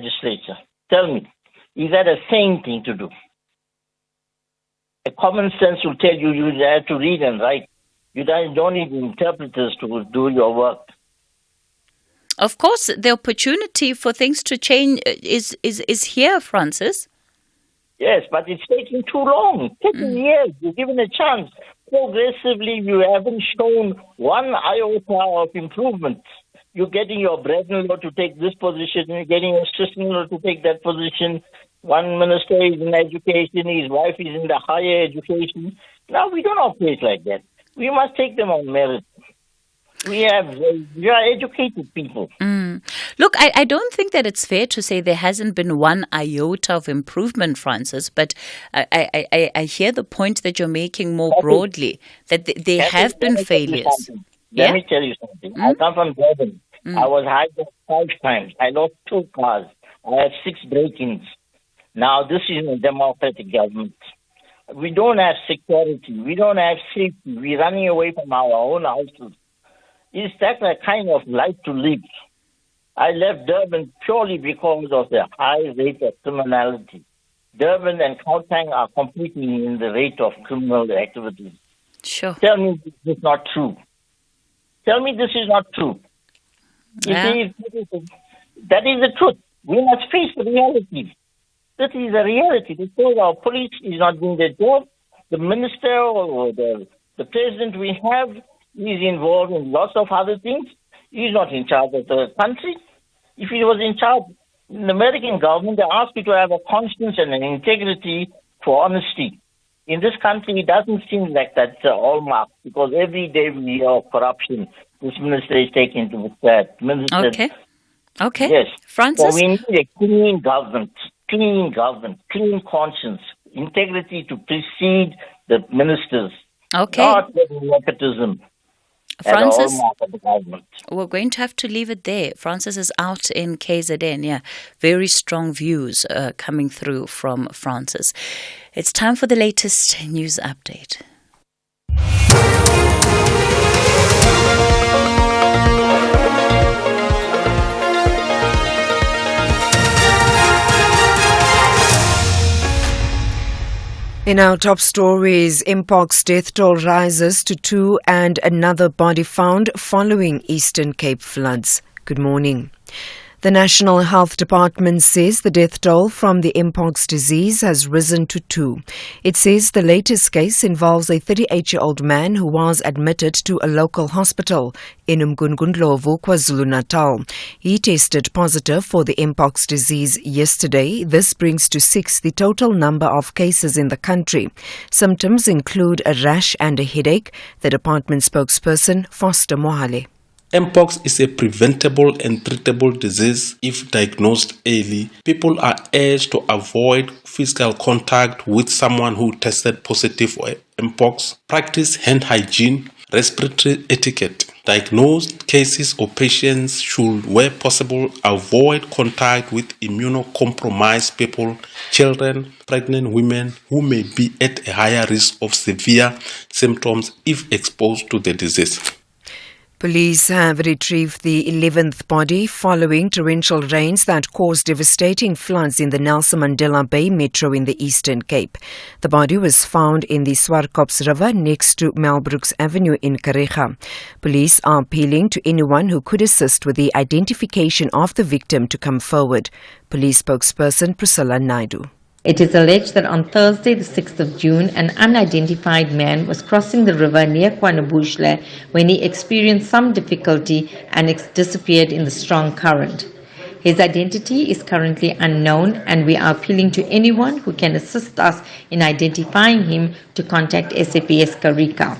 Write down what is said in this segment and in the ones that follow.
legislature? Tell me. Is that a sane thing to do? A common sense will tell you you have to read and write. You don't need interpreters to do your work. Of course, the opportunity for things to change is here, Francis. Yes, but it's taking too long. 30 years, you're given a chance. Progressively, you haven't shown one iota of improvement. You're getting your brother-in-law to take this position, you're getting your sister-in-law to take that position. One minister is in education, his wife is in the higher education. Now, we don't operate like that. We must take them on merit. We are educated people. Look, I don't think that it's fair to say there hasn't been one iota of improvement, Francis, but I hear the point that you're making more broadly, that there have been failures. Let me tell you something. I come from Durban. I was hijacked 5 times. I lost 2 cars. I have 6 break-ins. Now, this is a democratic government. We don't have security. We don't have safety. We're running away from our own houses. Is that a kind of life to live? I left Durban purely because of the high rate of criminality. Durban and Gauteng are competing in the rate of criminal activities. Sure. Tell me this is not true. Tell me this is not true. Yeah. That is the truth. We must face the reality. This is the reality. Because our police is not doing their job. The minister or the president we have is involved in lots of other things. He's not in charge of the country. If he was in charge, in the American government, they ask you to have a conscience and an integrity for honesty. In this country, it doesn't seem like that's a hallmark because every day we hear of corruption. This minister is taken to that. Minister, Okay. Yes. Francis? So we need a clean government, clean conscience, integrity to precede the ministers. Okay. Not nepotism. Francis, of the government. We're going to have to leave it there. Francis is out in KZN. Yeah, very strong views coming through from Francis. It's time for the latest news update. In our top stories, Mpox death toll rises to 2 and another body found following Eastern Cape floods. Good morning. The National Health Department says the death toll from the Mpox disease has risen to 2. It says the latest case involves a 38-year-old man who was admitted to a local hospital in Umgungundlovu, KwaZulu-Natal. He tested positive for the Mpox disease yesterday. This brings to 6 the total number of cases in the country. Symptoms include a rash and a headache. The department spokesperson, Cathy Mohlahlana. Mpox is a preventable and treatable disease if diagnosed early. People are urged to avoid physical contact with someone who tested positive for Mpox. Practice hand hygiene, respiratory etiquette. Diagnosed cases or patients should, where possible, avoid contact with immunocompromised people, children, pregnant women who may be at a higher risk of severe symptoms if exposed to the disease. Police have retrieved the 11th body following torrential rains that caused devastating floods in the Nelson Mandela Bay Metro in the Eastern Cape. The body was found in the Swartkops River next to Melbrooks Avenue in Karega. Police are appealing to anyone who could assist with the identification of the victim to come forward. Police spokesperson Priscilla Naidu. It is alleged that on Thursday, the 6th of June, an unidentified man was crossing the river near KwaNobuhle when he experienced some difficulty and disappeared in the strong current. His identity is currently unknown, and we are appealing to anyone who can assist us in identifying him to contact SAPS Karika.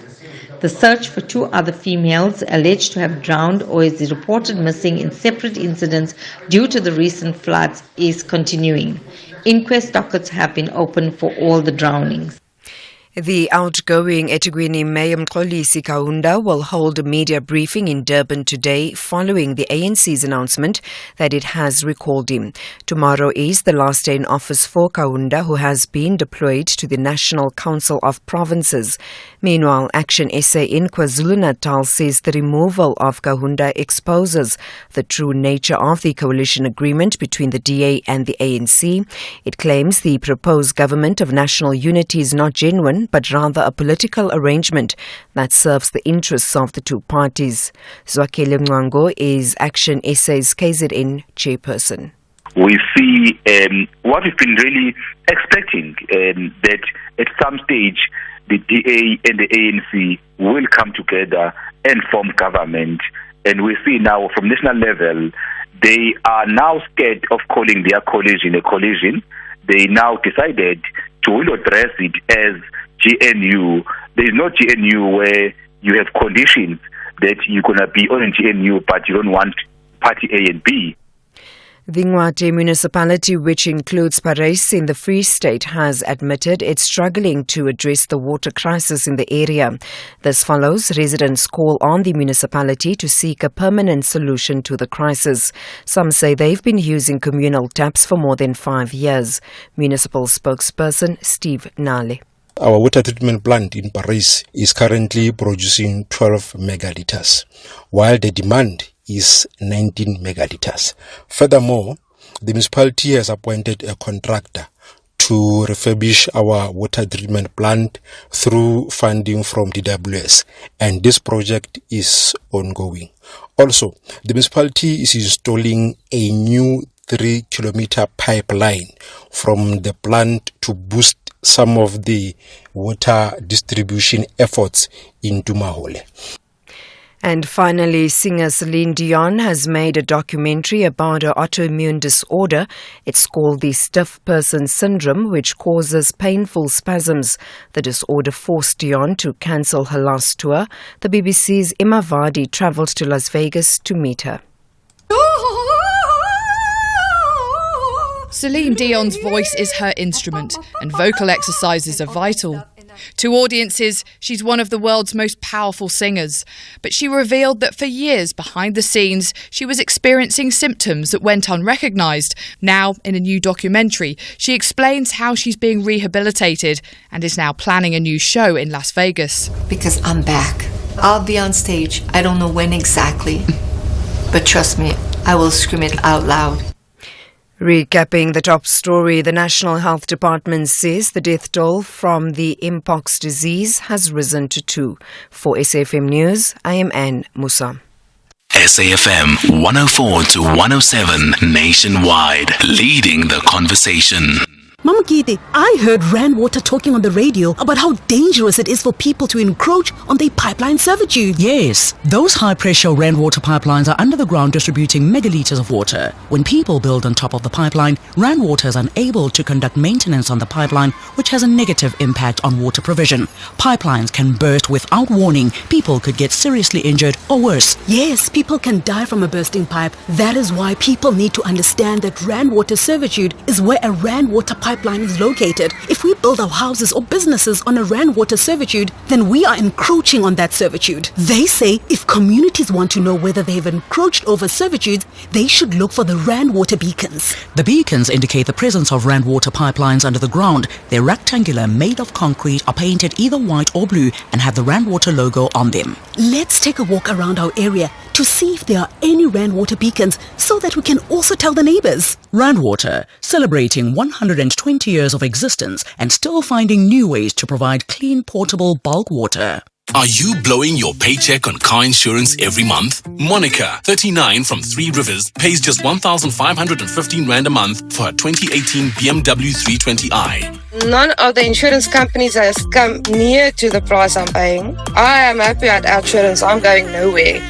The search for 2 other females alleged to have drowned or is reported missing in separate incidents due to the recent floods is continuing. Inquest dockets have been opened for all the drownings. The outgoing eThekwini Mayor Mxolisi Kaunda will hold a media briefing in Durban today following the ANC's announcement that it has recalled him. Tomorrow is the last day in office for Kaunda, who has been deployed to the National Council of Provinces. Meanwhile, Action SA in KwaZulu-Natal says the removal of Kaunda exposes the true nature of the coalition agreement between the DA and the ANC. It claims the proposed government of national unity is not genuine, but rather a political arrangement that serves the interests of the two parties. Zwakele Mngango is Action SA's KZN chairperson. We see what we've been really expecting, that at some stage the DA and the ANC will come together and form government. And we see now from national level, they are now scared of calling their coalition a coalition. They now decided to will address it as GNU. There is no GNU where you have conditions that you're going to be on GNU, but you don't want party A and B. The Ngwate municipality, which includes Parys in the Free State, has admitted it's struggling to address the water crisis in the area. This follows residents' call on the municipality to seek a permanent solution to the crisis. Some say they've been using communal taps for more than 5 years. Municipal spokesperson Steve Nale. Our water treatment plant in Parys is currently producing 12 megaliters, while the demand is 19 megaliters. Furthermore, the municipality has appointed a contractor to refurbish our water treatment plant through funding from DWS, and this project is ongoing. Also, the municipality is installing a new 3-kilometer pipeline from the plant to boost some of the water distribution efforts into Mahole. And finally, singer Celine Dion has made a documentary about her autoimmune disorder. It's called the stiff person syndrome, which causes painful spasms. The disorder forced Dion to cancel her last tour. The BBC's Emma Vardy travelled to Las Vegas to meet her. Celine Dion's voice is her instrument, and vocal exercises are vital. To audiences, she's one of the world's most powerful singers. But she revealed that for years behind the scenes, she was experiencing symptoms that went unrecognised. Now, in a new documentary, she explains how she's being rehabilitated and is now planning a new show in Las Vegas. Because I'm back. I'll be on stage. I don't know when exactly. But trust me, I will scream it out loud. Recapping the top story, the National Health Department says the death toll from the Mpox disease has risen to 2. For SAFM News, I am Anne Musa. SAFM 104 to 107 nationwide, leading the conversation. Mama Gide, I heard Rand Water talking on the radio about how dangerous it is for people to encroach on their pipeline servitude. Yes, those high-pressure Rand Water pipelines are under the ground distributing megaliters of water. When people build on top of the pipeline, Rand Water is unable to conduct maintenance on the pipeline, which has a negative impact on water provision. Pipelines can burst without warning. People could get seriously injured or worse. Yes, people can die from a bursting pipe. That is why people need to understand that Rand Water servitude is where a Rand Water pipeline is located. If we build our houses or businesses on a Rand Water servitude, then we are encroaching on that servitude. They say if communities want to know whether they've encroached over servitudes, they should look for the Rand Water beacons. The beacons indicate the presence of Rand Water pipelines under the ground. They're rectangular, made of concrete, are painted either white or blue, and have the Rand Water logo on them. Let's take a walk around our area to see if there are any Rand Water beacons so that we can also tell the neighbors. Rand Water, celebrating 120 years of existence and still finding new ways to provide clean, portable bulk water. Are you blowing your paycheck on car insurance every month? Monica, 39 from Three Rivers, pays just 1,515 Rand a month for her 2018 BMW 320i. None of the insurance companies has come near to the price I'm paying. I am happy at our insurance. I'm going nowhere.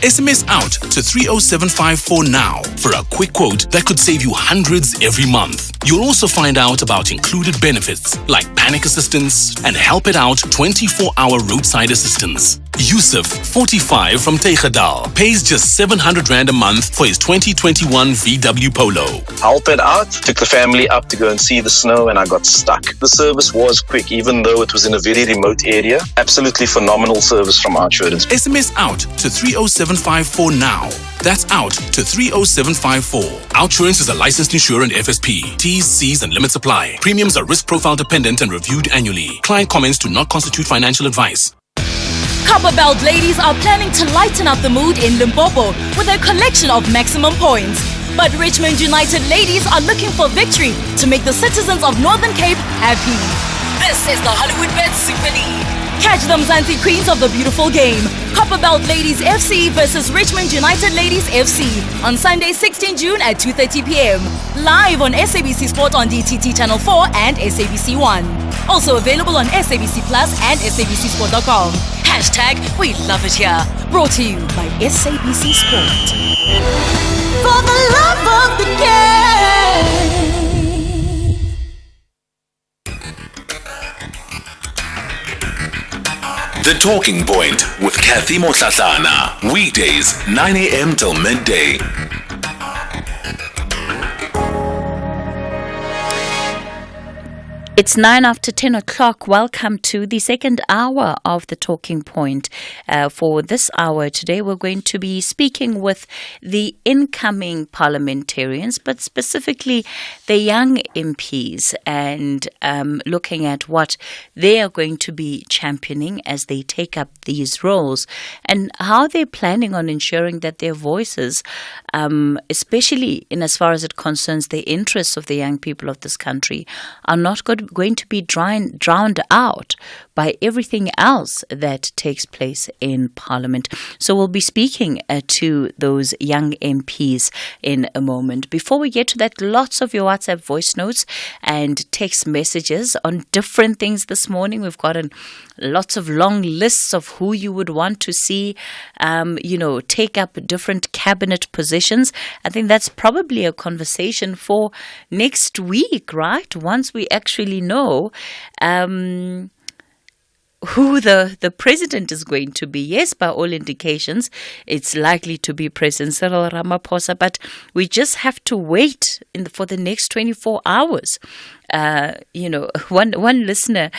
SMS out to 30754 now for a quick quote that could save you hundreds every month. You'll also find out about included benefits like panic assistance and help it out 24-hour roadside assistance. Yusuf, 45 from Tegadal, pays just 700 Rand a month for his 2021 VW Polo. Helped it out, took the family up to go and see the snow, and I got stuck. The service was quick, even though it was in a very remote area. Absolutely phenomenal service from our insurance. SMS out to 30754 now. That's out to 30754. Outsurance is a licensed insurer and FSP. T's, C's and limits apply. Premiums are risk profile dependent and reviewed annually. Client comments do not constitute financial advice. Copperbelt ladies are planning to lighten up the mood in Limpopo with a collection of maximum points. But Richmond United ladies are looking for victory to make the citizens of Northern Cape happy. This is the Hollywood Bet Super League. Catch them Mzansi Queens of the beautiful game. Copperbelt Ladies FC versus Richmond United Ladies FC on Sunday 16 June at 2:30 p.m. Live on SABC Sport on DTT Channel 4 and SABC 1. Also available on SABC Plus and SABCSport.com. Hashtag We Love It Here. Brought to you by SABC Sport. For the love of the game. The Talking Point with Cathy Mohlahlana. Weekdays, 9 a.m. till midday. It's 9 after 10 o'clock. Welcome to the second hour of The Talking Point. For this hour today, we're going to be speaking with the incoming parliamentarians, but specifically the young MPs, and looking at what they are going to be championing as they take up these roles, and how they're planning on ensuring that their voices, especially in as far as it concerns the interests of the young people of this country, are not going to be drowned out by everything else that takes place in Parliament. So we'll be speaking to those young MPs in a moment. Before we get to that, lots of your WhatsApp voice notes and text messages on different things this morning. We've got lots of long lists of who you would want to see, take up different cabinet positions. I think that's probably a conversation for next week, right? Once we actually know who the president is going to be. Yes, by all indications, it's likely to be President Cyril Ramaphosa, but we just have to wait for the next 24 hours. One listener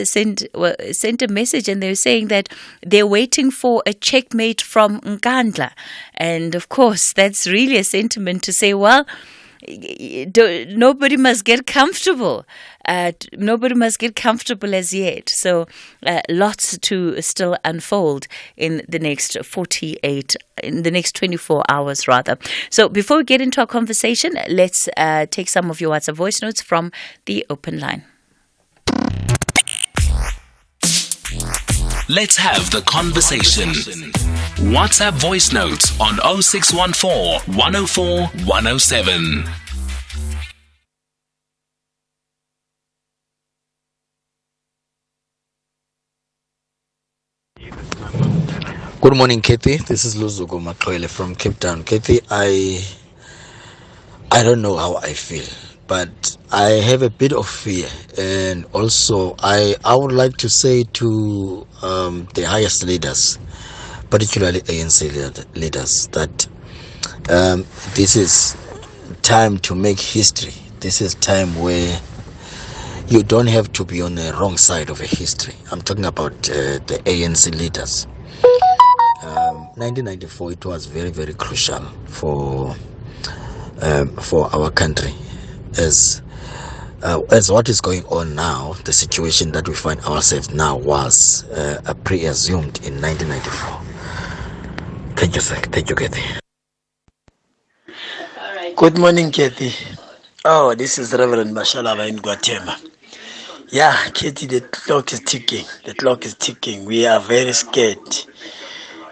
sent a message, and they're saying that they're waiting for a checkmate from Nkandla. And of course, that's really a sentiment to say, well, nobody must get comfortable. Nobody must get comfortable as yet. So lots to still unfold in the next 24 hours rather. So before we get into our conversation, let's take some of your WhatsApp voice notes from the open line. Let's have the conversation. WhatsApp voice notes on 0614 104 107. Good morning, Cathy. This is Luzuko Makwele from Cape Town. Cathy, I don't know how I feel, but I have a bit of fear, and also I would like to say to the highest leaders, particularly ANC leaders, that this is time to make history. This is time where you don't have to be on the wrong side of a history. I'm talking about the ANC leaders. 1994, it was very, very crucial for our country, as what is going on now. The situation that we find ourselves now was pre-assumed in 1994. Thank you, sir. Thank you, Cathy. Good morning, Cathy. Oh, this is Reverend Mashalaba in Guatemala. Yeah, Cathy, the clock is ticking. The clock is ticking. We are very scared.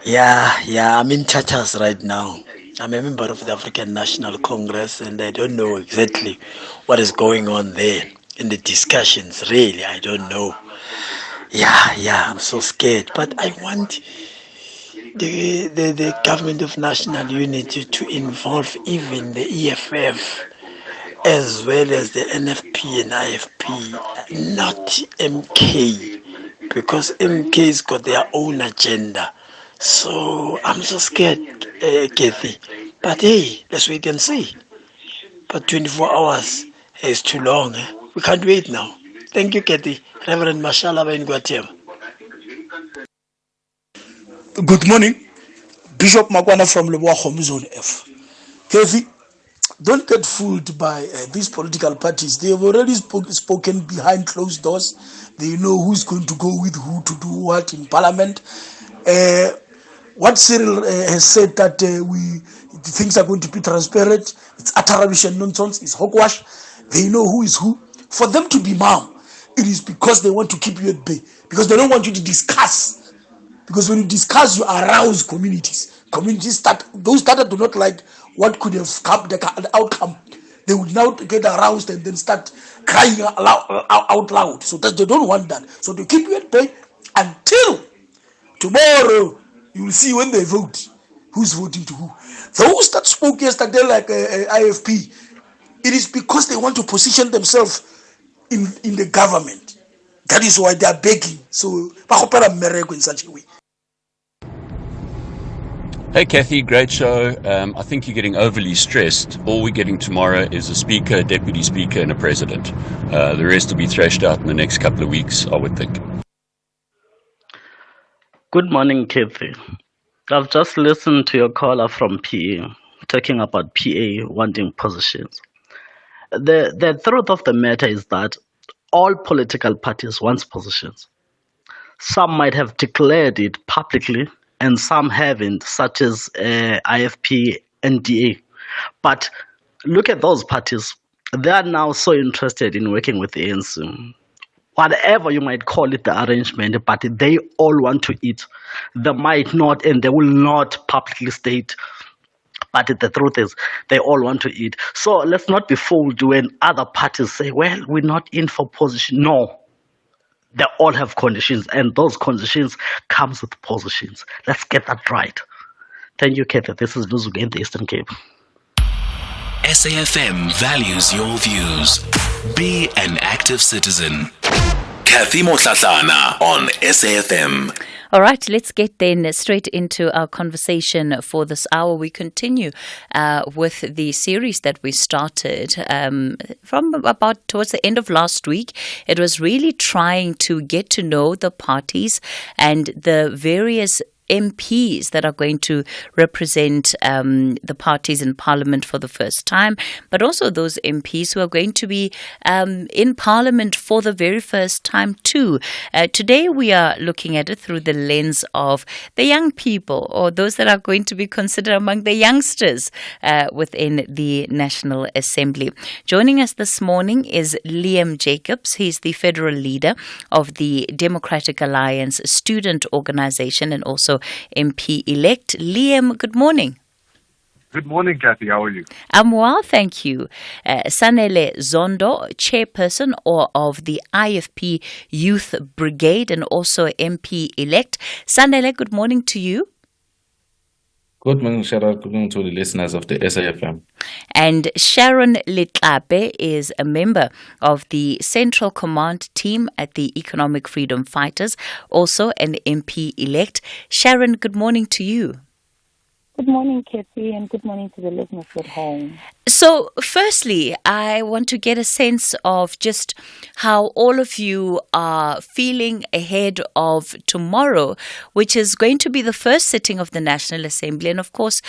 Yeah, I'm in Churches right now. I'm a member of the African National Congress, and I don't know exactly what is going on there in the discussions. Really, I don't know. Yeah, I'm so scared. But I want the government of national unity to involve even the EFF as well as the NFP and IFP, not MK, because MK's got their own agenda. So I'm so scared, Cathy. But hey, let's wait and see. But 24 hours is too long. We can't wait now. Thank you, Cathy. Reverend Mohlahlana in Guatemala. Good morning. Bishop Makwana from Leboa Zone F. Cathy, don't get fooled by these political parties. They have already spoken behind closed doors. They know who's going to go with who to do what in Parliament. What Cyril has said that things are going to be transparent, it's utter rubbish and nonsense, it's hogwash. They know who is who. For them to be mum, it is because they want to keep you at bay, because they don't want you to discuss. Because when you discuss, you arouse communities. Those that do not like what could have come, the outcome, they would now get aroused and then start crying out loud. So that they don't want that. So they keep you at bay until tomorrow. You will see when they vote, who's voting to who. Those that spoke yesterday like IFP, it is because they want to position themselves in the government. That is why they are begging. So, in such a way. Hey Cathy, great show. I think you're getting overly stressed. All we're getting tomorrow is a speaker, deputy speaker, and a president. The rest will be thrashed out in the next couple of weeks, I would think. Good morning, Cathy. I've just listened to your caller from PA talking about PA wanting positions. The truth of the matter is that all political parties want positions. Some might have declared it publicly and some haven't, such as IFP and DA. But look at those parties. They are now so interested in working with the ANC. Whatever you might call it, the arrangement, but they all want to eat. They might not and they will not publicly state, but the truth is they all want to eat. So let's not be fooled when other parties say, well, we're not in for position. No, they all have conditions, and those conditions comes with positions. Let's get that right. Thank you, Cathy. This is Luzuga in the Eastern Cape. SAFM values your views. Be an active citizen. Cathy Mohlahlana on SAFM. All right, let's get then straight into our conversation for this hour. We continue with the series that we started from about towards the end of last week. It was really trying to get to know the parties and the various MPs that are going to represent the parties in Parliament for the first time, but also those MPs who are going to be in Parliament for the very first time too. Today we are looking at it through the lens of the young people, or those that are going to be considered among the youngsters within the National Assembly. Joining us this morning is Liam Jacobs. He's the federal leader of the Democratic Alliance Student Organization and also MP-elect. Liam, good morning. Good morning, Cathy. How are you? I'm well, thank you. Sanele Zondo, chairperson of the IFP Youth Brigade and also MP-elect. Sanele, good morning to you. Good morning, Sharon. Good morning to the listeners of the SAFM. And Sharon Letlape is a member of the Central Command team at the Economic Freedom Fighters, also an MP-elect. Sharon, good morning to you. Good morning, Cathy, and good morning to the listeners at home. So, firstly, I want to get a sense of just how all of you are feeling ahead of tomorrow, which is going to be the first sitting of the National Assembly, and of course,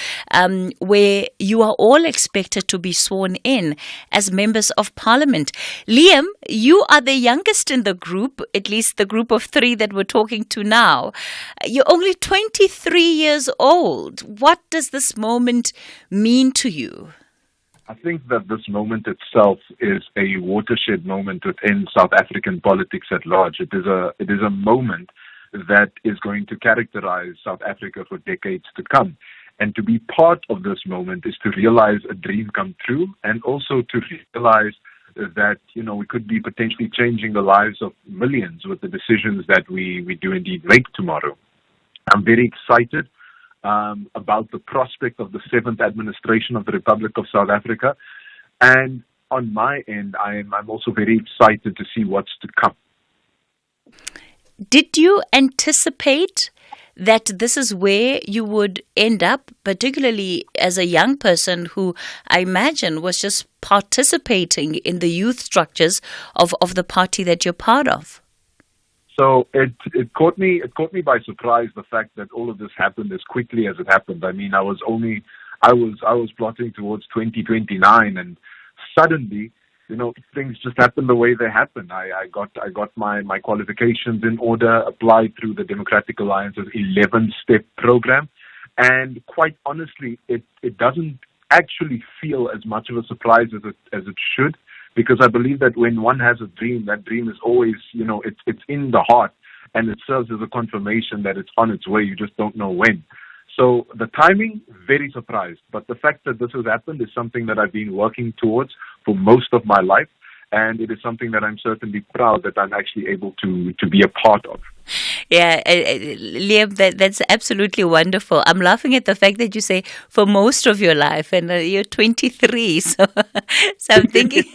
where you are all expected to be sworn in as members of Parliament. Liam, you are the youngest in the group, at least the group of three that we're talking to now. You're only 23 years old. What does this moment mean to you? I think that this moment itself is a watershed moment within South African politics at large. It is a moment that is going to characterize South Africa for decades to come. And to be part of this moment is to realize a dream come true, and also to realize that, we could be potentially changing the lives of millions with the decisions that we do indeed make tomorrow. I'm very excited about the prospect of the 7th administration of the Republic of South Africa. And on my end, I'm also very excited to see what's to come. Did you anticipate that this is where you would end up, particularly as a young person who I imagine was just participating in the youth structures of the party that you're part of? So it caught me by surprise, the fact that all of this happened as quickly as it happened. I mean, I was plotting towards 2029, and suddenly, things just happened the way they happened. I got my qualifications in order, applied through the Democratic Alliance's 11-step program, and quite honestly, it doesn't actually feel as much of a surprise as it should, because I believe that when one has a dream, that dream is always, it's in the heart, and it serves as a confirmation that it's on its way. You just don't know when. So the timing, very surprised. But the fact that this has happened is something that I've been working towards for most of my life. And it is something that I'm certainly proud that I'm actually able to be a part of. Yeah, Liam, that's absolutely wonderful. I'm laughing at the fact that you say for most of your life, and you're 23. So I'm thinking,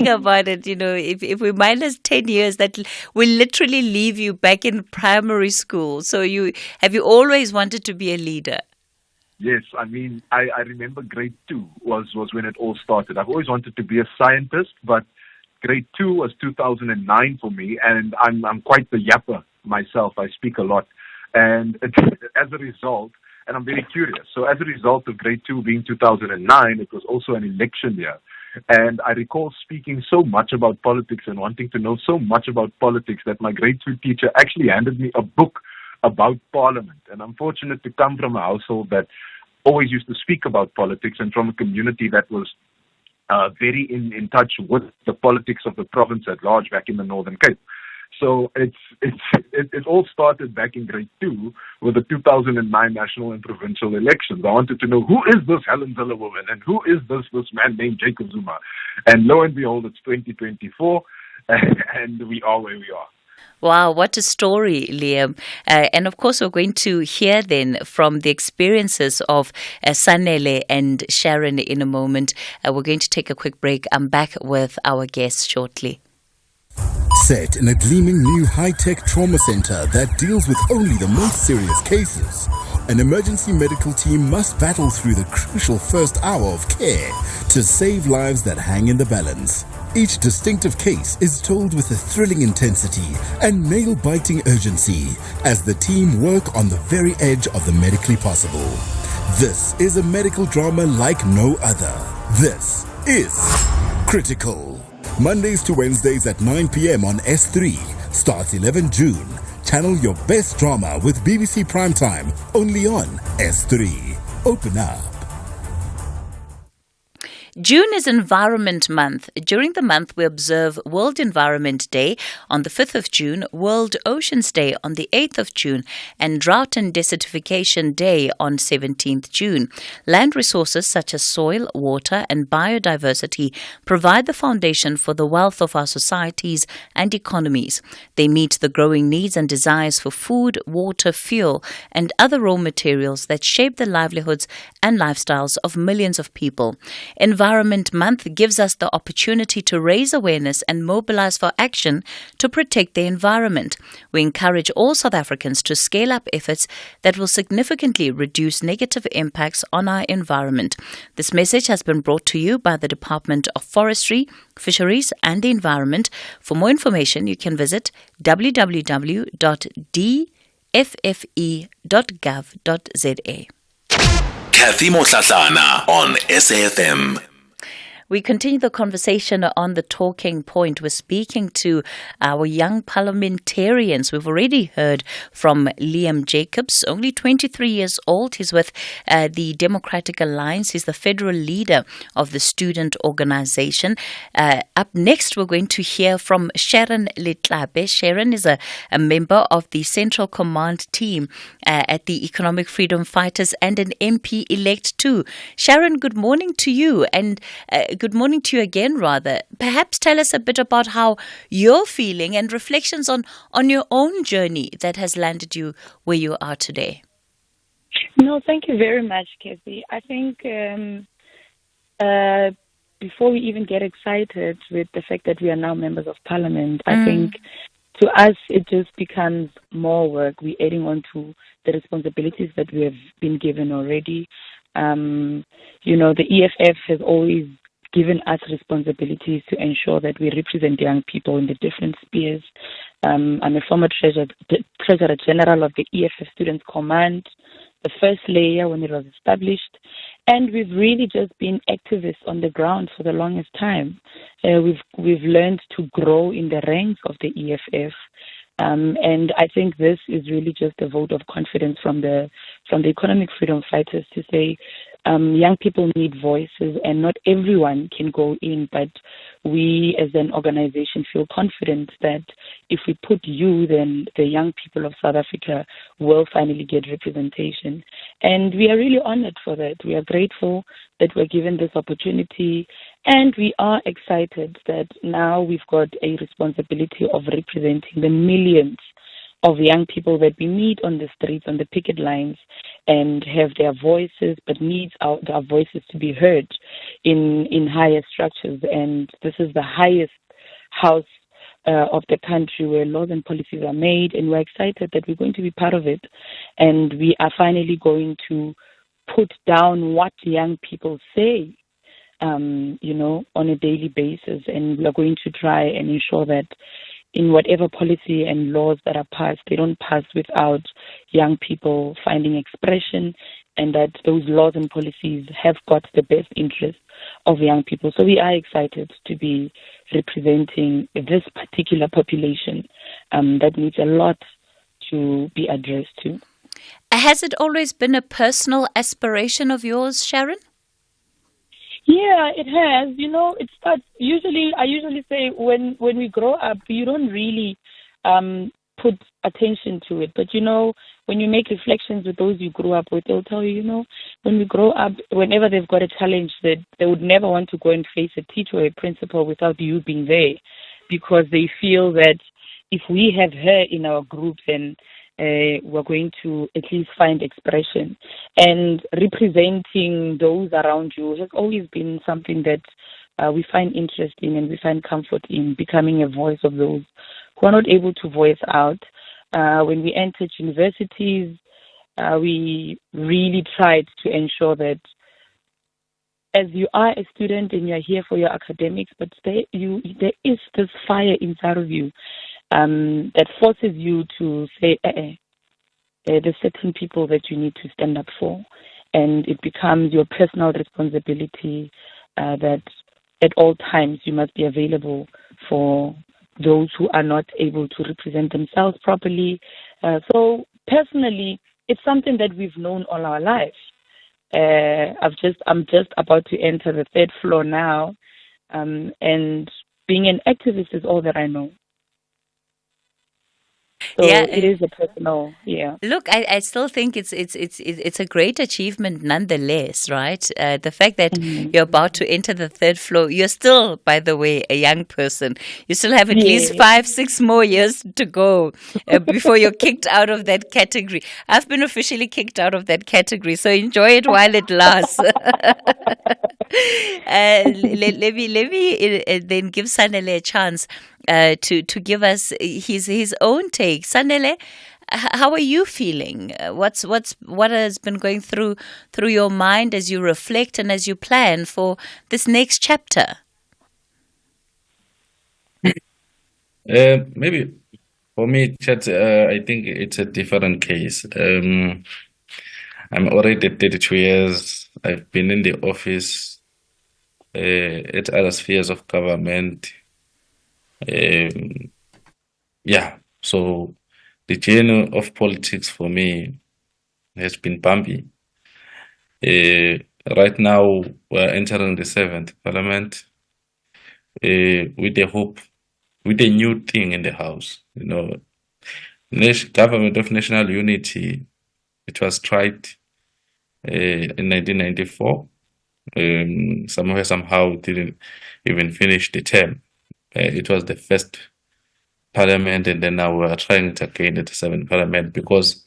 about it. If we minus 10 years, that will literally leave you back in primary school. So have you always wanted to be a leader? Yes, I mean, I remember grade 2 was when it all started. I've always wanted to be a scientist, but grade 2 was 2009 for me, and I'm quite the yapper myself. I speak a lot. And as a result, and I'm very curious, so as a result of grade 2 being 2009, it was also an election year. And I recall speaking so much about politics and wanting to know so much about politics that my grade 2 teacher actually handed me a book about Parliament. And I'm fortunate to come from a household that always used to speak about politics, and from a community that was very in touch with the politics of the province at large back in the Northern Cape. So it all started back in grade 2 with the 2009 national and provincial elections. I wanted to know, who is this Helen Zille woman, and who is this man named Jacob Zuma? And lo and behold, it's 2024, and we are where we are. Wow, what a story, Liam. And of course, we're going to hear then from the experiences of Sanele and Sharon in a moment. We're going to take a quick break. I'm back with our guests shortly. Set in a gleaming new high-tech trauma center that deals with only the most serious cases, an emergency medical team must battle through the crucial first hour of care to save lives that hang in the balance. Each distinctive case is told with a thrilling intensity and nail-biting urgency as the team work on the very edge of the medically possible. This is a medical drama like no other. This is Critical. Mondays to Wednesdays at 9 p.m. on S3. Starts 11 June. Channel your best drama with BBC Primetime only on S3. Open up. June is Environment Month. During the month, we observe World Environment Day on the 5th of June, World Oceans Day on the 8th of June, and Drought and Desertification Day on 17th June. Land resources such as soil, water, and biodiversity provide the foundation for the wealth of our societies and economies. They meet the growing needs and desires for food, water, fuel, and other raw materials that shape the livelihoods and lifestyles of millions of people. Environment Month gives us the opportunity to raise awareness and mobilize for action to protect the environment. We encourage all South Africans to scale up efforts that will significantly reduce negative impacts on our environment. This message has been brought to you by the Department of Forestry, Fisheries and the Environment. For more information, you can visit www.dffe.gov.za. Cathy Mohlahlana on SAFM. We continue the conversation on the talking point. We're speaking to our young parliamentarians. We've already heard from Liam Jacobs, only 23 years old. He's with the Democratic Alliance. He's the federal leader of the student organization. Up next, we're going to hear from Sharon Letlabe. Sharon is a member of the Central Command team at the Economic Freedom Fighters and an MP-elect too. Sharon, good morning to you. And good morning to you again, rather. Perhaps tell us a bit about how you're feeling and reflections on your own journey that has landed you where you are today. No, thank you very much, Cathy. I think before we even get excited with the fact that we are now members of parliament, I think to us it just becomes more work. We're adding on to the responsibilities that we have been given already. The EFF has always given us responsibilities to ensure that we represent young people in the different spheres. I'm a former Treasurer General of the EFF Students Command, the first layer when it was established. And we've really just been activists on the ground for the longest time. We've learned to grow in the ranks of the EFF. And I think this is really just a vote of confidence from the economic freedom fighters to say young people need voices and not everyone can go in, but we as an organization feel confident that if we put you, then the young people of South Africa will finally get representation. And we are really honored for that. We are grateful that we're given this opportunity, and we are excited that now we've got a responsibility of representing the millions of young people that we meet on the streets, on the picket lines, and have their voices, but needs our voices to be heard in higher structures. And this is the highest house of the country where laws and policies are made, and we're excited that we're going to be part of it. And we are finally going to put down what young people say, on a daily basis. And we are going to try and ensure that in whatever policy and laws that are passed, they don't pass without young people finding expression, and that those laws and policies have got the best interest of young people. So we are excited to be representing this particular population that needs a lot to be addressed to. Has it always been a personal aspiration of yours, Sharon? Yeah, it has. It starts I usually say when we grow up, you don't really put attention to it. But when you make reflections with those you grew up with, they'll tell you, when we grow up, whenever they've got a challenge, that they would never want to go and face a teacher or a principal without you being there, because they feel that if we have her in our group, then we're going to at least find expression. And representing those around you has always been something that we find interesting, and we find comfort in becoming a voice of those who are not able to voice out. When we entered universities, we really tried to ensure that as you are a student and you're here for your academics, but there is this fire inside of you that forces you to say, there's certain people that you need to stand up for, and it becomes your personal responsibility that at all times you must be available for those who are not able to represent themselves properly. So personally, it's something that we've known all our lives. I'm just about to enter the third floor now, and being an activist is all that I know. So it is a personal, Look, I still think it's a great achievement nonetheless, right? The fact that you're about to enter the third floor, you're still, by the way, a young person. You still have at least 5-6 more years to go before you're kicked out of that category. I've been officially kicked out of that category, so enjoy it while it lasts. Let me then give Sanele a chance to give us his own take. Sanele, how are you feeling? What has been going through your mind as you reflect and as you plan for this next chapter? Maybe for me, Chat, I think it's a different case. I'm already 32 years. I've been in the office at other spheres of government. So the journey of politics for me has been bumpy. Right now, we're entering the 7th Parliament with a hope, with a new thing in the House. Government of National Unity, it was tried in 1994. Somehow didn't even finish the term. It was the first parliament, and then now we are trying it again at the 7th parliament, because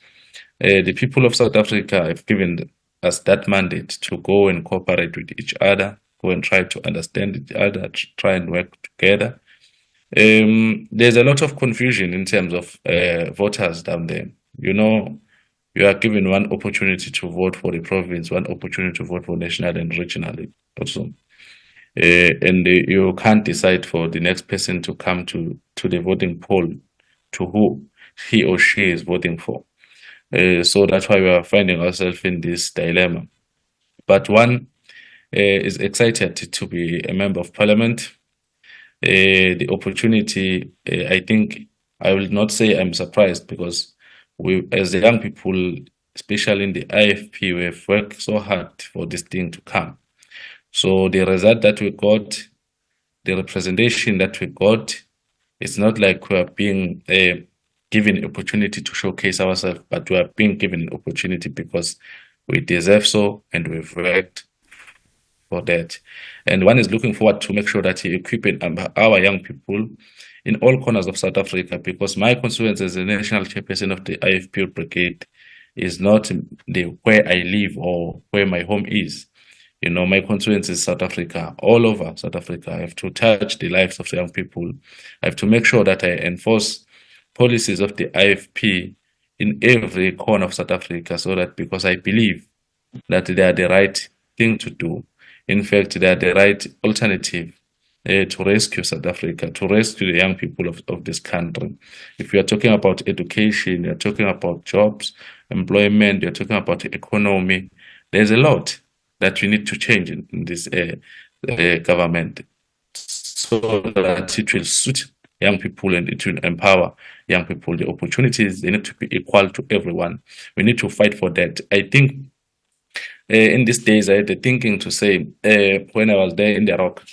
the people of South Africa have given us that mandate to go and cooperate with each other, go and try to understand each other, try and work together. There's a lot of confusion in terms of voters down there. You are given one opportunity to vote for the province, one opportunity to vote for national and regionally also. And you can't decide for the next person to come to the voting poll to who he or she is voting for. So that's why we are finding ourselves in this dilemma. But one is excited to be a member of parliament. The opportunity, I think, I will not say I'm surprised, because we, as the young people, especially in the IFP, we have worked so hard for this thing to come. So the result that we got, the representation that we got, it's not like we are being given an opportunity to showcase ourselves, but we are being given an opportunity because we deserve so, and we've worked for that. And one is looking forward to make sure that he equipping our young people in all corners of South Africa, because my constituency as the national chairperson of the IFP brigade is not where I live or where my home is. My constituency is South Africa, all over South Africa. I have to touch the lives of the young people. I have to make sure that I enforce policies of the IFP in every corner of South Africa, so that, because I believe that they are the right thing to do. In fact, they are the right alternative to rescue South Africa, to rescue the young people of this country. If you are talking about education, you're talking about jobs, employment, you're talking about the economy, there's a lot that we need to change in this government, so that it will suit young people and it will empower young people. The opportunities, they need to be equal to everyone. We need to fight for that. I think in these days, I had the thinking to say, when I was there in the Rock,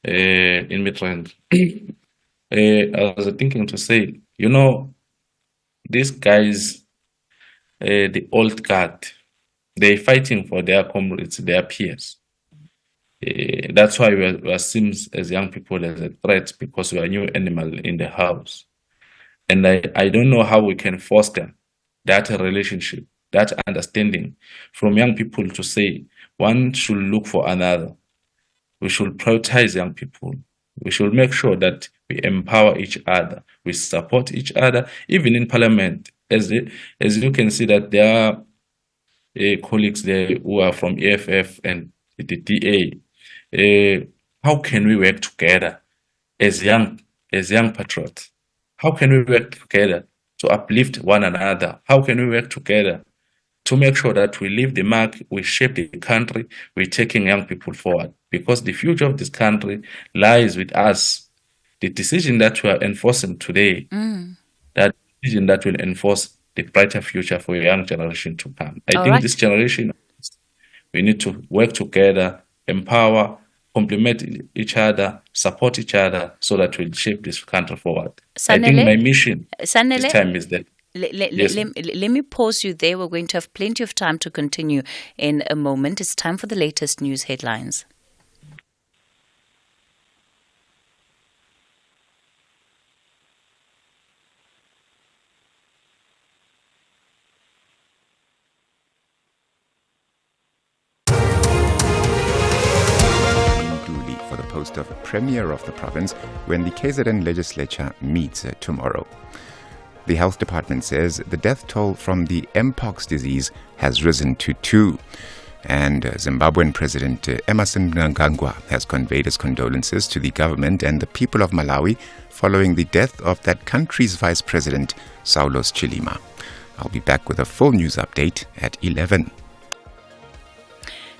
in Midrand, I was thinking to say, these guys, the old guard, they're fighting for their comrades, their peers. That's why we are seen as young people as a threat, because we are a new animal in the house. And I don't know how we can foster that relationship, that understanding from young people to say one should look for another. We should prioritize young people. We should make sure that we empower each other, we support each other, even in parliament. As you can see that there are colleagues there who are from EFF and the DA. How can we work together as young patriots? How can we work together to uplift one another? How can we work together to make sure that we leave the mark, we shape the country, we're taking young people forward? Because the future of this country lies with us. The decision that we are enforcing today, that decision that will enforce the brighter future for a young generation to come. I think this generation, we need to work together, empower, complement each other, support each other, so that we'll shape this country forward. I think my mission this time is that. Let me pause you there. We're going to have plenty of time to continue in a moment. It's time for the latest news headlines. For the post of Premier of the province when the KZN legislature meets tomorrow. The health department says the death toll from the Mpox disease has risen to 2. And Zimbabwean President Emmerson Mnangagwa has conveyed his condolences to the government and the people of Malawi following the death of that country's Vice President, Saulos Chilima. I'll be back with a full news update at 11.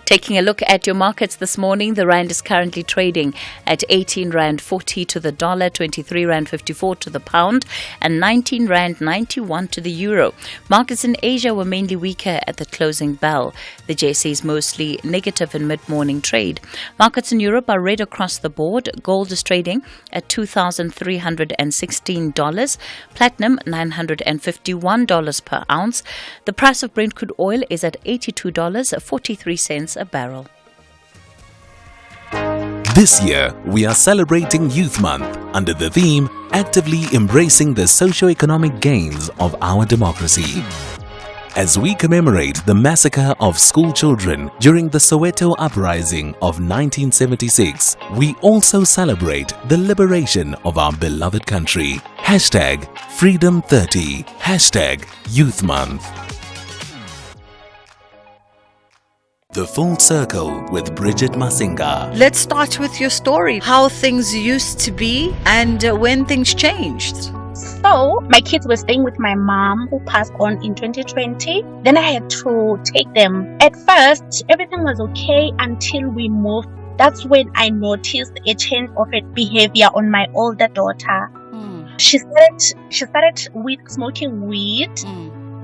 Taking a look at your markets this morning, the rand is currently trading at 18 rand 40 to the dollar, 23 rand 54 to the pound, and 19 rand 91 to the euro. Markets in Asia were mainly weaker at the closing bell. The JSE is mostly negative in mid-morning trade. Markets in Europe are red across the board. Gold is trading at $2,316, platinum $951 per ounce. The price of Brent crude oil is at $82.43 a barrel. This year, we are celebrating Youth Month under the theme Actively Embracing the Socio-Economic Gains of Our Democracy. As we commemorate the massacre of school children during the Soweto uprising of 1976, we also celebrate the liberation of our beloved country. #Freedom30, #Youth Month. The Full Circle with Bridget Masinga. Let's start with your story, how things used to be and when things changed. So, my kids were staying with my mom who passed on in 2020. Then I had to take them. At first, everything was okay until we moved. That's when I noticed a change of her behavior on my older daughter. She started with smoking weed.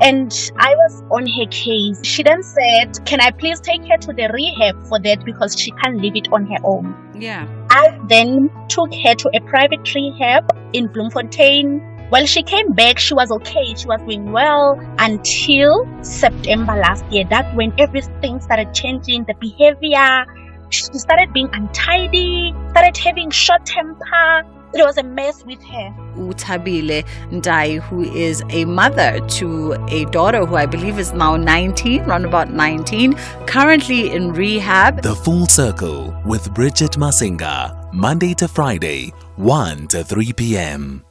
And I was on her case. She then said, can I please take her to the rehab for that because she can't leave it on her own. Yeah. I then took her to a private rehab in Bloemfontein. Well, she came back. She was okay. She was doing well until September last year. That's when everything started changing. The behavior. She started being untidy, started having short temper. It was a mess with her. Utabile Ndai, who is a mother to a daughter who I believe is now 19, around about 19, currently in rehab. The Full Circle with Bridget Masinga, Monday to Friday, 1 to 3 p.m.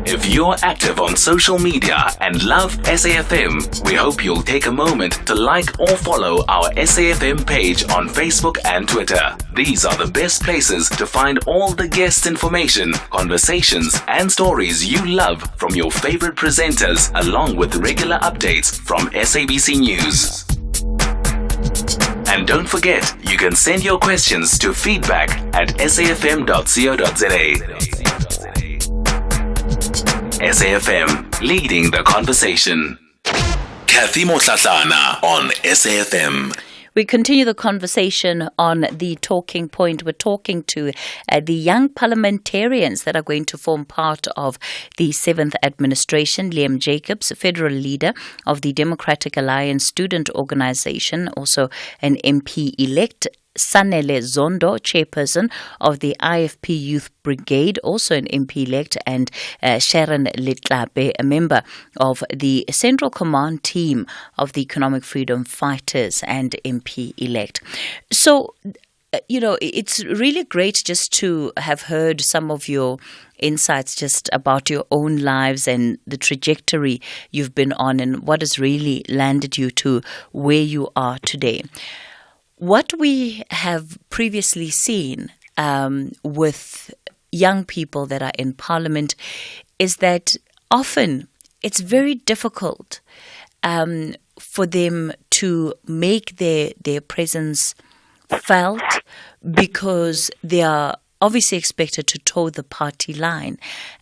If you're active on social media and love SAFM, we hope you'll take a moment to like or follow our SAFM page on Facebook and Twitter. These are the best places to find all the guest information, conversations, and stories you love from your favorite presenters, along with regular updates from SABC News. And don't forget, you can send your questions to feedback@safm.co.za. SAFM, leading the conversation. Cathy Mohlahlana on SAFM. We continue the conversation on the talking point. We're talking to the young parliamentarians that are going to form part of the 7th administration. Liam Jacobs, federal leader of the Democratic Alliance Student Organization, also an MP-elect. Sanele Zondo, chairperson of the IFP Youth Brigade, also an MP-elect, and Sharon Litlape, a member of the Central Command team of the Economic Freedom Fighters and MP-elect. So, it's really great just to have heard some of your insights just about your own lives and the trajectory you've been on and what has really landed you to where you are today. What we have previously seen with young people that are in Parliament is that often it's very difficult for them to make their presence felt because they are obviously expected to toe the party line.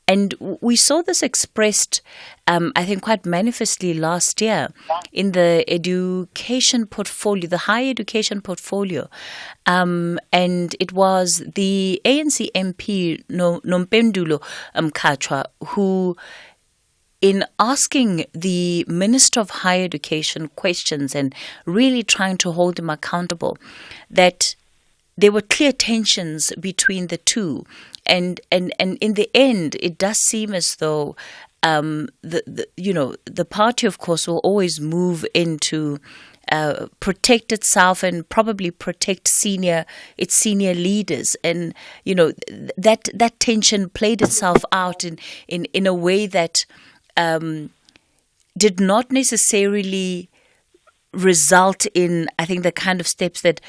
And we saw this expressed, I think, quite manifestly last year in the education portfolio, the higher education portfolio. And it was the ANC MP, Nompendulo Mkhatshwa, who, in asking the Minister of Higher Education questions and really trying to hold him accountable, that there were clear tensions between the two, and in the end, it does seem as though the party, of course, will always move into protect itself and probably protect its senior leaders, and that tension played itself out in a way that did not necessarily result in, I think, the kind of steps that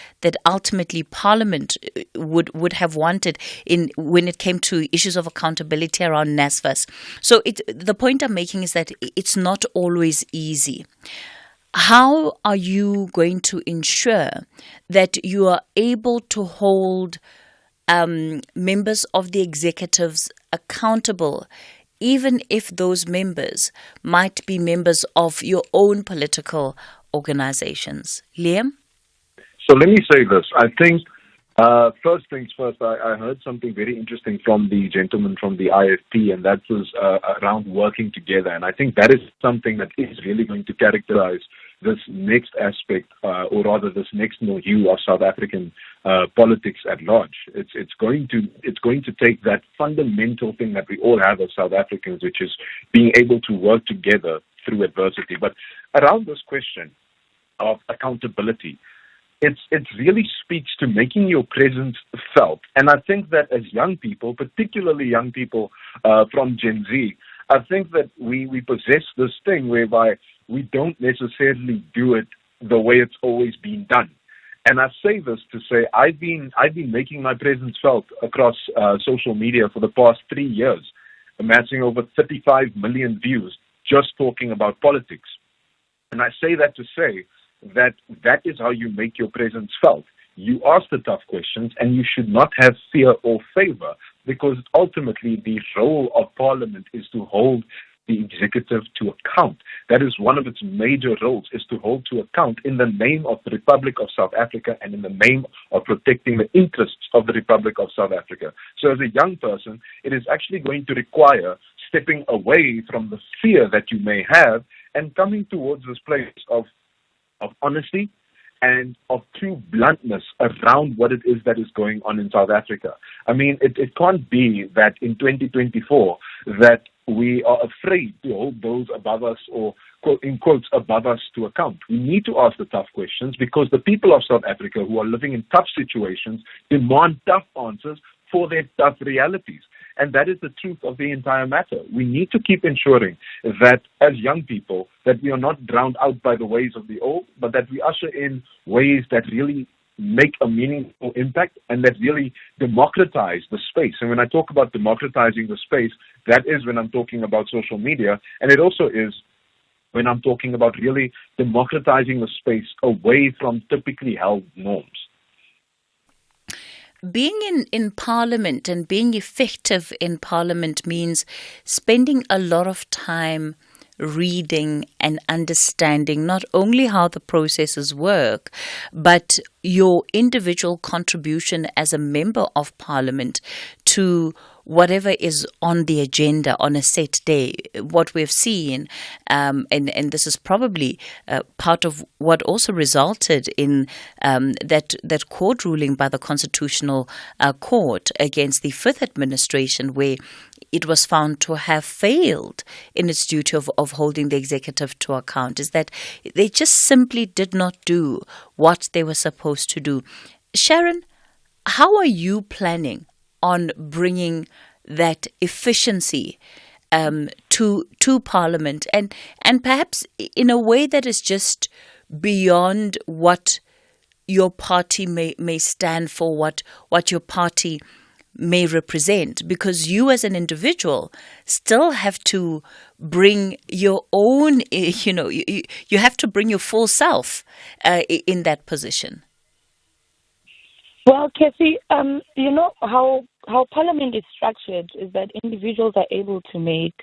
ultimately Parliament would have wanted in when it came to issues of accountability around NSFAS. So the point I'm making is that it's not always easy. How are you going to ensure that you are able to hold members of the executives accountable, even if those members might be members of your own political organizations? Liam? So let me say this. I think, first things first, I heard something very interesting from the gentleman from the IFP, and that was around working together. And I think that is something that is really going to characterize this next aspect, or rather this next milieu of South African politics at large. It's going to take that fundamental thing that we all have as South Africans, which is being able to work together through adversity. But around this question of accountability, it really speaks to making your presence felt. And I think that as young people, particularly young people from Gen Z, I think that we possess this thing whereby we don't necessarily do it the way it's always been done. And I say this to say I've been making my presence felt across social media for the past 3 years, amassing over 35 million views just talking about politics. And I say that to say that is how you make your presence felt. You ask the tough questions, and you should not have fear or favor, because ultimately the role of Parliament is to hold the executive to account. That is one of its major roles, is to hold to account in the name of the Republic of South Africa and in the name of protecting the interests of the Republic of South Africa. So as a young person, it is actually going to require stepping away from the fear that you may have and coming towards this place of honesty and of true bluntness around what it is that is going on in South Africa. I mean, it can't be that in 2024 that we are afraid to hold those above us, or in quotes, above us, to account. We need to ask the tough questions, because the people of South Africa who are living in tough situations demand tough answers for their tough realities. And that is the truth of the entire matter. We need to keep ensuring that as young people, that we are not drowned out by the ways of the old, but that we usher in ways that really make a meaningful impact and that really democratize the space. And when I talk about democratizing the space, that is when I'm talking about social media. And it also is when I'm talking about really democratizing the space away from typically held norms. Being in Parliament and being effective in Parliament means spending a lot of time reading and understanding not only how the processes work, but your individual contribution as a member of Parliament to whatever is on the agenda on a set day. What we've seen, and this is probably part of what also resulted in that court ruling by the Constitutional Court against the Fifth Administration, where it was found to have failed in its duty of holding the executive to account, is that they just simply did not do what they were supposed to do. Sharon, how are you planning on bringing that efficiency to Parliament, and perhaps in a way that is just beyond what your party may stand for, what your party may represent, because you as an individual still have to bring your own, you have to bring your full self in that position. Well, Cathy, you know how Parliament is structured is that individuals are able to make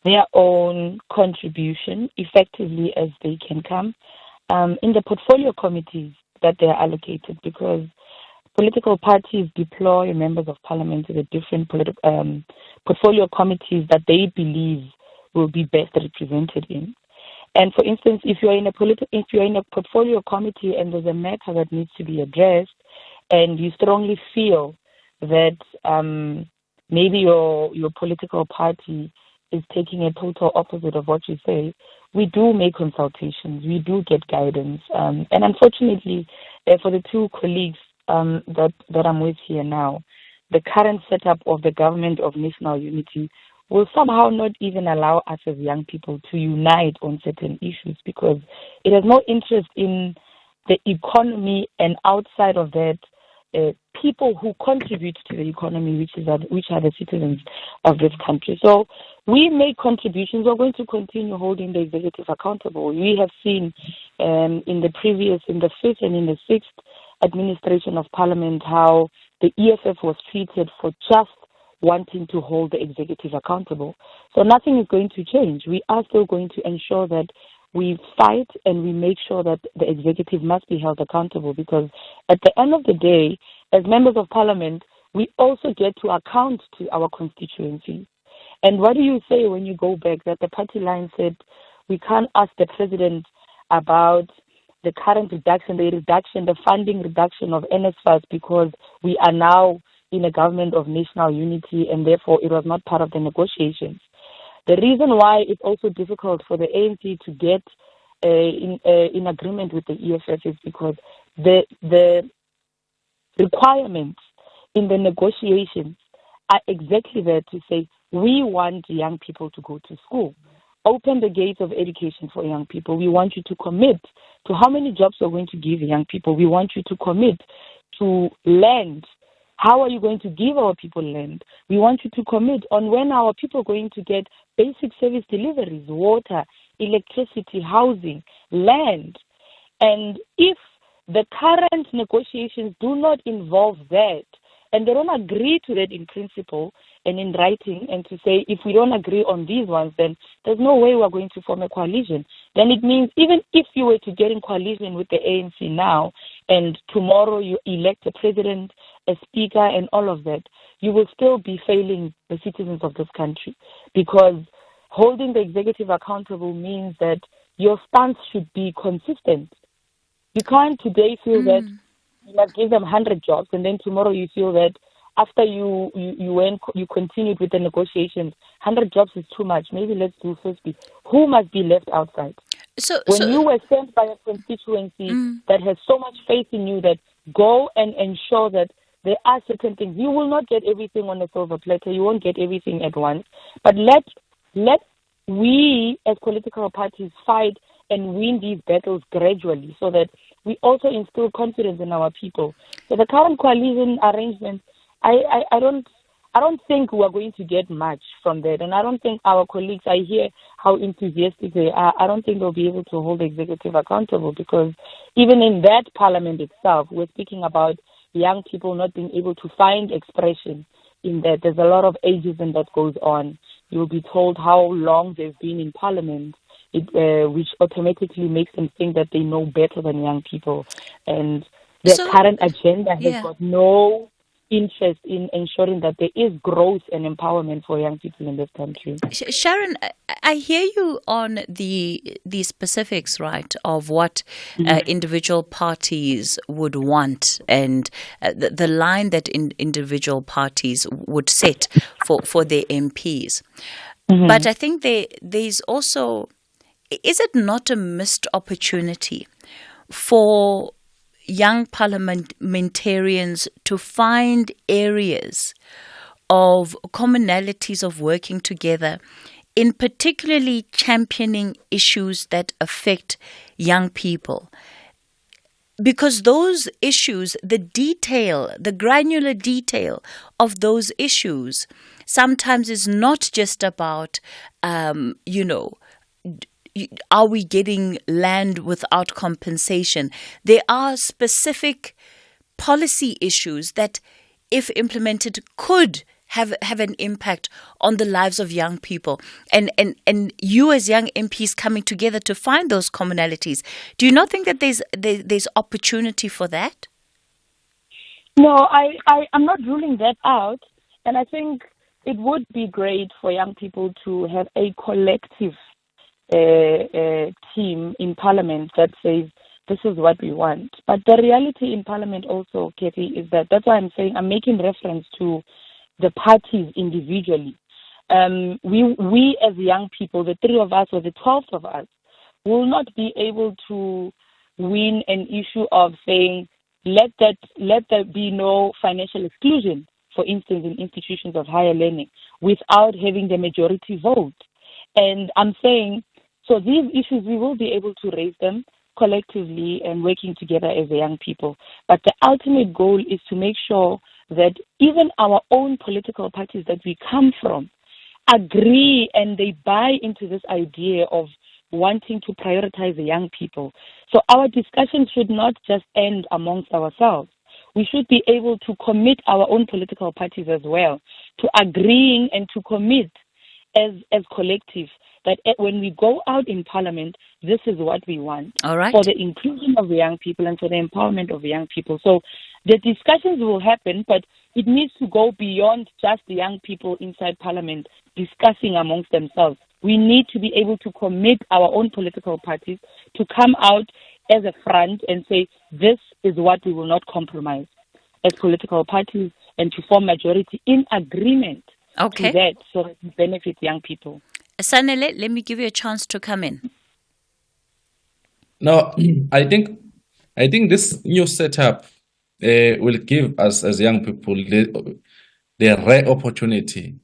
their own contribution effectively as they can come in the portfolio committees that they are allocated, because political parties deploy members of Parliament to the different portfolio committees that they believe will be best represented in. And for instance, if you're in a portfolio committee and there's a matter that needs to be addressed, and you strongly feel that maybe your political party is taking a total opposite of what you say, we do make consultations, we do get guidance. And unfortunately, for the two colleagues that I'm with here now, the current setup of the government of national unity will somehow not even allow us as young people to unite on certain issues, because it has no interest in the economy, and outside of that, people who contribute to the economy, which are the citizens of this country. So we make contributions. We're going to continue holding the executive accountable. We have seen in the fifth and in the sixth administration of Parliament how the EFF was treated for just wanting to hold the executive accountable. So nothing is going to change. We are still going to ensure that we fight and we make sure that the executive must be held accountable, because at the end of the day, as members of Parliament, we also get to account to our constituency. And what do you say when you go back that the party line said we can't ask the president about the current reduction, the funding reduction of NSFAS, because we are now in a government of national unity, and therefore it was not part of the negotiations. The reason why it's also difficult for the ANC to get in agreement with the EFF is because the requirements in the negotiations are exactly there to say, we want young people to go to school. Open the gates of education for young people. We want you to commit to how many jobs we're going to give young people. We want you to commit to land. How are you going to give our people land? We want you to commit on when our people are going to get basic service deliveries, water, electricity, housing, land. And if the current negotiations do not involve that, and they don't agree to that in principle and in writing, and to say, if we don't agree on these ones, then there's no way we're going to form a coalition. Then it means even if you were to get in coalition with the ANC now, and tomorrow you elect a president, a speaker, and all of that, you will still be failing the citizens of this country. Because holding the executive accountable means that your stance should be consistent. You can't today feel that you must give them 100 jobs, and then tomorrow you feel that after you continued with the negotiations, 100 jobs is too much. Maybe let's do 50. Who must be left outside? When you were sent by a constituency that has so much faith in you, that go and ensure that there are certain things. You will not get everything on a silver platter. You won't get everything at once. But let we as political parties fight and win these battles gradually, so that we also instill confidence in our people. So the current coalition arrangement, I don't think we are going to get much from that, and I don't think our colleagues, I hear how enthusiastic they are. I don't think they'll be able to hold the executive accountable, because even in that parliament itself, we're speaking about young people not being able to find expression in that. There's a lot of ageism that goes on. You will be told how long they've been in parliament, which automatically makes them think that they know better than young people. And their current agenda has got no interest in ensuring that there is growth and empowerment for young people in this country. Sharon, I hear you on the specifics, right, of what individual parties would want, and the line that individual parties would set for their MPs. But I think there's also, is it not a missed opportunity for young parliamentarians to find areas of commonalities of working together, in particularly championing issues that affect young people? Because those issues, the granular detail of those issues sometimes is not just about, are we getting land without compensation? There are specific policy issues that, if implemented, could have an impact on the lives of young people. And you as young MPs coming together to find those commonalities, do you not think that there's opportunity for that? No, I'm not ruling that out. And I think it would be great for young people to have a collective team in Parliament that says, this is what we want. But the reality in Parliament also, Cathy, is that's why I'm saying, I'm making reference to the parties individually. We as young people, the 3 of us or the 12 of us, will not be able to win an issue of saying, let there be no financial exclusion, for instance, in institutions of higher learning, without having the majority vote. And I'm saying, so these issues, we will be able to raise them collectively and working together as a young people. But the ultimate goal is to make sure that even our own political parties that we come from agree and they buy into this idea of wanting to prioritize the young people. So our discussion should not just end amongst ourselves. We should be able to commit our own political parties as well to agreeing and to commit as collective that when we go out in Parliament, this is what we want. All right. For the inclusion of the young people and for the empowerment of the young people. So the discussions will happen, but it needs to go beyond just the young people inside Parliament discussing amongst themselves. We need to be able to commit our own political parties to come out as a front and say, this is what we will not compromise as political parties, and to form majority in agreement Okay. to that so that it benefits young people. Sanele, let me give you a chance to come in. No, I think this new setup will give us as young people the rare opportunity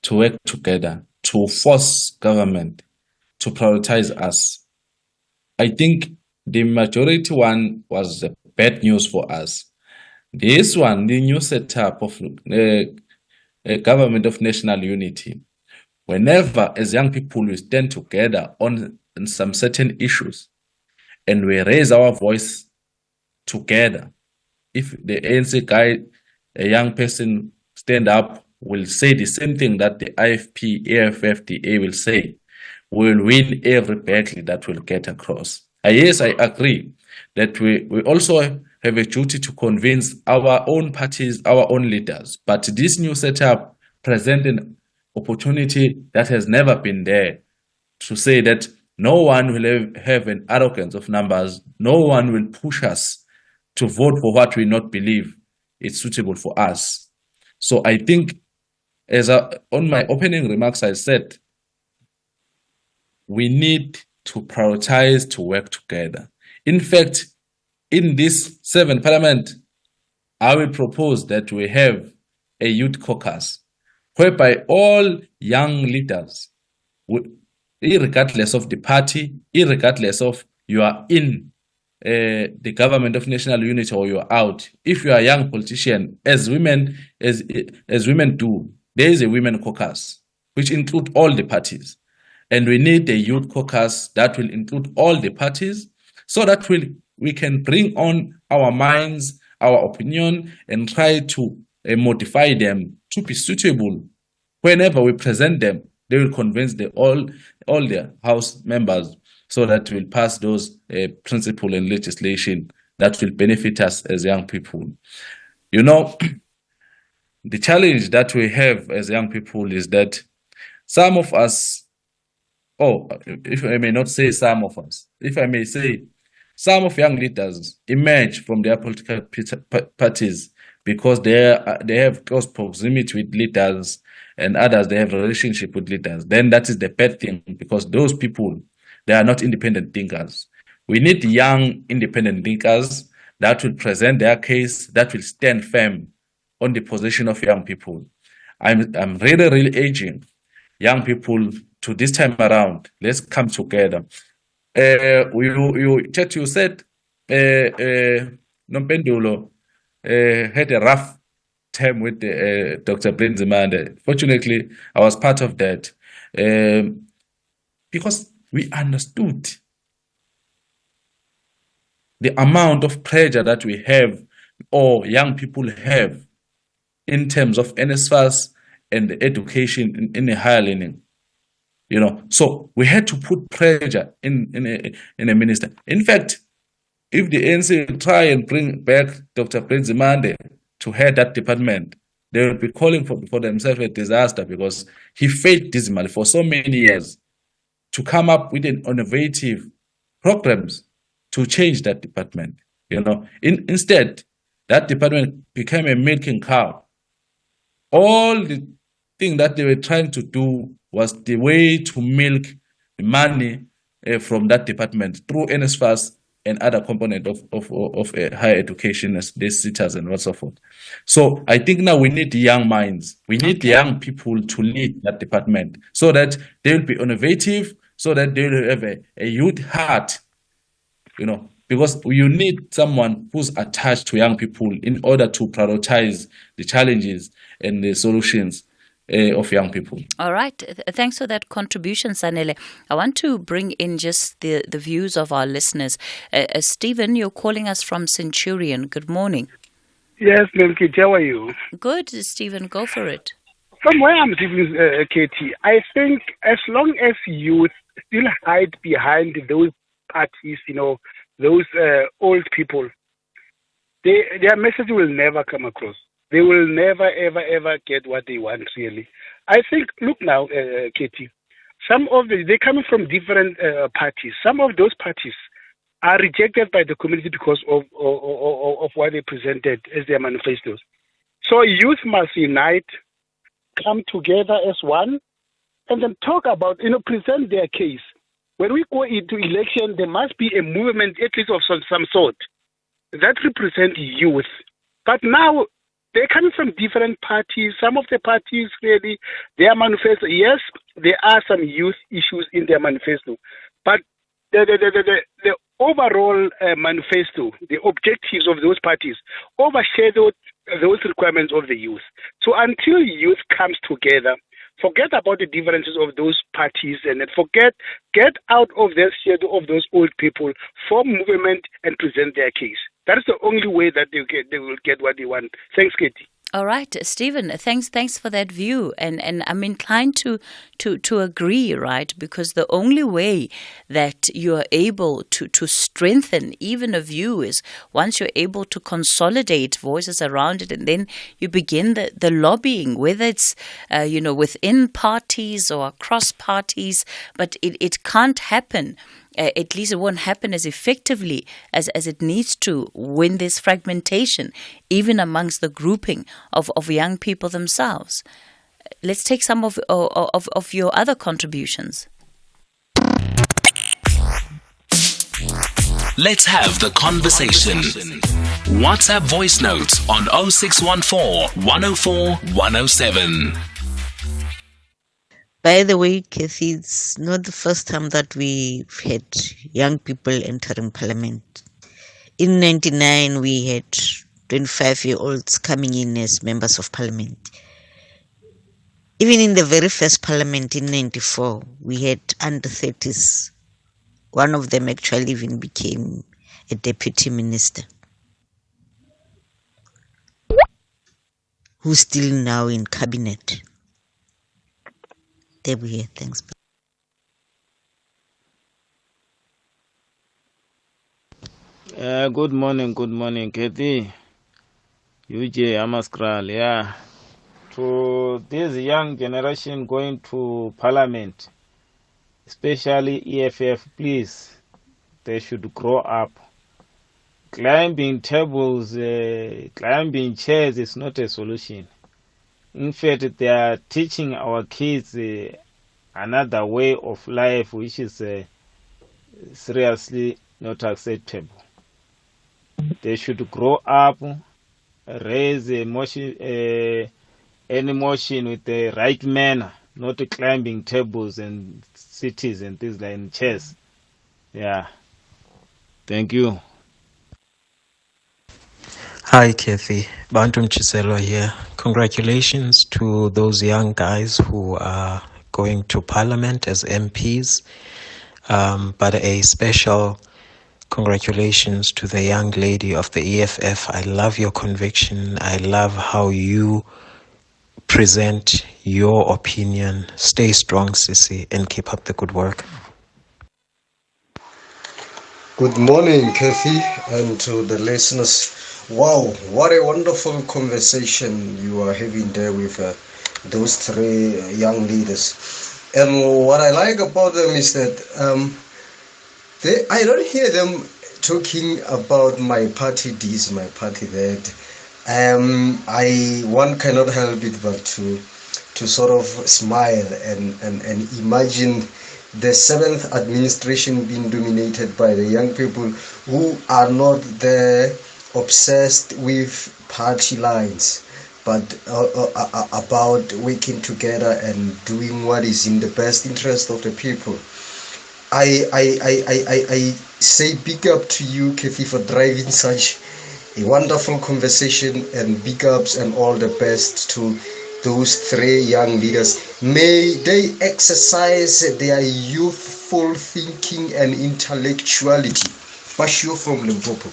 to work together, to force government to prioritize us. I think the majority one was bad news for us. This one, the new setup of a government of national unity, whenever as young people we stand together on some certain issues and we raise our voice together, if the ANC guy, a young person, stand up, will say the same thing that the IFP, AFF, the A will say, will win every battle that will get across. Yes, I agree that we also have a duty to convince our own parties, our own leaders. But this new setup presents an opportunity that has never been there to say that no one will have an arrogance of numbers. No one will push us to vote for what we not believe is suitable for us. So I think, on my opening remarks, I said, we need to prioritize to work together. In fact, in this 7th Parliament, I will propose that we have a youth caucus whereby all young leaders, regardless of the party, regardless of you are in the government of national unity or you are out, if you are a young politician, as women do, there is a women caucus which include all the parties. And we need a youth caucus that will include all the parties so that we can bring on our minds, our opinion, and try to modify them to be suitable. Whenever we present them, they will convince all the House members so that we'll pass those principles and legislation that will benefit us as young people. You know, the challenge that we have as young people is that some of us, if I may not say some of us, if I may say some of young leaders emerge from their political parties because they have close proximity with leaders, and others they have a relationship with leaders. Then that is the bad thing, because those people, they are not independent thinkers. We need young independent thinkers that will present their case, that will stand firm on the position of young people. I'm really urging young people to this time around, let's come together. You said Nompendulo had a rough time with Dr. Brenzimande. Fortunately, I was part of that because we understood the amount of pressure that we have, or young people have, in terms of NSFAS and the education in the higher learning. You know, so we had to put pressure in a minister. In fact, if the ANC try and bring back Dr. Brenzimande to head that department, they will be calling for themselves a disaster, because he failed dismally for so many years to come up with an innovative programs to change that department. You know, instead, that department became a milking cow. All the thing that they were trying to do was the way to milk the money from that department through NSFAS and other component of higher education as they sitters and so forth. So I think now we need young minds. We need young people to lead that department so that they will be innovative, so that they will have a youth heart, you know, because you need someone who's attached to young people in order to prioritize the challenges and the solutions of young people. All right. Thanks for that contribution, Sanele. I want to bring in just the views of our listeners. Stephen, you're calling us from Centurion. Good morning. Yes, Melky, how are you? Good, Stephen. Go for it. From where I'm sitting, Katie, I think as long as you still hide behind those parties, you know, those old people, their message will never come across. They will never, ever, ever get what they want, really. I think, look now, Katie, they're coming from different parties. Some of those parties are rejected by the community because of what they presented as their manifestos. So youth must unite, come together as one, and then talk about, present their case. When we go into election, there must be a movement, at least of some sort, that represent youth. But now, they're coming from different parties. Some of the parties, really, their manifesto, yes, there are some youth issues in their manifesto. But the overall manifesto, the objectives of those parties, overshadowed those requirements of the youth. So until youth comes together, forget about the differences of those parties and get out of the shadow of those old people, form movement and present their case. That is the only way that they will get what they want. Thanks, Katie. All right, Stephen, thanks for that view. And I'm inclined to agree, right? Because the only way that you are able to strengthen even a view is once you're able to consolidate voices around it, and then you begin the lobbying, whether it's within parties or across parties, but it can't happen. At least it won't happen as effectively as it needs to when there's fragmentation, even amongst the grouping of young people themselves. Let's take some of your other contributions. Let's have the conversation. WhatsApp voice notes on 0614 104 107. By the way, Cathy, it's not the first time that we've had young people entering parliament. In 1999, we had 25-year-olds coming in as members of parliament. Even in the very first parliament in 1994, we had under 30s. One of them actually even became a deputy minister, who's still now in cabinet. There we are. Thanks. Good morning, Cathy. UJ Amaskral, yeah. To this young generation going to parliament, especially EFF, please, they should grow up. Climbing tables, climbing chairs is not a solution. In fact, they are teaching our kids another way of life, which is seriously not acceptable. They should grow up, raise any motion with the right manner, not climbing tables and cities and things like chairs. Yeah. Thank you. Hi, Cathy. Bantum Chiselo here. Congratulations to those young guys who are going to Parliament as MPs. But a special congratulations to the young lady of the EFF. I love your conviction. I love how you present your opinion. Stay strong, Sissy, and keep up the good work. Good morning, Cathy, and to the listeners. Wow, what a wonderful conversation you are having there with those three young leaders. And what I like about them is that I don't hear them talking about my party this, my party that. One cannot help it but to sort of smile and imagine the seventh administration being dominated by the young people who are not there obsessed with party lines, but about working together and doing what is in the best interest of the people. I say big up to you, Cathy, for driving such a wonderful conversation, and big ups and all the best to those three young leaders. May they exercise their youthful thinking and intellectuality. Bashu from Limpopo.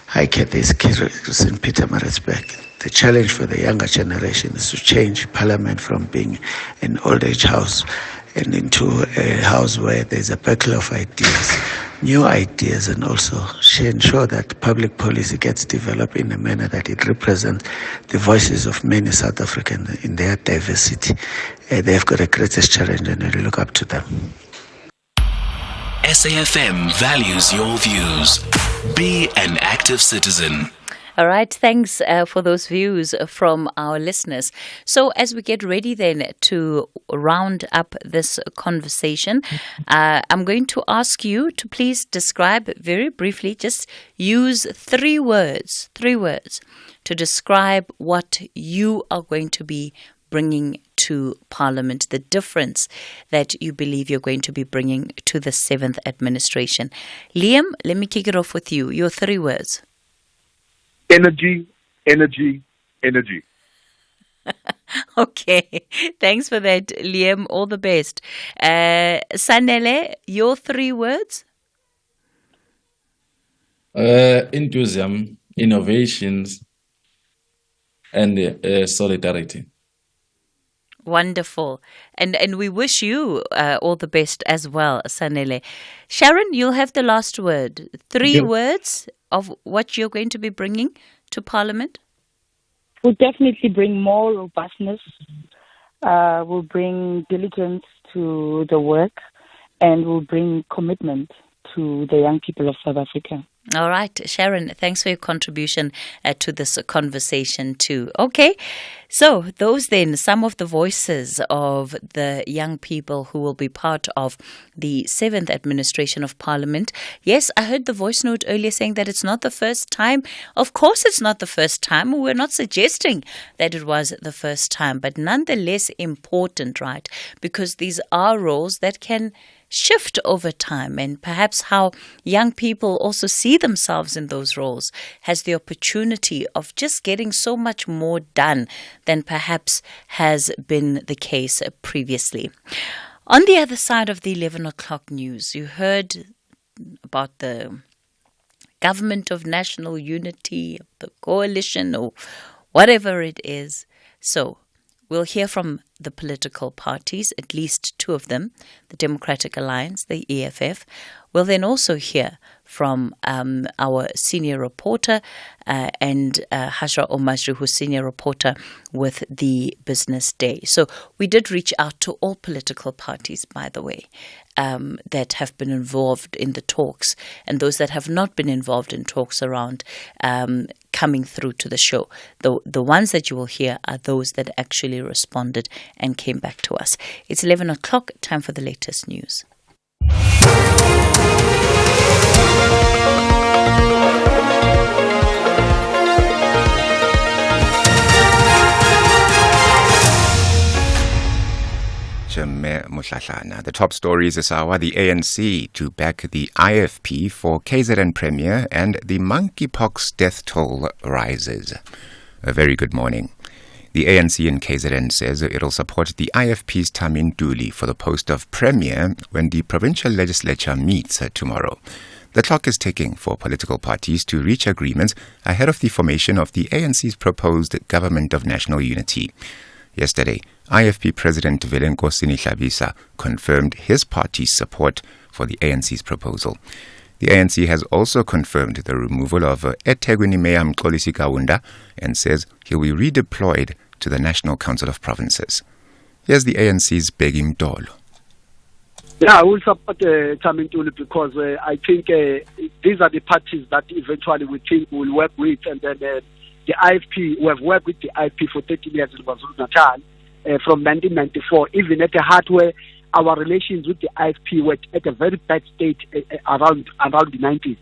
Hi, Cathy. It's St. Peter Maritzburg. The challenge for the younger generation is to change Parliament from being an old age house and into a house where there's a battle of ideas, new ideas and also ensure that public policy gets developed in a manner that it represents the voices of many South Africans in their diversity. They've got a greatest challenge and I look up to them. SAFM values your views. Be an active citizen. All right, thanks for those views from our listeners. So as we get ready then to round up this conversation, I'm going to ask you to please describe very briefly, just use three words to describe what you are going to be bringing to Parliament, the difference that you believe you're going to be bringing to the 7th administration. Liam, let me kick it off with you. Your three words. Energy, energy, energy. Okay, thanks for that, Liam. All the best. Sanele, your three words? Enthusiasm, innovations, and solidarity. Wonderful. And we wish you all the best as well, Sanele. Sharon, you'll have the last word. Three words of what you're going to be bringing to Parliament? We'll definitely bring more robustness. We'll bring diligence to the work, and we'll bring commitment to the young people of South Africa. All right, Sharon, thanks for your contribution to this conversation too. Okay, so those then, some of the voices of the young people who will be part of the 7th administration of Parliament. Yes, I heard the voice note earlier saying that it's not the first time. Of course it's not the first time. We're not suggesting that it was the first time, but nonetheless important, right? Because these are roles that can shift over time, and perhaps how young people also see themselves in those roles has the opportunity of just getting so much more done than perhaps has been the case previously. On the other side of the 11 o'clock news, you heard about the Government of National Unity, the coalition, or whatever it is. So we'll hear from the political parties, at least two of them, the Democratic Alliance, the EFF. We'll then also hear from our senior reporter and Hashra Omashri, who's senior reporter with the Business Day. So we did reach out to all political parties, by the way, that have been involved in the talks, and those that have not been involved in talks around coming through to the show. The ones that you will hear are those that actually responded and came back to us. It's 11 o'clock, time for the latest news. Cathy Mohlahlana. The top stories this hour: the ANC to back the IFP for KZN Premier, and the monkeypox death toll rises. A very good morning. The ANC in KZN says it'll support the IFP's Tamin Duli for the post of Premier when the provincial legislature meets tomorrow. The clock is ticking for political parties to reach agreements ahead of the formation of the ANC's proposed Government of National Unity. Yesterday, IFP President Nkosi Hlabisa confirmed his party's support for the ANC's proposal. The ANC has also confirmed the removal of eThekwini Mayor Mxolisi Kaunda and says he'll be redeployed to the National Council of Provinces. Here's the ANC's Bheki Mtolo. Yeah, I will support Tamin Duli because I think these are the parties that eventually we think will work with, and then the IFP, we have worked with the IFP for 30 years in KwaZulu-Natal from 1994, even at the heart where our relations with the IFP were at a very bad state around the 90s.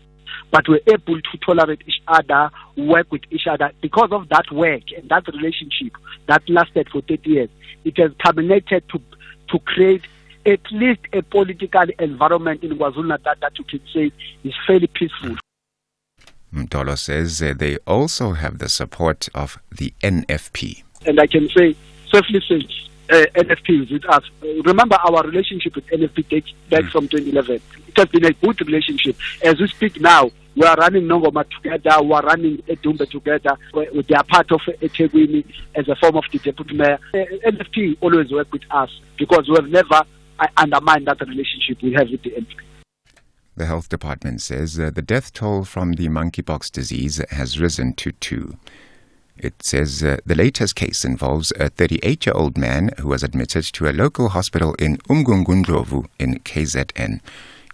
But we're able to tolerate each other, work with each other. Because of that work and that relationship that lasted for 30 years, it has culminated to create at least a political environment in KwaZulu-Natal that you can say is fairly peaceful. Mtolo says they also have the support of the NFP. And I can say, safely say, NFP is with us. Remember, our relationship with NFP dates back from 2011. It has been a good relationship. As we speak now, we are running Nongoma together, we are running Edumbe together. They are part of eThekwini as a form of the deputy mayor. NFP always work with us because we have never undermined that relationship we have with the NFP. The health department says the death toll from the monkeypox disease has risen to 2. It says the latest case involves a 38-year-old man who was admitted to a local hospital in Umgungundlovu in KZN.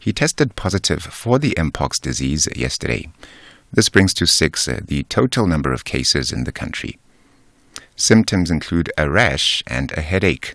He tested positive for the mpox disease yesterday. This brings to 6 the total number of cases in the country. Symptoms include a rash and a headache.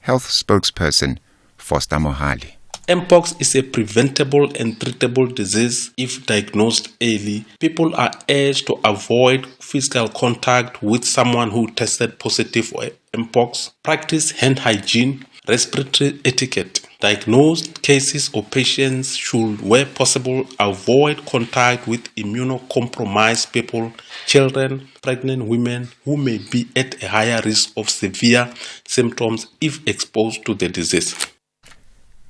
Health spokesperson Cathy Mohlahlana. Mpox is a preventable and treatable disease if diagnosed early. People are urged to avoid physical contact with someone who tested positive for Mpox. Practice hand hygiene, respiratory etiquette. Diagnosed cases or patients should, where possible, avoid contact with immunocompromised people, children, pregnant women who may be at a higher risk of severe symptoms if exposed to the disease.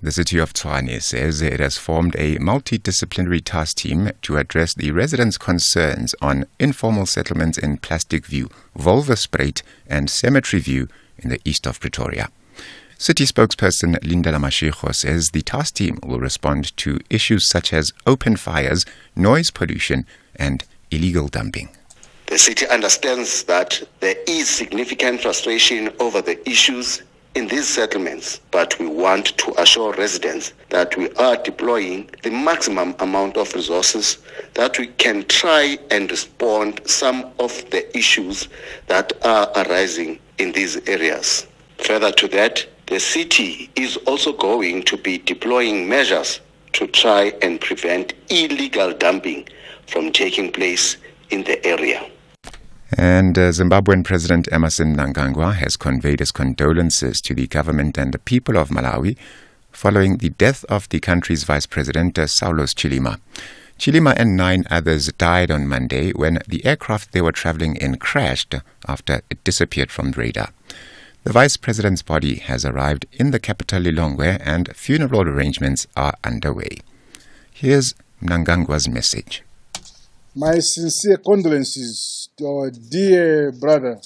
The city of Tshwane says it has formed a multidisciplinary task team to address the residents' concerns on informal settlements in Plastic View, Volverspruit and Cemetery View in the east of Pretoria. City spokesperson Linda Lamashego says the task team will respond to issues such as open fires, noise pollution and illegal dumping. The city understands that there is significant frustration over the issues in these settlements, but we want to assure residents that we are deploying the maximum amount of resources that we can try and respond some of the issues that are arising in these areas. Further to that, the city is also going to be deploying measures to try and prevent illegal dumping from taking place in the area. And Zimbabwean President Emmerson Mnangagwa has conveyed his condolences to the government and the people of Malawi following the death of the country's Vice President Saulos Chilima. Chilima and 9 others died on Monday when the aircraft they were traveling in crashed after it disappeared from the radar. The Vice President's body has arrived in the capital Lilongwe and funeral arrangements are underway. Here's Mnangagwa's message. My sincere condolences to our dear brother,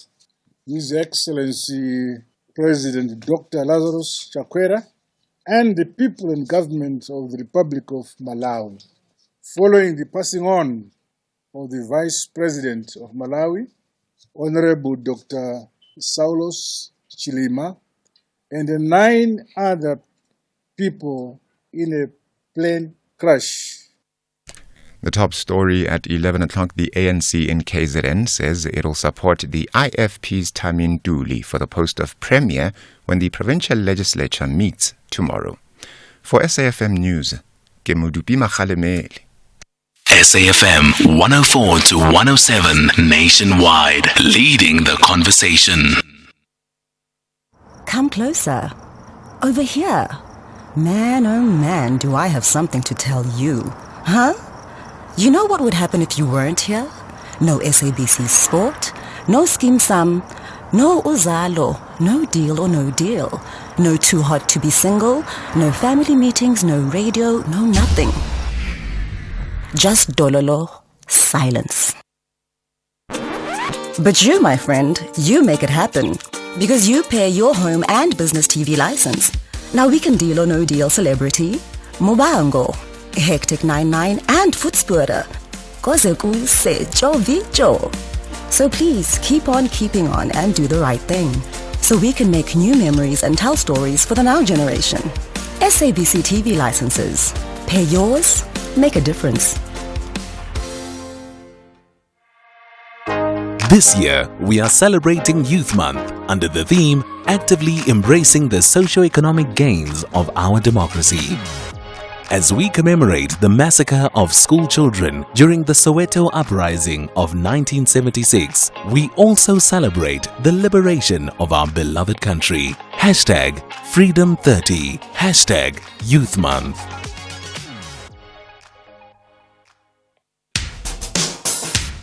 His Excellency President Dr. Lazarus Chakwera, and the people and government of the Republic of Malawi. Following the passing on of the Vice President of Malawi, Honorable Dr. Saulos Chilima, and the 9 other people in a plane crash. The top story at 11 o'clock, the ANC in KZN says it'll support the IFP's Tamin Duli for the post of Premier when the provincial legislature meets tomorrow. For SAFM News, Kemudupi Makhalemele. SAFM 104 to 107 nationwide, leading the conversation. Come closer. Over here. Man, oh man, do I have something to tell you. Huh? You know what would happen if you weren't here? No SABC Sport, no Skim Sam, no Uzalo, no Deal or No Deal, no Too Hot to Be Single, no family meetings, no radio, no nothing. Just dololo, silence. But you, my friend, you make it happen because you pair your home and business TV license. Now we can Deal or No Deal Celebrity, Mubango, Hectic 99 and Footsputter. Kozeku se Jovijo. So please keep on keeping on and do the right thing so we can make new memories and tell stories for the now generation. SABC TV licenses. Pay yours, make a difference. This year, we are celebrating Youth Month under the theme Actively Embracing the Socio-Economic Gains of Our Democracy. As we commemorate the massacre of school children during the Soweto Uprising of 1976, we also celebrate the liberation of our beloved country. #Freedom30. #Youth Month.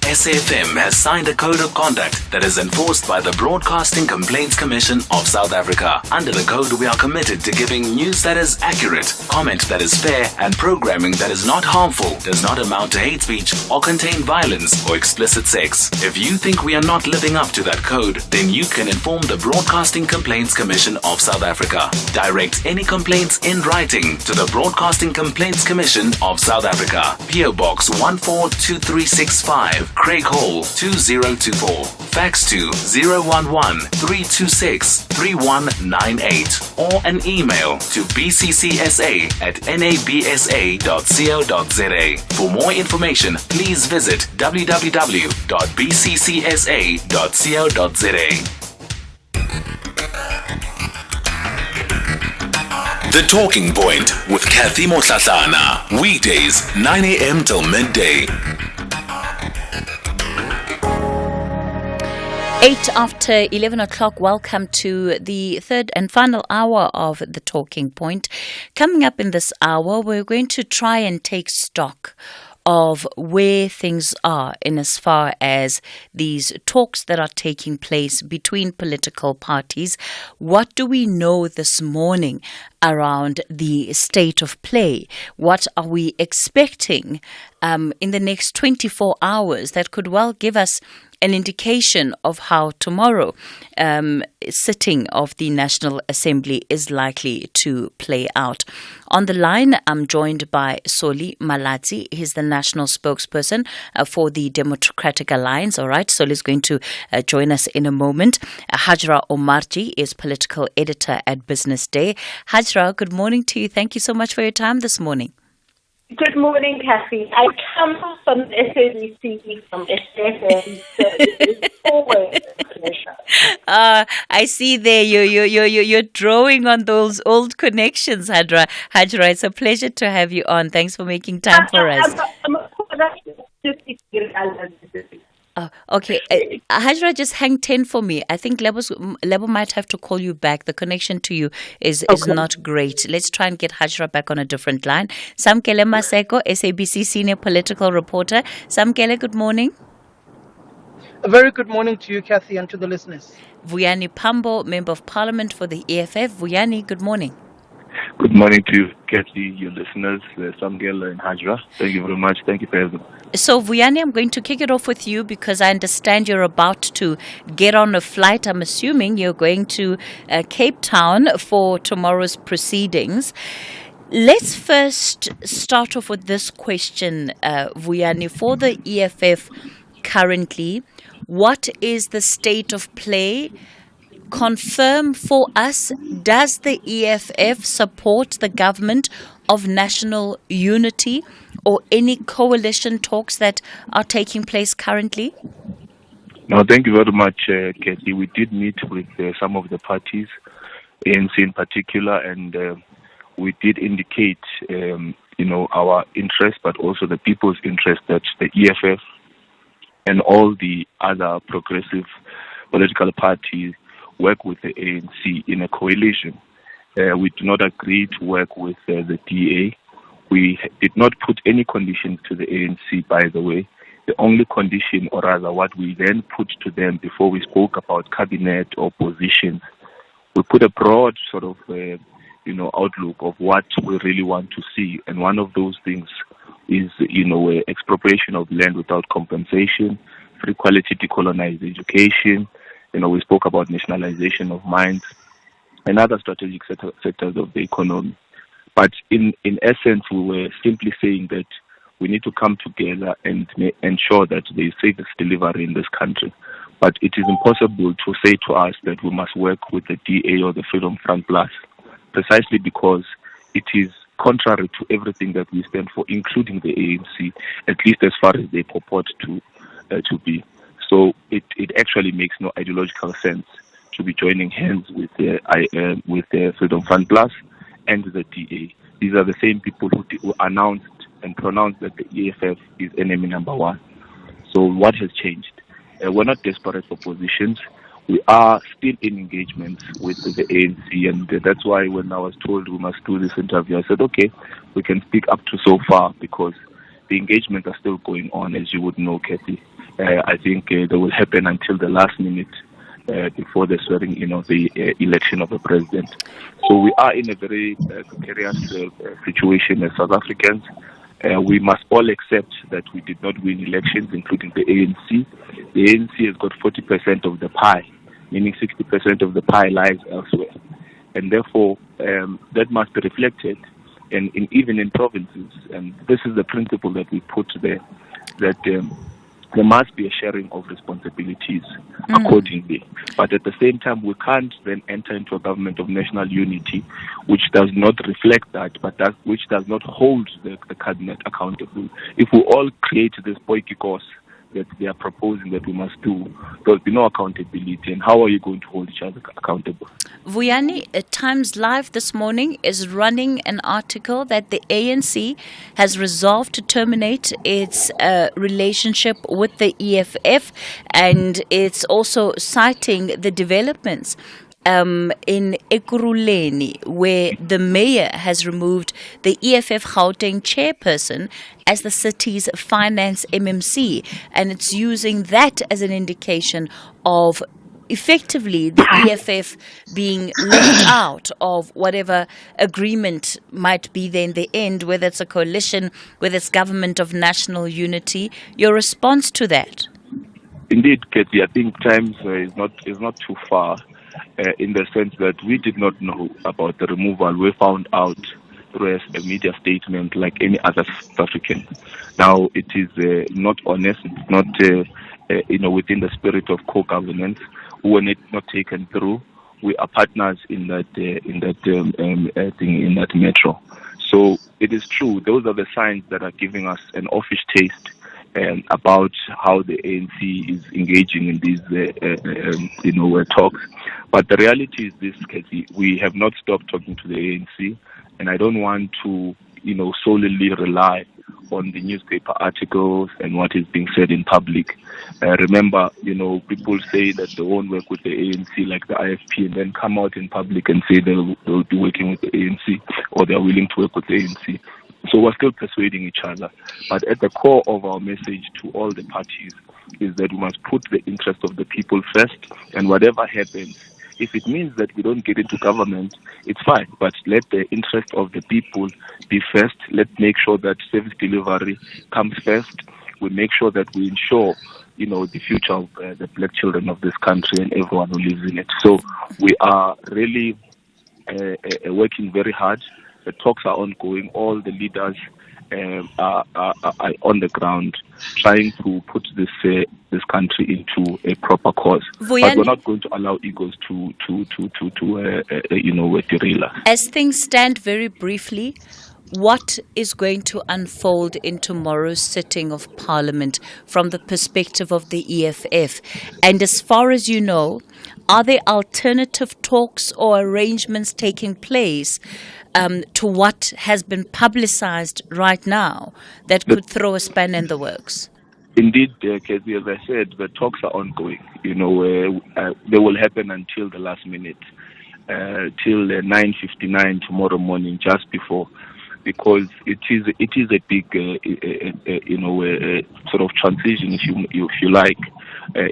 SAFM has signed a code of conduct that is enforced by the Broadcasting Complaints Commission of South Africa. Under the code, we are committed to giving news that is accurate, comment that is fair, and programming that is not harmful, does not amount to hate speech, or contain violence or explicit sex. If you think we are not living up to that code, then you can inform the Broadcasting Complaints Commission of South Africa. Direct any complaints in writing to the Broadcasting Complaints Commission of South Africa. PO Box 142365, Craig Hall 2024. Fax to 011-326-3198 or an email to bccsa@nabsa.co.za. For more information, please visit www.bccsa.co.za. The Talking Point with Cathy Mohlahlana. Weekdays, 9 a.m. till midday. 8 after 11 o'clock, welcome to the third and final hour of The Talking Point. Coming up in this hour, we're going to try and take stock of where things are in as far as these talks that are taking place between political parties. What do we know this morning around the state of play? What are we expecting in the next 24 hours that could well give us an indication of how tomorrow sitting of the National Assembly is likely to play out. On the line, I'm joined by Soli Malatsi. He's the national spokesperson for the Democratic Alliance. All right, Soli is going to join us in a moment. Hajra Omarji is political editor at Business Day. Hajra, good morning to you. Thank you so much for your time this morning. Good morning, Cathy. I come from SABC, from SFM, so it's always a pleasure. I see there you're drawing on those old connections, Hajra. Hajra, it's a pleasure to have you on. Thanks for making time for us. Okay. Hajra, just hang 10 for me. I think Lebo might have to call you back. The connection to you is not great. Let's try and get Hajra back on a different line. Samkele Maseko, SABC senior political reporter. Samkele, good morning. A very good morning to you, Cathy, and to the listeners. Vuyani Pambo, Member of Parliament for the EFF. Vuyani, good morning. Good morning to you, Cathy, your listeners, Samgela and Hajra. Thank you very much. Thank you for having me. So, Vuyani, I'm going to kick it off with you because I understand you're about to get on a flight. I'm assuming you're going to Cape Town for tomorrow's proceedings. Let's first start off with this question, Vuyani. For the EFF currently, what is the state of play? Confirm for us, does the EFF support the government of national unity or any coalition talks that are taking place currently? No, thank you very much, Cathy. We did meet with some of the parties, ANC in particular, and we did indicate, our interest, but also the people's interest that the EFF and all the other progressive political parties work with the ANC in a coalition. We do not agree to work with the DA. We did not put any conditions to the ANC, by the way. The only condition, or rather what we then put to them before we spoke about cabinet or positions, we put a broad sort of, outlook of what we really want to see. And one of those things is, expropriation of land without compensation, free quality decolonized education. We spoke about nationalization of mines and other strategic sectors of the economy. But in essence, we were simply saying that we need to come together and ensure that there is service delivery in this country. But it is impossible to say to us that we must work with the DA or the Freedom Front Plus, precisely because it is contrary to everything that we stand for, including the ANC, at least as far as they purport to be. So it actually makes no ideological sense to be joining hands with the Freedom Front Plus and the DA. These are the same people who announced and pronounced that the EFF is enemy number one. So what has changed? We're not desperate for positions. We are still in engagements with the ANC, and that's why when I was told we must do this interview, I said, okay, we can speak up to so far, because the engagements are still going on, as you would know, Cathy. I think they will happen until the last minute before the swearing in of the election of the president. So we are in a very precarious situation as South Africans. We must all accept that we did not win elections, including the ANC. The ANC has got 40% of the pie, meaning 60% of the pie lies elsewhere. And therefore, that must be reflected even in provinces. And this is the principle that we put there, that there must be a sharing of responsibilities accordingly. But at the same time, we can't then enter into a government of national unity which does not reflect that, but which does not hold the cabinet accountable. If we all create this poikikos that they are proposing that we must do, there will be no accountability. And how are you going to hold each other accountable? Vuyani, Times Live this morning is running an article that the ANC has resolved to terminate its relationship with the EFF, and it's also citing the developments in Ekurhuleni, where the mayor has removed the EFF Gauteng chairperson as the city's finance MMC, and it's using that as an indication of effectively the EFF being left out of whatever agreement might be there in the end, whether it's a coalition, whether it's government of national unity. Your response to that? Indeed, Cathy, I think Times is not too far. In the sense that we did not know about the removal. We found out through a media statement like any other South African. Now, it is not honest. It's not within the spirit of co-governance. We were not taken through. We are partners in that metro. So it is true. Those are the signs that are giving us an offish taste about how the ANC is engaging in these talks. But the reality is this, Cathy, we have not stopped talking to the ANC, and I don't want to, solely rely on the newspaper articles and what is being said in public. Remember, people say that they won't work with the ANC like the IFP, and then come out in public and say they'll be working with the ANC, or they're willing to work with the ANC. So we're still persuading each other. But at the core of our message to all the parties is that we must put the interest of the people first, and whatever happens, if it means that we don't get into government, it's fine. But let the interest of the people be first. Let's make sure that service delivery comes first. We make sure that we ensure, the future of the black children of this country and everyone who lives in it. So we are really working very hard. The talks are ongoing. All the leaders are on the ground trying to put this country into a proper cause. Vuyani, but we're not going to allow egos to derail us. As things stand, very briefly, what is going to unfold in tomorrow's sitting of Parliament from the perspective of the EFF? And as far as you know, are there alternative talks or arrangements taking place to what has been publicized right now that could throw a spanner in the works? Indeed, Cathy, as I said, the talks are ongoing. They will happen until the last minute, till 9:59 tomorrow morning, just before, because it is a big, sort of transition, if you like,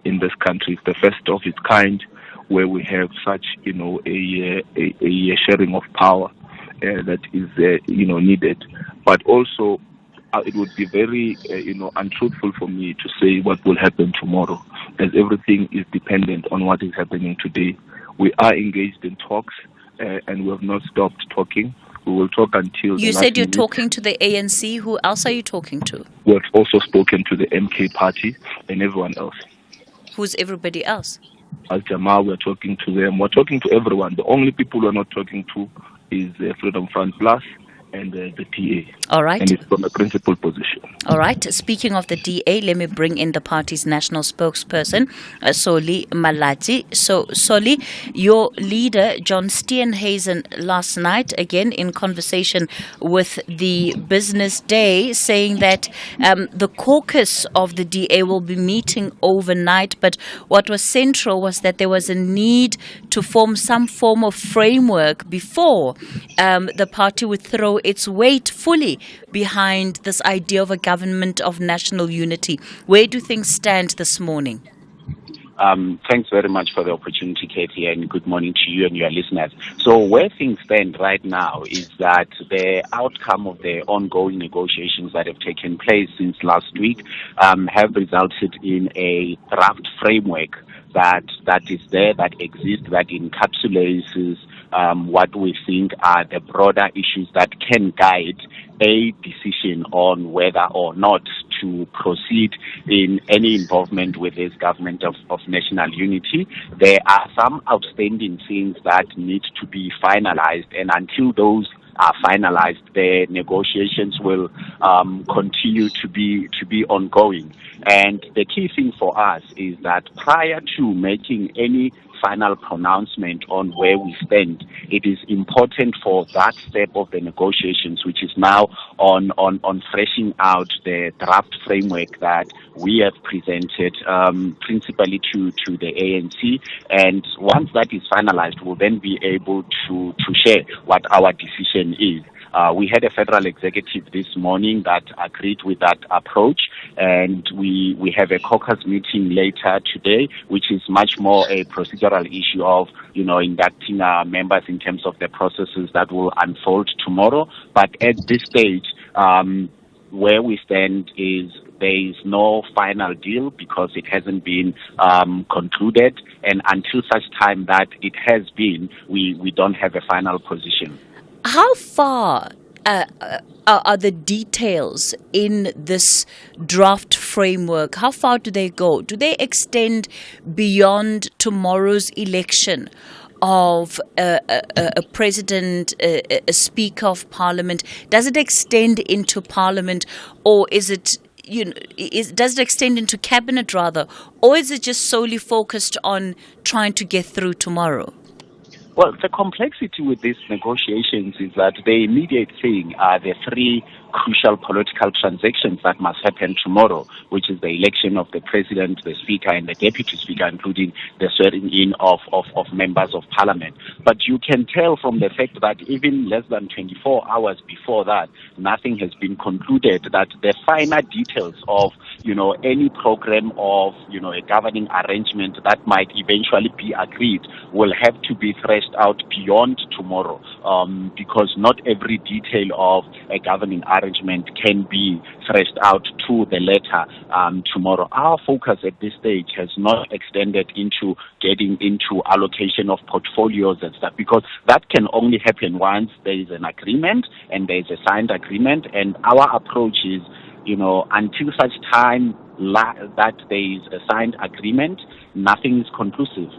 in this country. It's the first of its kind where we have such, a sharing of power that is, needed. But also, it would be very, untruthful for me to say what will happen tomorrow, as everything is dependent on what is happening today. We are engaged in talks, and we have not stopped talking. We will talk until you said you're talking to the ANC. Who else are you talking to? We have also spoken to the MK party and everyone else. Who's everybody else? Al Jamaa, we're talking to them. We're talking to everyone. The only people we're not talking to is Freedom Front Plus and the DA. All right. And it's from a principal position. All right. Speaking of the DA, let me bring in the party's national spokesperson, Solly Malatsi. So, Solly, your leader, John Steenhuisen, last night, again in conversation with the Business Day, saying that the caucus of the DA will be meeting overnight, but what was central was that there was a need to form some form of framework before the party would throw its weight fully behind this idea of a government of national unity. Where do things stand this morning? Thanks very much for the opportunity, Cathy, and good morning to you and your listeners. So where things stand right now is that the outcome of the ongoing negotiations that have taken place since last week have resulted in a draft framework that is there, that exists, that encapsulates what we think are the broader issues that can guide a decision on whether or not to proceed in any involvement with this government of national unity. There are some outstanding things that need to be finalized, and until those are finalized, the negotiations will continue to be ongoing. And the key thing for us is that prior to making any final pronouncement on where we stand, it is important for that step of the negotiations, which is now on fleshing out the draft framework that we have presented principally to the ANC. And once that is finalized, we'll then be able to share what our decision is. We had a federal executive this morning that agreed with that approach, and we have a caucus meeting later today, which is much more a procedural issue of, inducting our members in terms of the processes that will unfold tomorrow. But at this stage, where we stand is there is no final deal because it hasn't been concluded, and until such time that it has been, we don't have a final position. How far are the details in this draft framework? How far do they go? Do they extend beyond tomorrow's election of a president, a speaker of parliament? Does it extend into parliament, or is it, does it extend into cabinet rather, or is it just solely focused on trying to get through tomorrow? Well, the complexity with these negotiations is that the immediate thing are the three crucial political transactions that must happen tomorrow, which is the election of the president, the speaker, and the deputy speaker, including the swearing in of members of parliament. But you can tell from the fact that even less than 24 hours before that, nothing has been concluded, that the finer details of any program of a governing arrangement that might eventually be agreed will have to be threshed out beyond tomorrow, because not every detail of a governing arrangement can be threshed out to the letter tomorrow. Our focus at this stage has not extended into getting into allocation of portfolios and stuff, because that can only happen once there is an agreement and there is a signed agreement. And our approach is, until such time that there is a signed agreement, nothing is conclusive.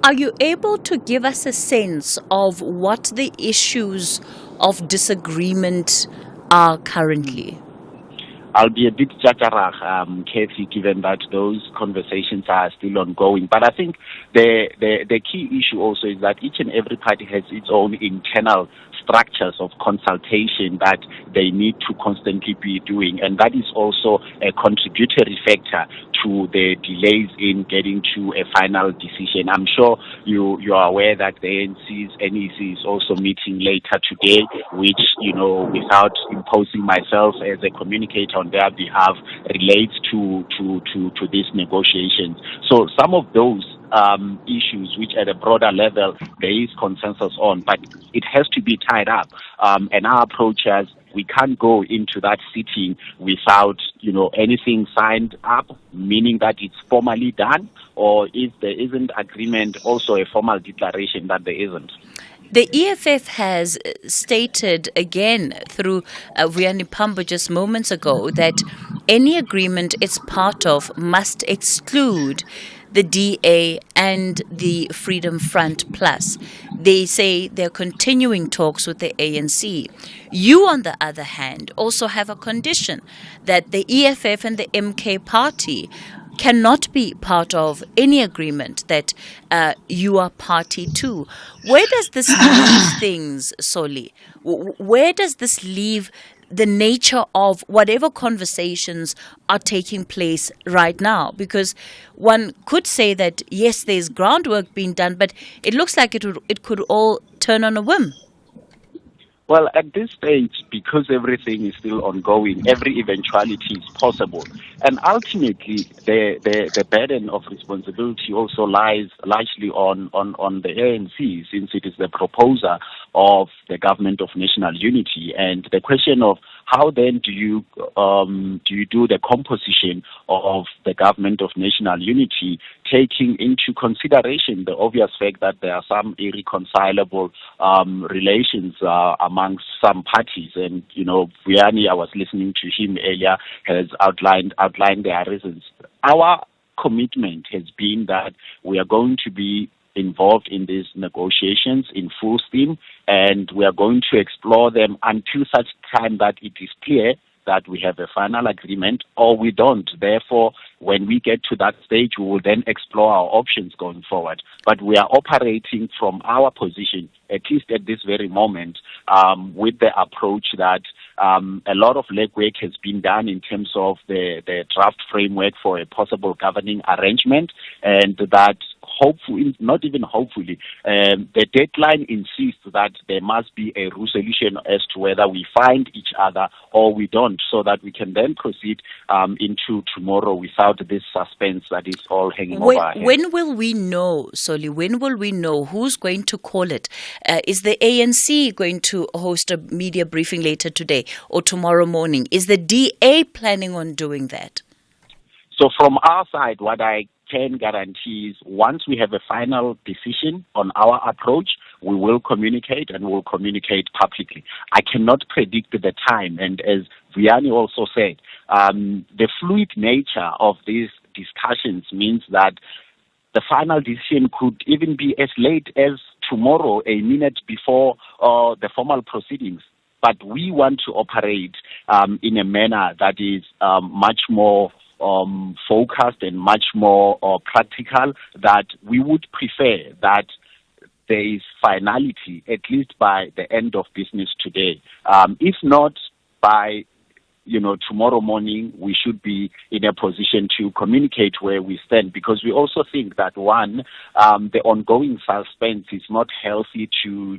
Are you able to give us a sense of what the issues of disagreement are currently? I'll be a bit chakarach, Cathy, given that those conversations are still ongoing. But I think the key issue also is that each and every party has its own internal structures of consultation that they need to constantly be doing, and that is also a contributory factor to the delays in getting to a final decision. I'm sure you are aware that the ANC's NEC is also meeting later today, which, without imposing myself as a communicator on their behalf, relates to these negotiations. So some of those issues which at a broader level there is consensus on, but it has to be tied up. And our approach is we can't go into that sitting without, anything signed up, meaning that it's formally done, or if there isn't agreement, also a formal declaration that there isn't. The EFF has stated again through Vuyani Pambo just moments ago that any agreement it's part of must exclude the DA and the Freedom Front Plus. They say they're continuing talks with the ANC. You, on the other hand, also have a condition that the EFF and the MK party cannot be part of any agreement that you are party to. Where does this leave things, Soli? Where does this leave the nature of whatever conversations are taking place right now? Because one could say that, yes, there's groundwork being done, but it looks like it could all turn on a whim. Well, at this stage, because everything is still ongoing, every eventuality is possible. And ultimately, the burden of responsibility also lies largely on the ANC, since it is the proposer of the government of national unity. And the question of how then do you do the composition of the government of national unity, taking into consideration the obvious fact that there are some irreconcilable relations amongst some parties. And, Vianney, I was listening to him earlier, has outlined their reasons. Our commitment has been that we are going to be involved in these negotiations in full steam, and we are going to explore them until such time that it is clear that we have a final agreement or we don't. Therefore, when we get to that stage, we will then explore our options going forward. But we are operating from our position, at least at this very moment, with the approach that a lot of legwork has been done in terms of the draft framework for a possible governing arrangement, and that hopefully, not even hopefully, the deadline insists that there must be a resolution as to whether we find each other or we don't, so that we can then proceed into tomorrow without this suspense that is all hanging over our heads. When will we know, Soli? When will we know who's going to call it? Is the ANC going to host a media briefing later today or tomorrow morning? Is the DA planning on doing that? So from our side, what I can guarantee is once we have a final decision on our approach, we will communicate and we'll communicate publicly. I cannot predict the time, and as Vianney also said, the fluid nature of these discussions means that the final decision could even be as late as tomorrow, a minute before the formal proceedings. But we want to operate in a manner that is much more focused and much more practical, that we would prefer that there is finality, at least by the end of business today. If not by tomorrow morning, we should be in a position to communicate where we stand, because we also think that, one, the ongoing suspense is not healthy to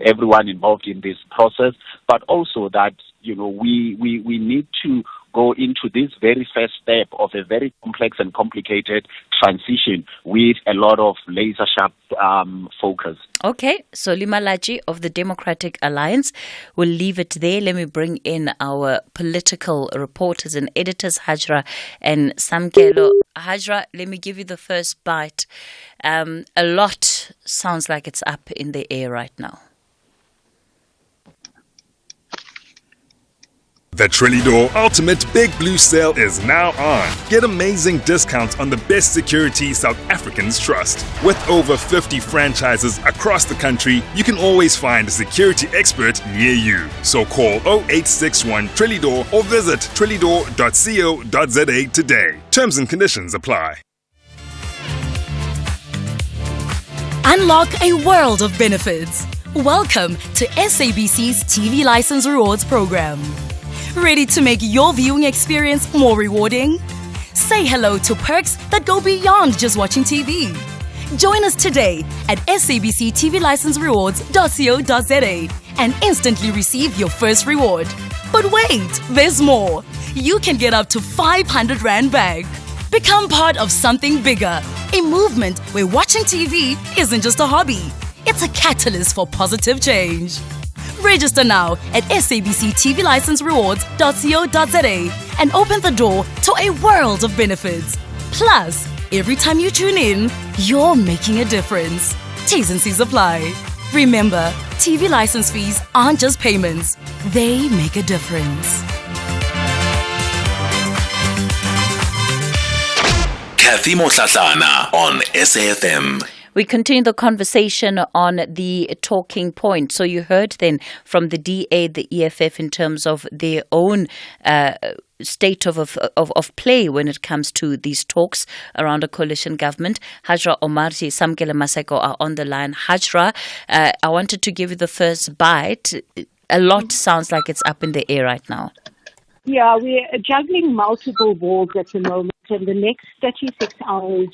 everyone involved in this process, but also that we need to go into this very first step of a very complex and complicated transition with a lot of laser-sharp focus. Okay, so Limalaji of the Democratic Alliance, we'll leave it there. Let me bring in our political reporters and editors, Hajra and Samkelo. Hajra, let me give you the first bite. A lot sounds like it's up in the air right now. The Trellidor Ultimate Big Blue Sale is now on. Get amazing discounts on the best security South Africans trust. With over 50 franchises across the country, you can always find a security expert near you. So call 0861 Trellidor or visit trellidor.co.za today. Terms and conditions apply. Unlock a world of benefits. Welcome to SABC's TV License Rewards program. Ready to make your viewing experience more rewarding? Say hello to perks that go beyond just watching TV. Join us today at sabctvlicenserewards.co.za and instantly receive your first reward. But wait, there's more. You can get up to 500 Rand back. Become part of something bigger, a movement where watching TV isn't just a hobby. It's a catalyst for positive change. Register now at sabctvlicenserewards.co.za and open the door to a world of benefits. Plus, every time you tune in, you're making a difference. T's and C's apply. Remember, TV license fees aren't just payments, they make a difference. Cathy Mohlahlana on SAFM. We continue the conversation on the talking point. So you heard then from the DA, the EFF, in terms of their own state of play when it comes to these talks around a coalition government. Hajra Omarti, Samkele Maseko are on the line. Hajra, I wanted to give you the first bite. A lot sounds like it's up in the air right now. Yeah, we're juggling multiple balls at the moment, and the next 36 hours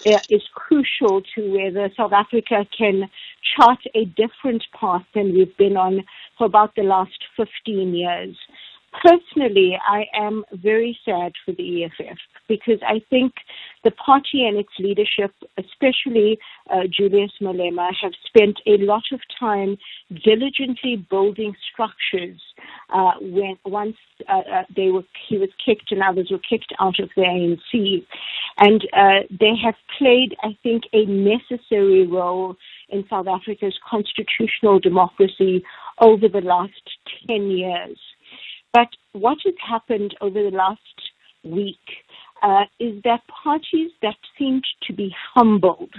is crucial to whether South Africa can chart a different path than we've been on for about the last 15 years. Personally, I am very sad for the EFF because I think the party and its leadership, especially Julius Malema, have spent a lot of time diligently building structures once he was kicked and others were kicked out of the ANC. And they have played, I think, a necessary role in South Africa's constitutional democracy over the last 10 years. But what has happened over the last week is that parties that seemed to be humbled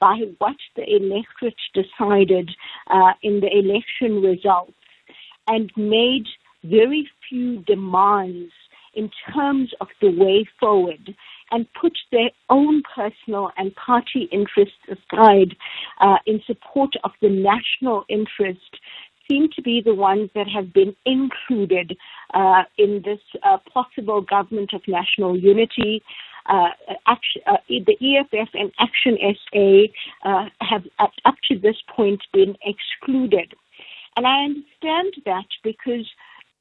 by what the electorate decided in the election results and made very few demands in terms of the way forward and put their own personal and party interests aside in support of the national interest seem to be the ones that have been included in this possible government of national unity. The EFF and Action SA have up to this point been excluded. And I understand that because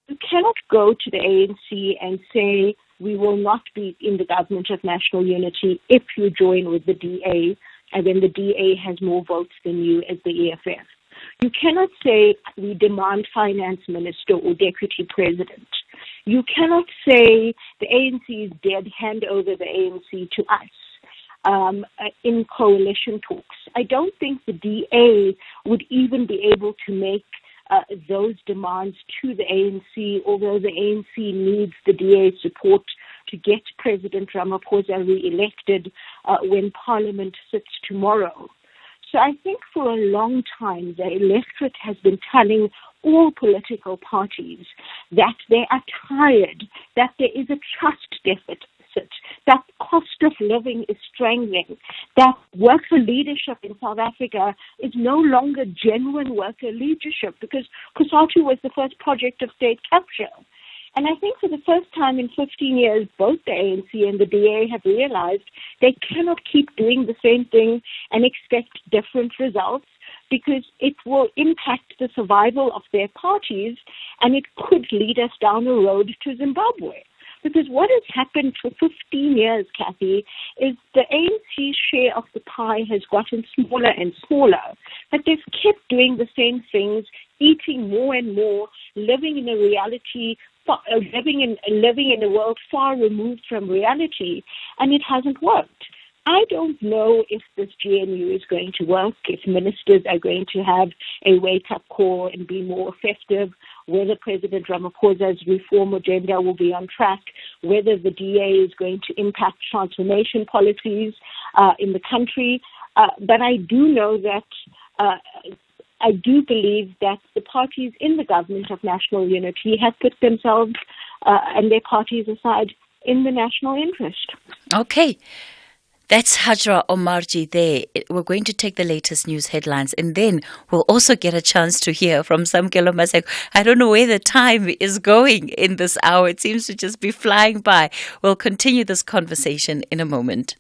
you cannot go to the ANC and say we will not be in the government of national unity if you join with the DA, and then the DA has more votes than you as the EFF. You cannot say we demand finance minister or deputy president. You cannot say the ANC is dead, hand over the ANC to us in coalition talks. I don't think the DA would even be able to make those demands to the ANC, although the ANC needs the DA's support to get President Ramaphosa re-elected when Parliament sits tomorrow. So I think for a long time the electorate has been telling all political parties that they are tired, that there is a trust deficit, that cost of living is strangling, that worker leadership in South Africa is no longer genuine worker leadership because COSATU was the first project of state capture. And I think for the first time in 15 years, both the ANC and the DA have realized they cannot keep doing the same thing and expect different results because it will impact the survival of their parties and it could lead us down a road to Zimbabwe. Because what has happened for 15 years, Cathy, is the ANC's share of the pie has gotten smaller and smaller, but they've kept doing the same things, eating more and more, living in a reality, living in a world far removed from reality, and it hasn't worked. I don't know if this GNU is going to work, if ministers are going to have a wake-up call and be more effective, whether President Ramaphosa's reform agenda will be on track, whether the DA is going to impact transformation policies in the country. But I do know that I do believe that the parties in the government of national unity have put themselves and their parties aside in the national interest. Okay. That's Hajra Omarji there. We're going to take the latest news headlines and then we'll also get a chance to hear from Samkelo Maseko. I don't know where the time is going in this hour. It seems to just be flying by. We'll continue this conversation in a moment.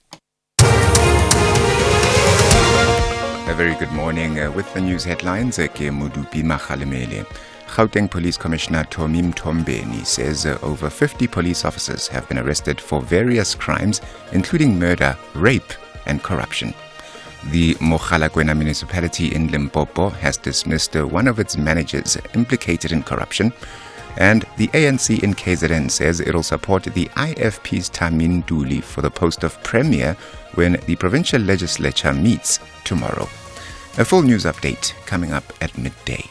A very good morning with the news headlines. Ke Mudupi Makhalemele. Gauteng Police Commissioner Tommy Mtombeni says over 50 police officers have been arrested for various crimes, including murder, rape, and corruption. The Mohlahlana municipality in Limpopo has dismissed one of its managers implicated in corruption, and the ANC in KZN says it will support the IFP's Tamin Duli for the post of Premier when the provincial legislature meets tomorrow. A full news update coming up at midday.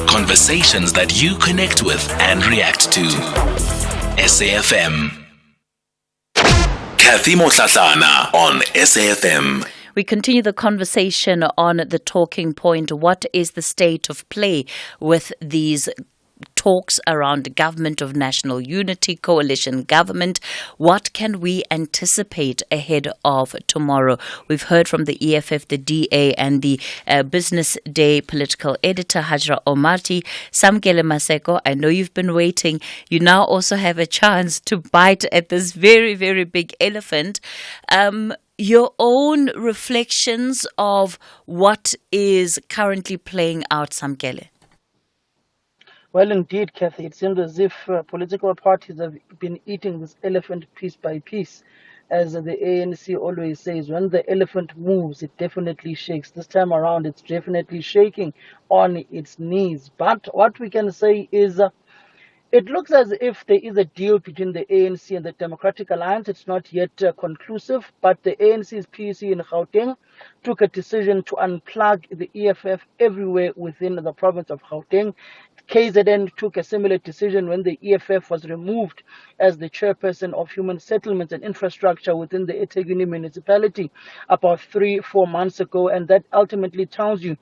Conversations that you connect with and react to. SAFM. Cathy Mohlahlana on SAFM. We continue the conversation on the talking point. What is the state of play with these talks around the government of national unity, coalition government. What can we anticipate ahead of tomorrow? We've heard from the EFF, the DA, and the Business Day political editor, Hajra Omarti. Samkele Maseko, I know you've been waiting. You now also have a chance to bite at this very, very big elephant. Your own reflections of what is currently playing out, Samkele. Well, indeed, Cathy, it seems as if political parties have been eating this elephant piece by piece. As the ANC always says, when the elephant moves, it definitely shakes. This time around, it's definitely shaking on its knees. But what we can say is it looks as if there is a deal between the ANC and the Democratic Alliance. It's not yet conclusive, but the ANC's PEC in Gauteng took a decision to unplug the EFF everywhere within the province of Gauteng. KZN took a similar decision when the EFF was removed as the chairperson of human settlements and infrastructure within the eThekwini municipality about 3-4 months ago, and that ultimately tells you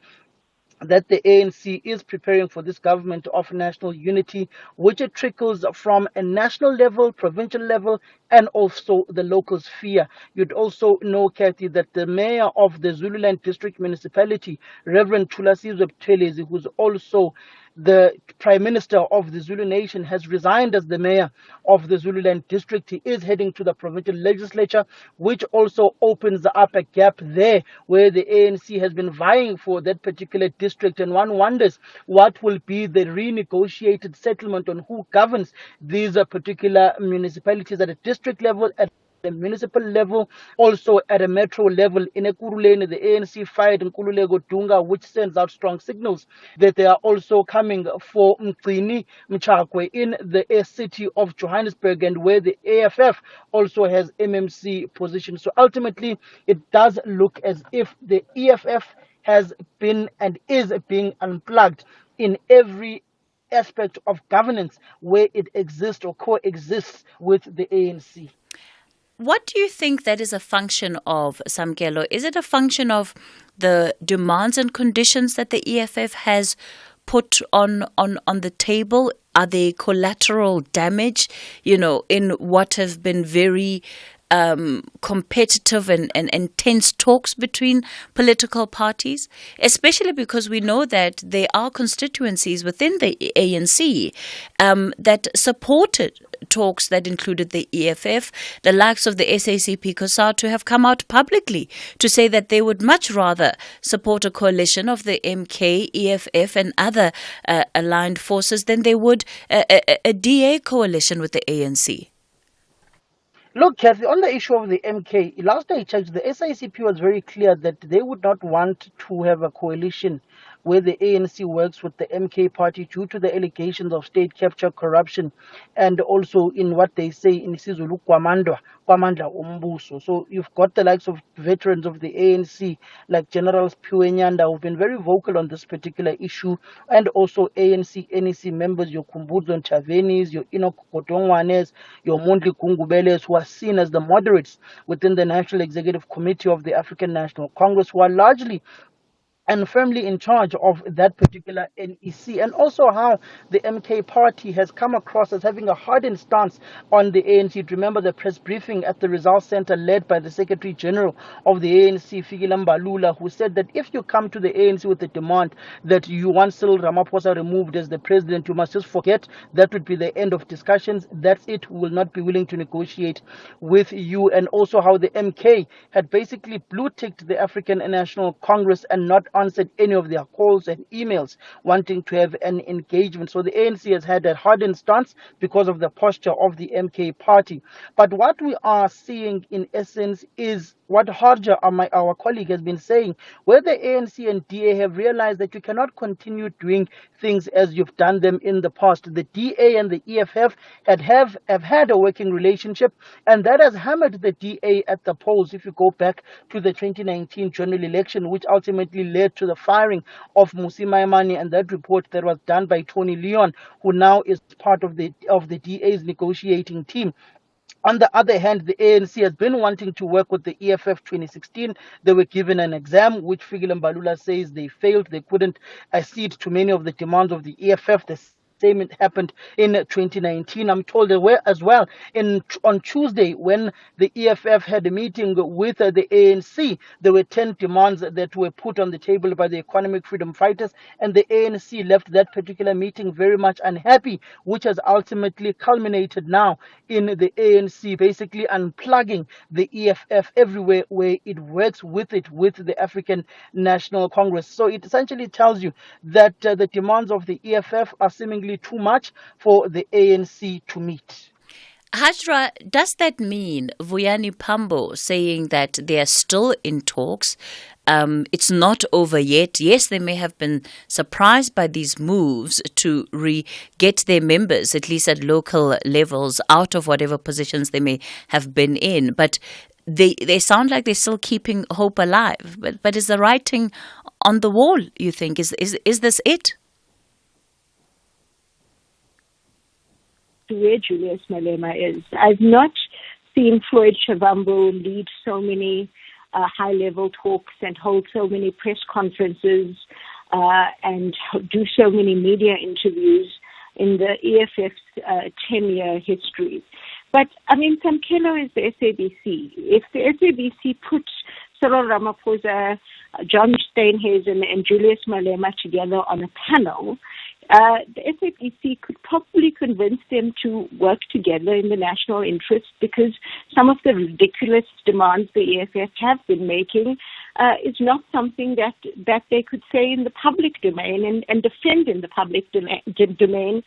that the ANC is preparing for this government of national unity, which it trickles from a national level, provincial level, and also the local sphere. You'd also know, Cathy, that the mayor of the Zululand district municipality, Reverend Thulasizwe Buthelezi, who's also the Prime Minister of the Zulu Nation, has resigned as the mayor of the Zululand district. He is heading to the provincial legislature, which also opens up a gap there where the ANC has been vying for that particular district. And one wonders what will be the renegotiated settlement on who governs these particular municipalities at a district level, at the municipal level, also at a metro level. In Ekurhuleni, the ANC fired Nkululeko Dunga, which sends out strong signals that they are also coming for Mgcini Mchakwe in the city of Johannesburg, and where the AFF also has MMC position. So ultimately, it does look as if the EFF has been and is being unplugged in every aspect of governance where it exists or coexists with the ANC. What do you think that is a function of, Samkelo? Is it a function of the demands and conditions that the EFF has put on the table? Are they collateral damage, in what have been very competitive and intense talks between political parties, especially because we know that there are constituencies within the ANC that supported talks that included the EFF, the likes of the SACP COSATU have come out publicly to say that they would much rather support a coalition of the MK, EFF and other aligned forces than they would a DA coalition with the ANC. Look, Cathy, on the issue of the MK, last I checked, the SICP was very clear that they would not want to have a coalition where the ANC works with the MK party due to the allegations of state capture, corruption, and also in what they say in isiZulu, kwamandla umbuso. So you've got the likes of veterans of the ANC, like General Sphiwe Nyanda, who've been very vocal on this particular issue, and also ANC, NEC members, your Khumbudzo Ntavenis, your Enoch Godongwanes, your Mondli Gungubeles, who are seen as the moderates within the National Executive Committee of the African National Congress, who are largely and firmly in charge of that particular NEC, and also how the MK party has come across as having a hardened stance on the ANC. Remember the press briefing at the Results Center led by the Secretary General of the ANC, Fikile Mbalula, who said that if you come to the ANC with the demand that you want Cyril Ramaphosa removed as the president, you must just forget that would be the end of discussions. That's it. We will not be willing to negotiate with you. And also how the MK had basically blue-ticked the African National Congress and not answered any of their calls and emails wanting to have an engagement. So the ANC has had a hardened stance because of the posture of the MK party. But what we are seeing in essence is what Harja, our colleague, has been saying, where the ANC and DA have realized that you cannot continue doing things as you've done them in the past. The DA and the EFF have had a working relationship, and that has hammered the DA at the polls. If you go back to the 2019 general election, which ultimately led to the firing of Musi Maimane, and that report that was done by Tony Leon, who now is part of the DA's negotiating team. On the other hand, the ANC has been wanting to work with the EFF 2016. They were given an exam, which Fikile Mbalula says they failed. They couldn't accede to many of the demands of the EFF. The same happened in 2019. I'm told there were as well on Tuesday when the EFF had a meeting with the ANC. There were 10 demands that were put on the table by the Economic Freedom Fighters, and the ANC left that particular meeting very much unhappy, which has ultimately culminated now in the ANC basically unplugging the EFF everywhere where it works with the African National Congress. So it essentially tells you that the demands of the EFF are seemingly too much for the ANC to meet. Hajra, does that mean Vuyani Pambo saying that they are still in talks? It's not over yet. Yes, they may have been surprised by these moves to get their members, at least at local levels, out of whatever positions they may have been in. But they sound like they're still keeping hope alive. But is the writing on the wall, you think? Is this it? Where Julius Malema is. I've not seen Floyd Shavambo lead so many high-level talks and hold so many press conferences and do so many media interviews in the EFF's 10-year history. But, I mean, Samkelo is the SABC. If the SABC puts Cyril Ramaphosa, John Steenhuisen and Julius Malema together on a panel, the SABC could probably convince them to work together in the national interest, because some of the ridiculous demands the EFF have been making is not something that they could say in the public domain and defend in the public domain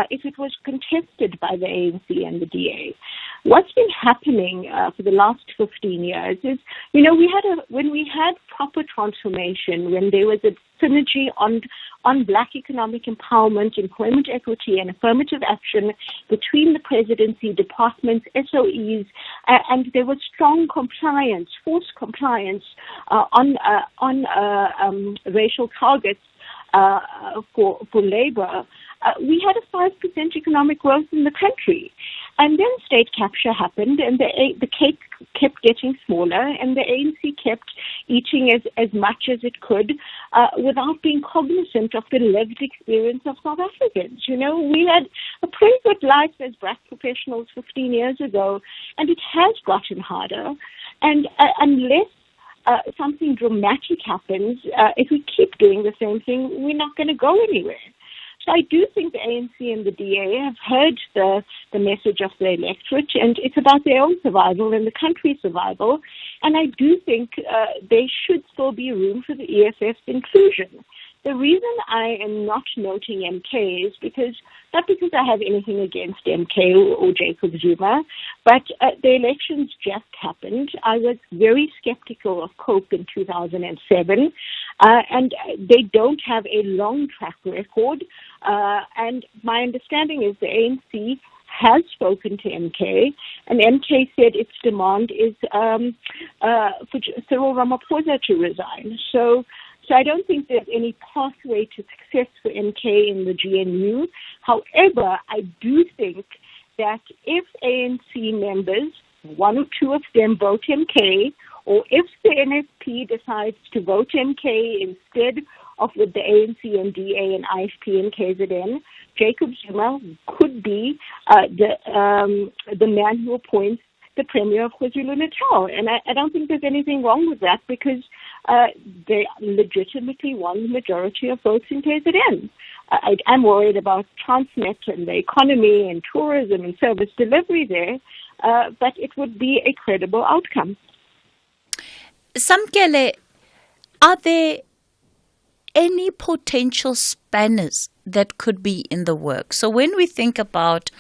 if it was contested by the ANC and the DA. What's been happening for the last 15 years is, when we had proper transformation, when there was a synergy on black economic empowerment, employment equity, and affirmative action between the presidency, departments, SOEs, and there was strong compliance, forced compliance on racial targets for labor. We had a 5% economic growth in the country. And then state capture happened, and the cake kept getting smaller, and the ANC kept eating as much as it could without being cognizant of the lived experience of South Africans. We had a pretty good life as black professionals 15 years ago, and it has gotten harder. And unless something dramatic happens, if we keep doing the same thing, we're not going to go anywhere. So I do think the ANC and the DA have heard the message of the electorate, and it's about their own survival and the country's survival. And I do think there should still be room for the EFF's inclusion. The reason I am not noting MK is not because I have anything against MK or Jacob Zuma, but the elections just happened. I was very skeptical of COPE in 2007, and they don't have a long track record. And my understanding is the ANC has spoken to MK, and MK said its demand is for Cyril Ramaphosa to resign. So I don't think there's any pathway to success for MK in the GNU. However, I do think that if ANC members, one or two of them, vote MK, or if the NFP decides to vote MK instead of with the ANC and DA and IFP and KZN, Jacob Zuma could be the man who appoints the Premier of KwaZulu-Natal. And I don't think there's anything wrong with that, because they legitimately won the majority of votes in KZN. I'm worried about Transnet and the economy and tourism and service delivery there, but it would be a credible outcome. Samkele, are there any potential spanners that could be in the works? So when we think about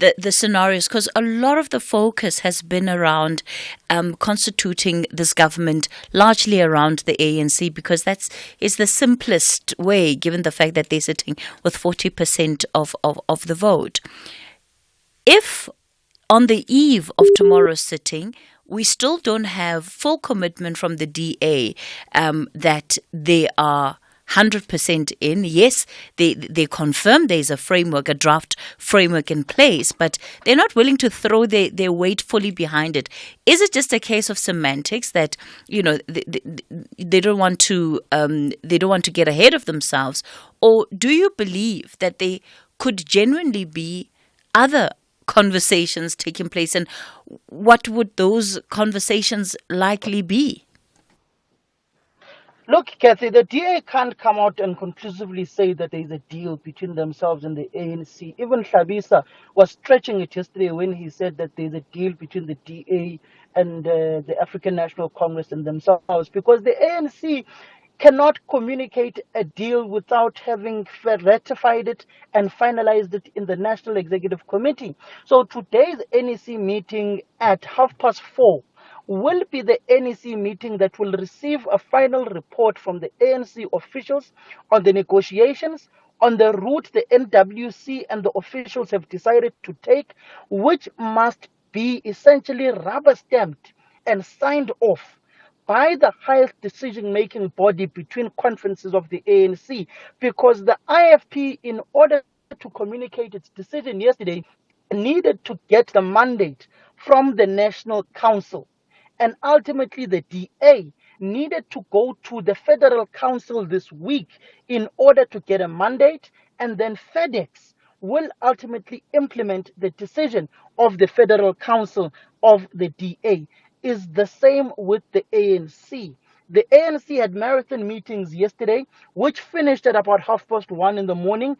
the scenarios, because a lot of the focus has been around constituting this government largely around the ANC, because is the simplest way, given the fact that they're sitting with 40% of the vote. If on the eve of tomorrow's sitting, we still don't have full commitment from the DA that they are 100% in. Yes, they confirm there's a framework, a draft framework in place, but they're not willing to throw their weight fully behind it. Is it just a case of semantics that they don't want to get ahead of themselves, or do you believe that they could genuinely be other conversations taking place, and what would those conversations likely be? Look, Cathy, the DA can't come out and conclusively say that there is a deal between themselves and the ANC. Even Hlabisa was stretching it yesterday when he said that there's a deal between the DA and the African National Congress and themselves, because the ANC cannot communicate a deal without having ratified it and finalized it in the National Executive Committee. So today's NEC meeting at 4:30 will be the NEC meeting that will receive a final report from the ANC officials on the negotiations, on the route the NWC and the officials have decided to take, which must be essentially rubber stamped and signed off by the highest decision-making body between conferences of the ANC, because the IFP, in order to communicate its decision yesterday, needed to get the mandate from the National Council. And ultimately, the DA needed to go to the Federal Council this week in order to get a mandate, and then FedEx will ultimately implement the decision of the Federal Council of the DA. Is the same with the ANC. The ANC had marathon meetings yesterday, which finished at about 1:30 in the morning.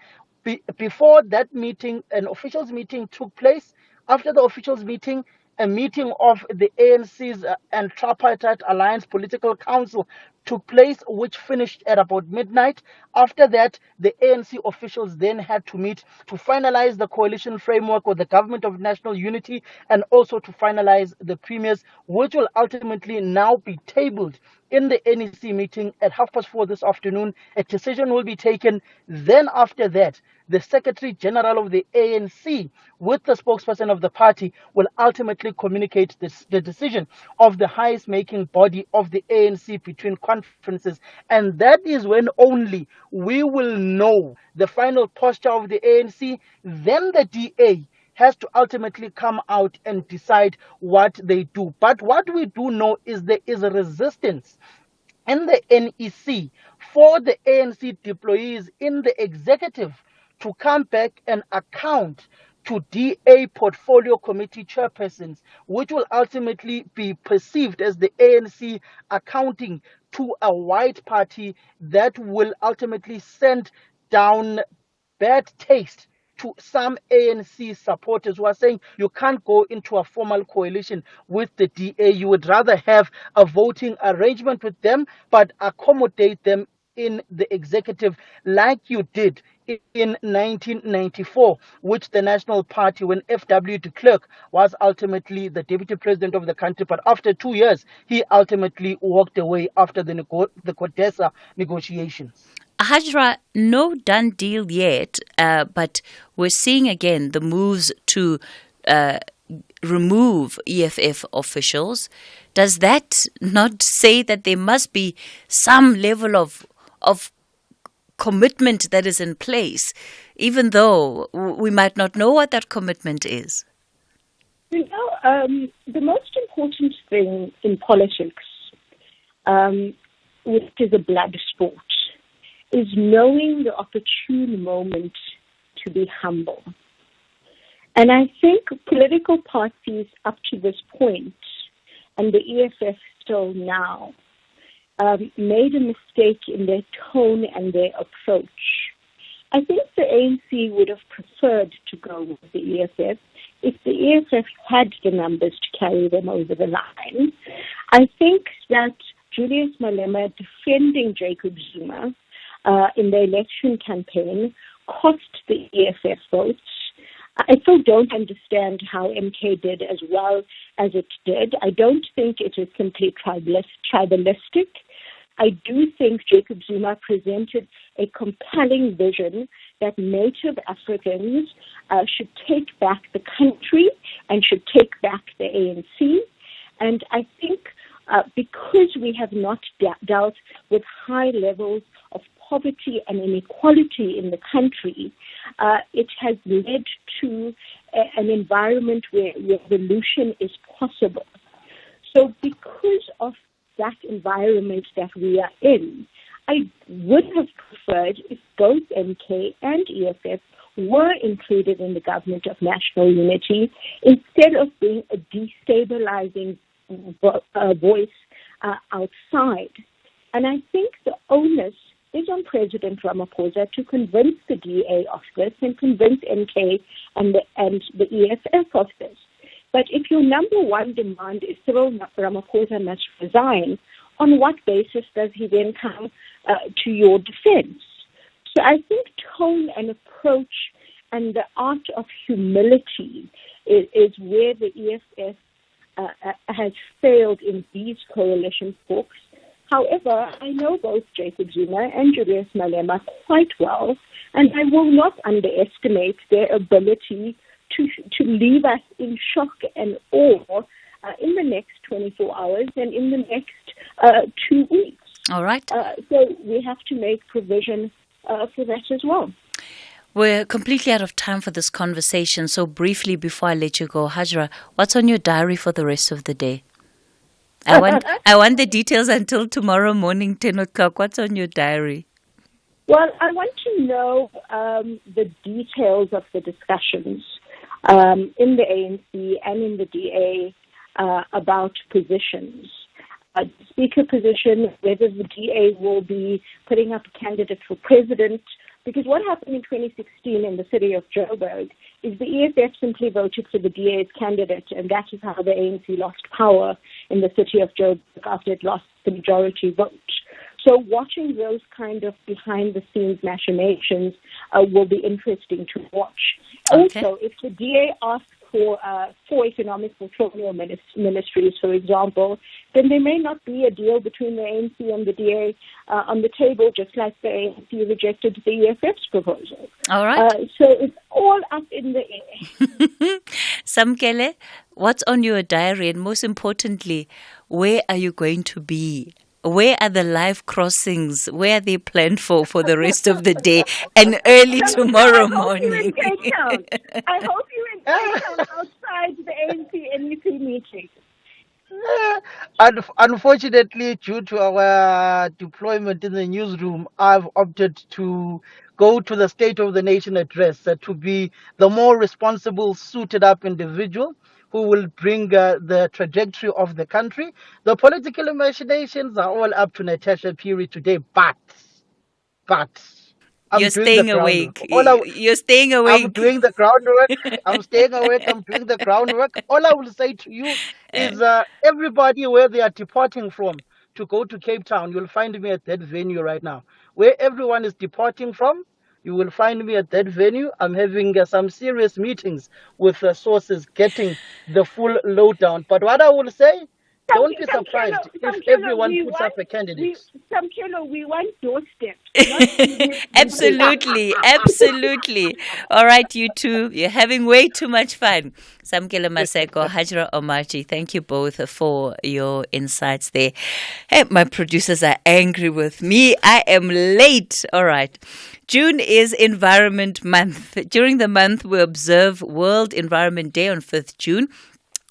Before that meeting, an officials meeting took place. After the officials meeting, a meeting of the ANC's and Tripartite Alliance Political Council took place, which finished at about midnight. After that, the ANC officials then had to meet to finalize the coalition framework or the government of national unity, and also to finalize the premiers, which will ultimately now be tabled in the NEC meeting at 4:30 this afternoon. A decision will be taken. Then after that, the Secretary General of the ANC, with the spokesperson of the party, will ultimately communicate the decision of the highest making body of the ANC between conferences. And that is when only we will know the final posture of the ANC. Then the DA has to ultimately come out and decide what they do. But what we do know is there is a resistance in the NEC for the ANC deployees in the executive to come back and account to DA portfolio committee chairpersons, which will ultimately be perceived as the ANC accounting to a white party that will ultimately send down bad taste to some ANC supporters who are saying you can't go into a formal coalition with the DA. You would rather have a voting arrangement with them, but accommodate them in the executive like you did in 1994, which the National Party, when F.W. de Klerk was ultimately the deputy president of the country, but after 2 years, he ultimately walked away after the CODESA negotiations. Hajra, no done deal yet, but we're seeing again the moves to remove EFF officials. Does that not say that there must be some level of commitment that is in place, even though we might not know what that commitment is? You know, the most important thing in politics, which is a blood sport, is knowing the opportune moment to be humble. And I think political parties up to this point, and the EFF still now, made a mistake in their tone and their approach. I think the ANC would have preferred to go with the EFF if the EFF had the numbers to carry them over the line. I think that Julius Malema defending Jacob Zuma in the election campaign cost the EFF votes. I still don't understand how MK did as well as it did. I don't think it is simply tribalistic. I do think Jacob Zuma presented a compelling vision that Native Africans should take back the country and should take back the ANC. And I think because we have not dealt with high levels of poverty and inequality in the country, it has led to an environment where revolution is possible. So because of that environment that we are in, I would have preferred if both MK and EFF were included in the government of national unity instead of being a destabilizing voice outside. And I think the onus is on President Ramaphosa to convince the DA of this and convince MK and the EFF of this. But if your number one demand is Cyril Ramaphosa must resign, on what basis does he then come to your defense? So I think tone and approach and the art of humility is where the EFF has failed in these coalition talks. However, I know both Jacob Zuma and Julius Malema quite well, and I will not underestimate their ability to leave us in shock and awe in the next 24 hours and in the next 2 weeks. All right. So we have to make provision for that as well. We're completely out of time for this conversation. So briefly, before I let you go, Hajra, what's on your diary for the rest of the day? I want the details until tomorrow morning, 10 o'clock. What's on your diary? Well, I want to know the details of the discussions in the ANC and in the DA about positions. Speaker position, whether the DA will be putting up a candidate for president. Because what happened in 2016 in the city of Joburg is the EFF simply voted for the DA's candidate, and that is how the ANC lost power in the city of Joburg after it lost the majority vote. So watching those kind of behind-the-scenes machinations will be interesting to watch. Okay. Also, if the DA asks for economic portfolio ministries, for example, then there may not be a deal between the ANC and the DA on the table, just like the ANC rejected the EFF's proposal. All right. So it's all up in the air. Samkele, what's on your diary? And most importantly, where are you going to be? Where are the live crossings? Where are they planned for the rest of the day and early tomorrow morning? I hope you're in Cape Town outside the ANC NUP meeting. Unfortunately, due to our deployment in the newsroom, I've opted to go to the State of the Nation address to be the more responsible, suited up individual who will bring the trajectory of the country. The political machinations are all up to Natasha Piri today, but you're staying awake. You're staying awake. I'm doing the groundwork. I'm staying awake. I'm doing the groundwork. All I will say to you is everybody where they are departing from to go to Cape Town, you'll find me at that venue right now. Where everyone is departing from, you will find me at that venue. I'm having some serious meetings with sources getting the full lowdown. But what I will say, don't be surprised if everyone puts up a candidate. We want doorsteps. Absolutely. All right, you two, you're having way too much fun. Samkele Maseko, Hajra Omarchi, thank you both for your insights there. Hey, my producers are angry with me. I am late. All right. June is Environment Month. During the month, we observe World Environment Day on 5th June.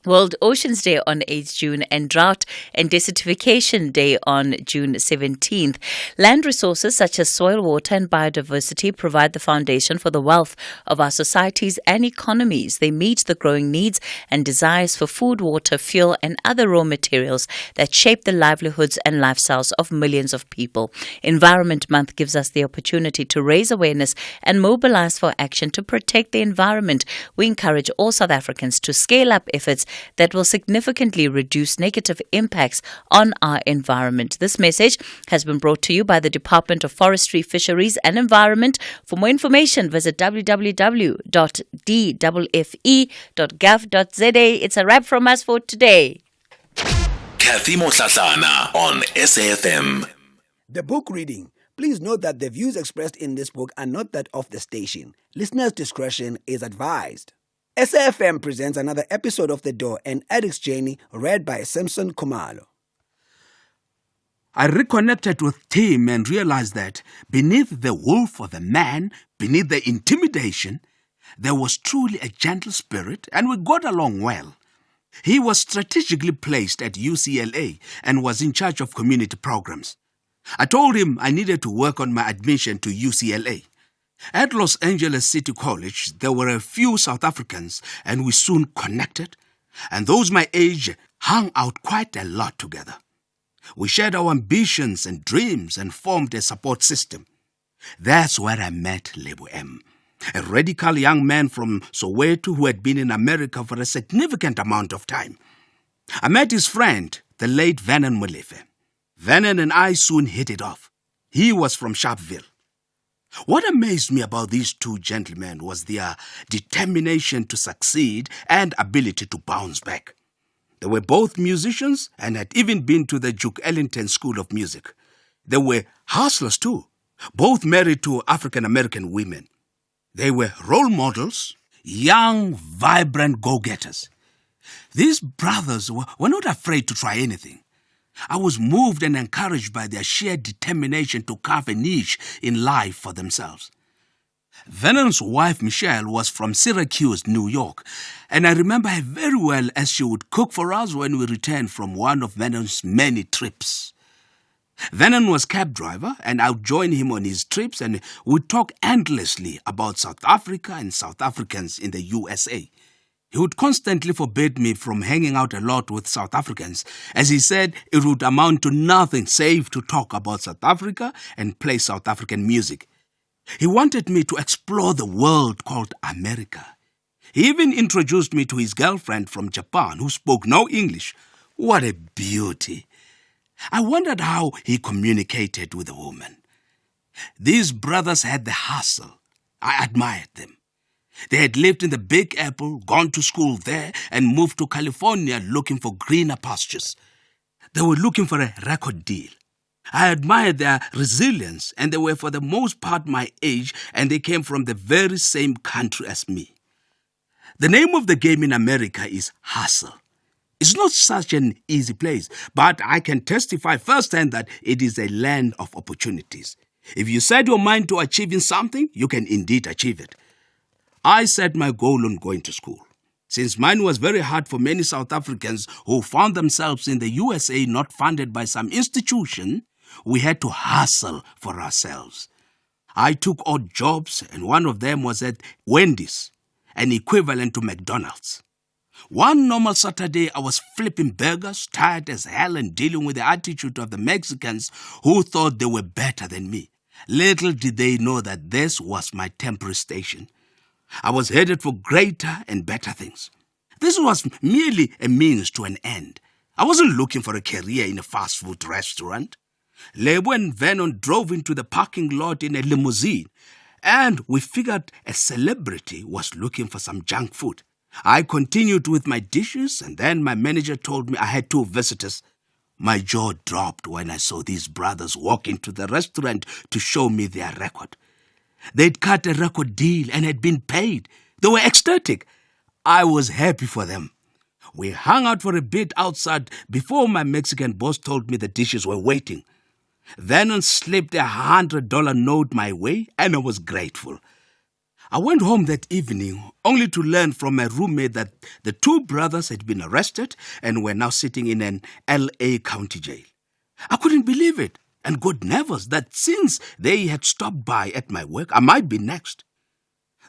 World Oceans Day on 8th June and Drought and Desertification Day on June 17th. Land resources such as soil, water and biodiversity provide the foundation for the wealth of our societies and economies. They meet the growing needs and desires for food, water, fuel and other raw materials that shape the livelihoods and lifestyles of millions of people. Environment Month gives us the opportunity to raise awareness and mobilize for action to protect the environment. We encourage all South Africans to scale up efforts that will significantly reduce negative impacts on our environment. This message has been brought to you by the Department of Forestry, Fisheries and Environment. For more information, visit www.dffe.gov.za. It's a wrap from us for today. Cathy Mohlahlana on SAFM. The book reading. Please note that the views expressed in this book are not that of the station. Listeners' discretion is advised. SAFM presents another episode of The Door, an addict's journey, read by Samson Khumalo. I reconnected with Tim and realized that beneath the wolf or the man, beneath the intimidation, there was truly a gentle spirit, and we got along well. He was strategically placed at UCLA and was in charge of community programs. I told him I needed to work on my admission to UCLA. At Los Angeles City College, there were a few South Africans, and we soon connected, and those my age hung out quite a lot together. We shared our ambitions and dreams and formed a support system. That's where I met Lebo M, a radical young man from Soweto who had been in America for a significant amount of time. I met his friend, the late Vernon Molefe. Vernon and I soon hit it off. He was from Sharpeville. What amazed me about these two gentlemen was their determination to succeed and ability to bounce back. They were both musicians and had even been to the Duke Ellington School of Music. They were hustlers too, both married to African-American women. They were role models, young, vibrant go-getters. These brothers were not afraid to try anything. I was moved and encouraged by their sheer determination to carve a niche in life for themselves. Vernon's wife, Michelle, was from Syracuse, New York, and I remember her very well as she would cook for us when we returned from one of Vernon's many trips. Vernon was cab driver, and I would join him on his trips, and we'd talk endlessly about South Africa and South Africans in the USA. He would constantly forbid me from hanging out a lot with South Africans, as he said it would amount to nothing save to talk about South Africa and play South African music. He wanted me to explore the world called America. He even introduced me to his girlfriend from Japan who spoke no English. What a beauty! I wondered how he communicated with a woman. These brothers had the hustle. I admired them. They had lived in the Big Apple, gone to school there, and moved to California looking for greener pastures. They were looking for a record deal. I admired their resilience, and they were for the most part my age, and they came from the very same country as me. The name of the game in America is hustle. It's not such an easy place, but I can testify firsthand that it is a land of opportunities. If you set your mind to achieving something, you can indeed achieve it. I set my goal on going to school. Since mine was very hard for many South Africans who found themselves in the USA not funded by some institution, we had to hustle for ourselves. I took odd jobs, and one of them was at Wendy's, an equivalent to McDonald's. One normal Saturday, I was flipping burgers, tired as hell, and dealing with the attitude of the Mexicans who thought they were better than me. Little did they know that this was my temporary station. I was headed for greater and better things. This was merely a means to an end. I wasn't looking for a career in a fast food restaurant. Lebo and Vernon drove into the parking lot in a limousine, and we figured a celebrity was looking for some junk food. I continued with my dishes, and then my manager told me I had 2 visitors. My jaw dropped when I saw these brothers walk into the restaurant to show me their record. They'd cut a record deal and had been paid. They were ecstatic. I was happy for them. We hung out for a bit outside before my Mexican boss told me the dishes were waiting. Vernon slipped a $100 note my way, and I was grateful. I went home that evening only to learn from my roommate that the 2 brothers had been arrested and were now sitting in an LA county jail. I couldn't believe it, and got nervous that since they had stopped by at my work, I might be next.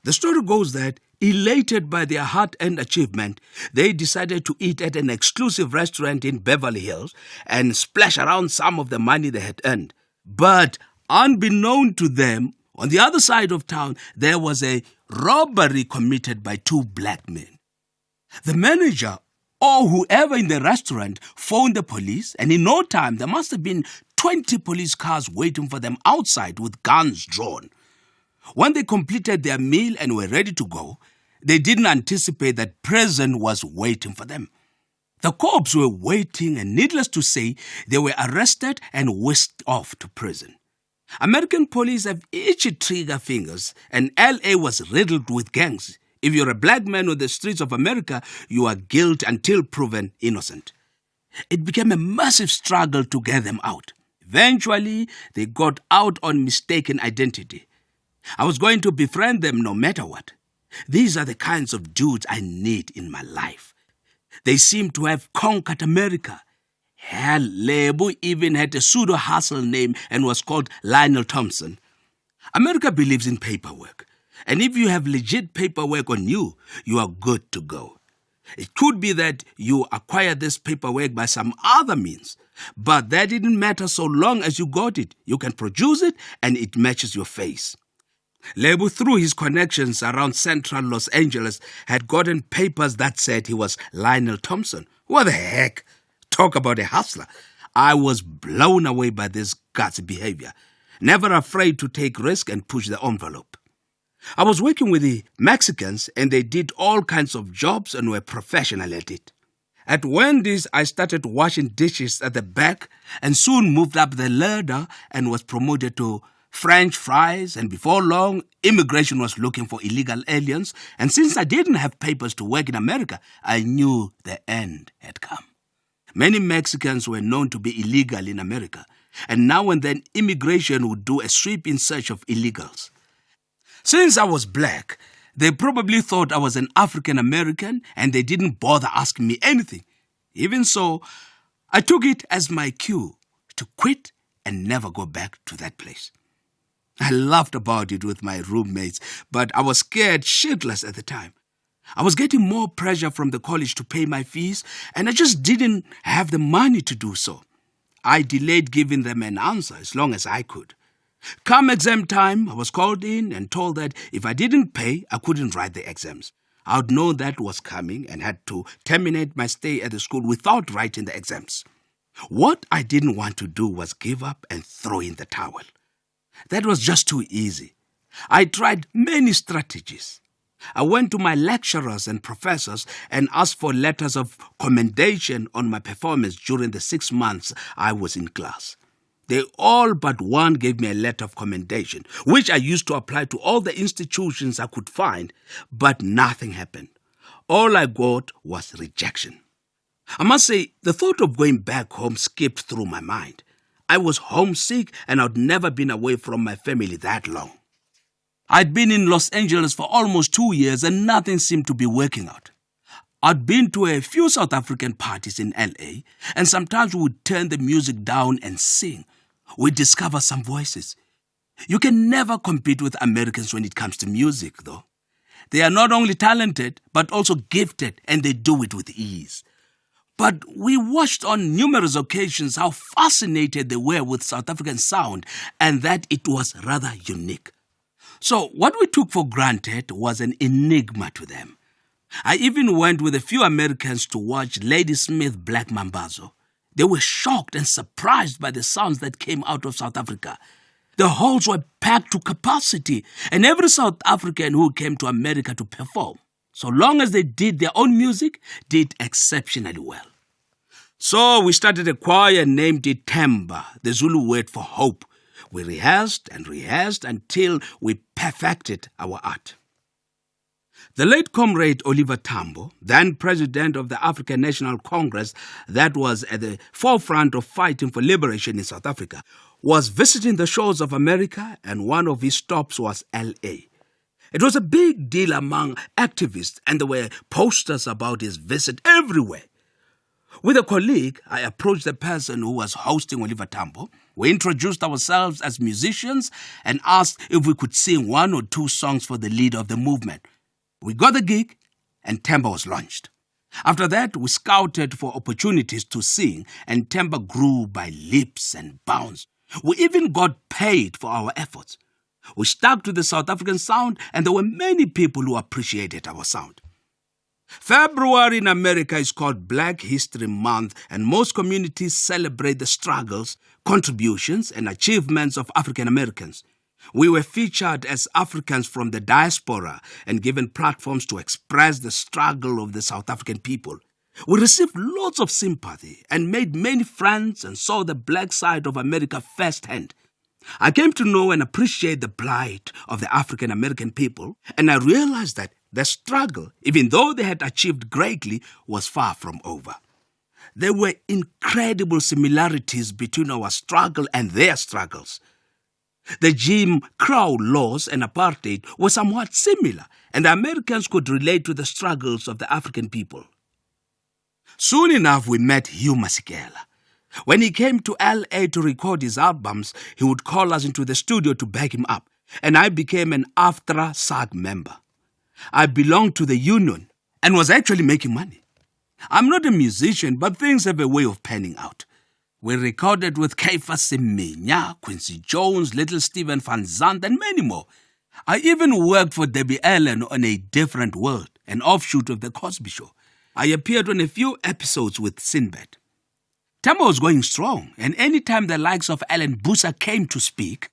The story goes that, elated by their hard-earned achievement, they decided to eat at an exclusive restaurant in Beverly Hills and splash around some of the money they had earned. But unbeknown to them, on the other side of town, there was a robbery committed by 2 black men. The manager, or whoever in the restaurant, phoned the police, and in no time there must have been 20 police cars waiting for them outside with guns drawn. When they completed their meal and were ready to go, they didn't anticipate that prison was waiting for them. The cops were waiting, and needless to say, they were arrested and whisked off to prison. American police have itchy trigger fingers, and LA was riddled with gangs. If you're a black man on the streets of America, you are guilty until proven innocent. It became a massive struggle to get them out. Eventually, they got out on mistaken identity. I was going to befriend them no matter what. These are the kinds of dudes I need in my life. They seem to have conquered America. Hell, Lebo even had a pseudo-hustle name and was called Lionel Thompson. America believes in paperwork. And if you have legit paperwork on you, you are good to go. It could be that you acquired this paperwork by some other means, but that didn't matter so long as you got it. You can produce it and it matches your face. Lebu, through his connections around central Los Angeles, had gotten papers that said he was Lionel Thompson. What the heck? Talk about a hustler. I was blown away by this guy's behavior, never afraid to take risk and push the envelope. I was working with the Mexicans and they did all kinds of jobs and were professional at it. At Wendy's, I started washing dishes at the back and soon moved up the ladder and was promoted to French fries, and before long, immigration was looking for illegal aliens, and since I didn't have papers to work in America, I knew the end had come. Many Mexicans were known to be illegal in America, and now and then immigration would do a sweep in search of illegals. Since I was black, they probably thought I was an African American and they didn't bother asking me anything. Even so, I took it as my cue to quit and never go back to that place. I laughed about it with my roommates, but I was scared shitless at the time. I was getting more pressure from the college to pay my fees, and I just didn't have the money to do so. I delayed giving them an answer as long as I could. Come exam time, I was called in and told that if I didn't pay, I couldn't write the exams. I would know that was coming and had to terminate my stay at the school without writing the exams. What I didn't want to do was give up and throw in the towel. That was just too easy. I tried many strategies. I went to my lecturers and professors and asked for letters of commendation on my performance during the 6 months I was in class. They all but one gave me a letter of commendation, which I used to apply to all the institutions I could find, but nothing happened. All I got was rejection. I must say, the thought of going back home skipped through my mind. I was homesick and I'd never been away from my family that long. I'd been in Los Angeles for almost 2 years and nothing seemed to be working out. I'd been to a few South African parties in LA, and sometimes we would turn the music down and sing. We'd discover some voices. You can never compete with Americans when it comes to music, though. They are not only talented, but also gifted, and they do it with ease. But we watched on numerous occasions how fascinated they were with South African sound and that it was rather unique. So what we took for granted was an enigma to them. I even went with a few Americans to watch Ladysmith Black Mambazo. They were shocked and surprised by the sounds that came out of South Africa. The halls were packed to capacity, and every South African who came to America to perform, so long as they did their own music, did exceptionally well. So we started a choir and named it Themba, the Zulu word for hope. We rehearsed and rehearsed until we perfected our art. The late comrade Oliver Tambo, then president of the African National Congress that was at the forefront of fighting for liberation in South Africa, was visiting the shores of America, and one of his stops was L.A. It was a big deal among activists, and there were posters about his visit everywhere. With a colleague, I approached the person who was hosting Oliver Tambo. We introduced ourselves as musicians and asked if we could sing 1 or 2 songs for the leader of the movement. We got the gig, and Themba was launched. After that, we scouted for opportunities to sing, and Themba grew by leaps and bounds. We even got paid for our efforts. We stuck to the South African sound, and there were many people who appreciated our sound. February in America is called Black History Month, and most communities celebrate the struggles, contributions, and achievements of African Americans. We were featured as Africans from the diaspora and given platforms to express the struggle of the South African people. We received lots of sympathy and made many friends and saw the black side of America firsthand. I came to know and appreciate the plight of the African American people, and I realized that the struggle, even though they had achieved greatly, was far from over. There were incredible similarities between our struggle and their struggles. The Jim Crow laws and apartheid were somewhat similar, and the Americans could relate to the struggles of the African people. Soon enough, we met Hugh Masekela. When he came to L.A. to record his albums, he would call us into the studio to back him up. and I became an AFTRA SAG member. I belonged to the union and was actually making money. I'm not a musician, but things have a way of panning out. We recorded with Caiphus Semenya, Quincy Jones, Little Stephen Van Zandt, and many more. I even worked for Debbie Allen on A Different World, an offshoot of The Cosby Show. I appeared on a few episodes with Sinbad. Tama was going strong, and any time the likes of Alan Busa came to speak,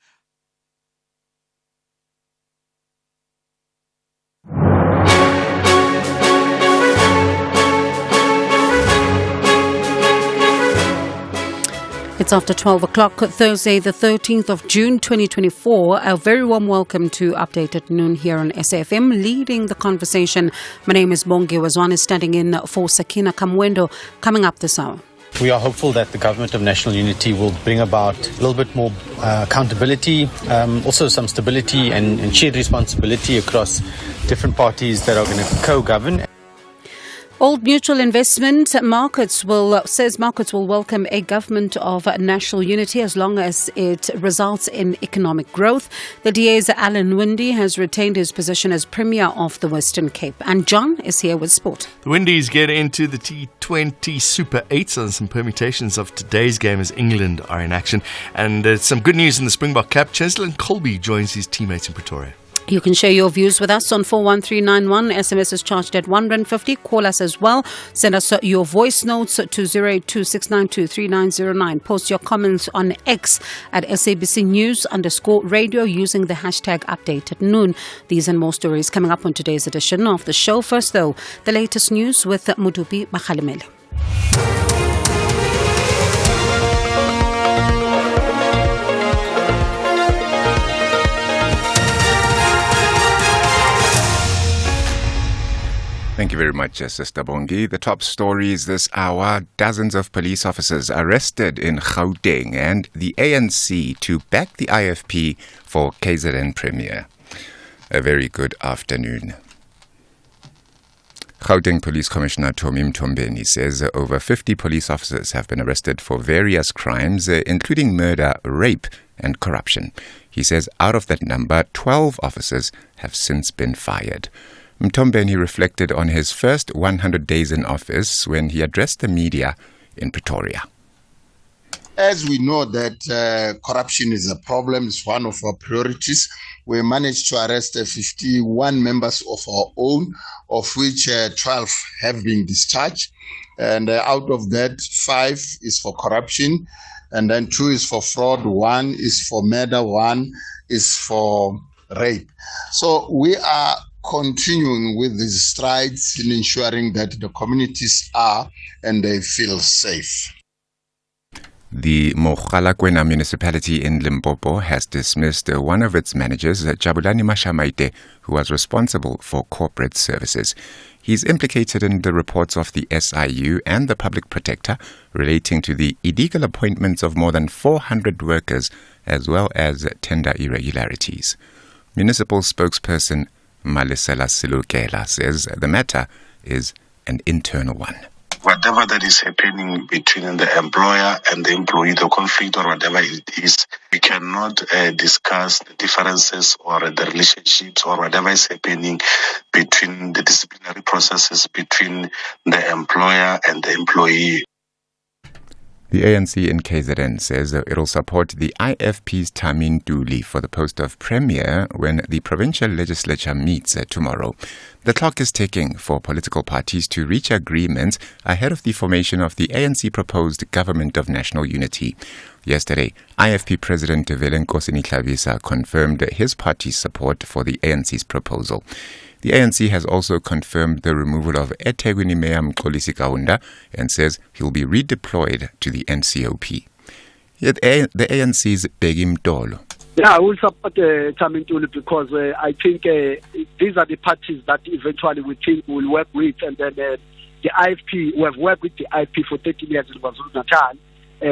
It's after 12 o'clock, Thursday, the 13th of June, 2024. A very warm welcome to Update at Noon here on SAFM. Leading the conversation, my name is Bongi Wazwane, standing in for Sakina Kamwendo, coming up this hour. We are hopeful that the Government of National Unity will bring about a little bit more accountability, also some stability and shared responsibility across different parties that are going to co-govern. Old Mutual Investment says markets will welcome a government of national unity as long as it results in economic growth. The DA's Alan Winde has retained his position as Premier of the Western Cape. And John is here with sport. The Windies get into the T20 Super 8s and some permutations of today's game as England are in action. And some good news in the Springbok cap. Cheslin Colby joins his teammates in Pretoria. You can share your views with us on 41391. SMS is charged at R1.50. Call us as well. Send us your voice notes to 0826923909. Post your comments on X at SABC News_radio using the hashtag Update at Noon. These and more stories coming up on today's edition of the show. First, though, the latest news with Mudupi Bakhalimele. Thank you very much, Sister Bongi. The top stories this hour: dozens of police officers arrested in Gauteng, and the ANC to back the IFP for KZN Premier. A very good afternoon. Gauteng Police Commissioner Tommy Mtombeni says over 50 police officers have been arrested for various crimes, including murder, rape, and corruption. He says out of that number, 12 officers have since been fired. Mtombeni reflected on his first 100 days in office when he addressed the media in Pretoria. As we know that corruption is a problem, it's one of our priorities. We managed to arrest 51 members of our own, of which 12 have been discharged. And out of that, 5 is for corruption, and then 2 is for fraud, 1 is for murder, 1 is for rape. So we are continuing with these strides in ensuring that the communities are and they feel safe. The Mohlahlana municipality in Limpopo has dismissed one of its managers, Jabulani Mashamaite, who was responsible for corporate services. He's implicated in the reports of the SIU and the Public Protector relating to the illegal appointments of more than 400 workers as well as tender irregularities. Municipal spokesperson Malisela Silukela says the matter is an internal one. Whatever that is happening between the employer and the employee, the conflict or whatever it is, we cannot discuss the differences or the relationships or whatever is happening between the disciplinary processes between the employer and the employee. The ANC in KZN says it will support the IFP's Tamin Duli for the post of Premier when the provincial legislature meets tomorrow. The clock is ticking for political parties to reach agreements ahead of the formation of the ANC-proposed Government of National Unity. Yesterday, IFP President Velenkosi Ntlabisa confirmed his party's support for the ANC's proposal. The ANC has also confirmed the removal of eThekwini Mayor Mxolisi Kaunda and says he'll be redeployed to the NCOP. Yet the ANC's Bheki Mtolo. Yeah, I will support Tamintuli because I think these are the parties that eventually we think will work with, and then the IFP, we have worked with the IFP for 13 years in KwaZulu-Natal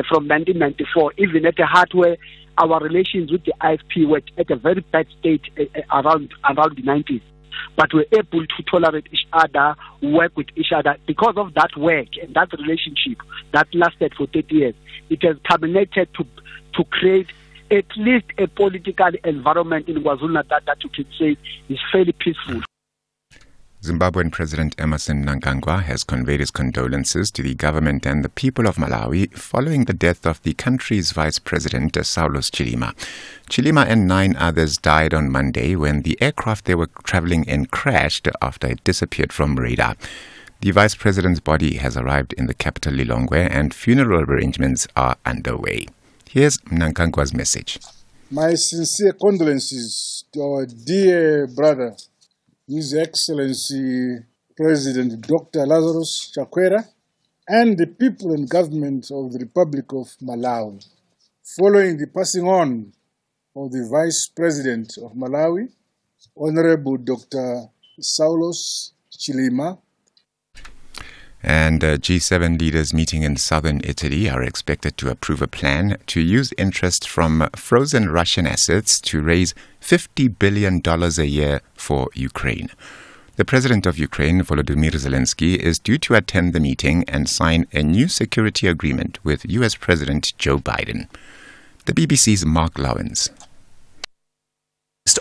from 1994, even at the heart where our relations with the IFP were at a very bad state around the 90s. But we're able to tolerate each other, work with each other. Because of that work and that relationship that lasted for 30 years, it has culminated to create at least a political environment in KwaZulu-Natal that you can say is fairly peaceful. Zimbabwean President Emmerson Mnangagwa has conveyed his condolences to the government and the people of Malawi following the death of the country's vice president, Saulos Chilima. Chilima and 9 others died on Monday when the aircraft they were traveling in crashed after it disappeared from radar. The vice president's body has arrived in the capital Lilongwe and funeral arrangements are underway. Here's Mnangagwa's message. My sincere condolences to our dear brother, His Excellency President Dr. Lazarus Chakwera, and the people and government of the Republic of Malawi, following the passing on of the Vice President of Malawi, Honorable Dr. Saulos Chilima. And G7 leaders meeting in southern Italy are expected to approve a plan to use interest from frozen Russian assets to raise $50 billion a year for Ukraine. The president of Ukraine, Volodymyr Zelensky, is due to attend the meeting and sign a new security agreement with U.S. President Joe Biden. The BBC's Mark Lawrence.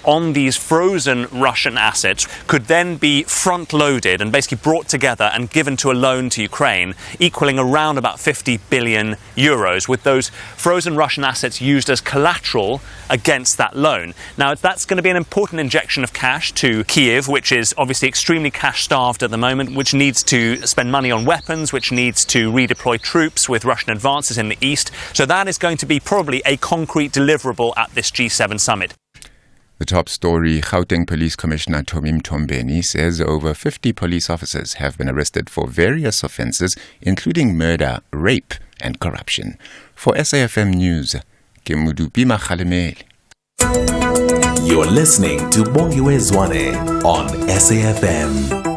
On these frozen Russian assets could then be front-loaded and basically brought together and given to a loan to Ukraine, equaling around about 50 billion euros, with those frozen Russian assets used as collateral against that loan. Now, that's going to be an important injection of cash to Kiev, which is obviously extremely cash-starved at the moment, which needs to spend money on weapons, which needs to redeploy troops with Russian advances in the east. So that is going to be probably a concrete deliverable at this G7 summit. The top story, Gauteng Police Commissioner Tommy Mtombeni says over 50 police officers have been arrested for various offences, including murder, rape and corruption. For SAFM News, Kemudupi Makhalemele. You're listening to Bongiwe Zwane on SAFM.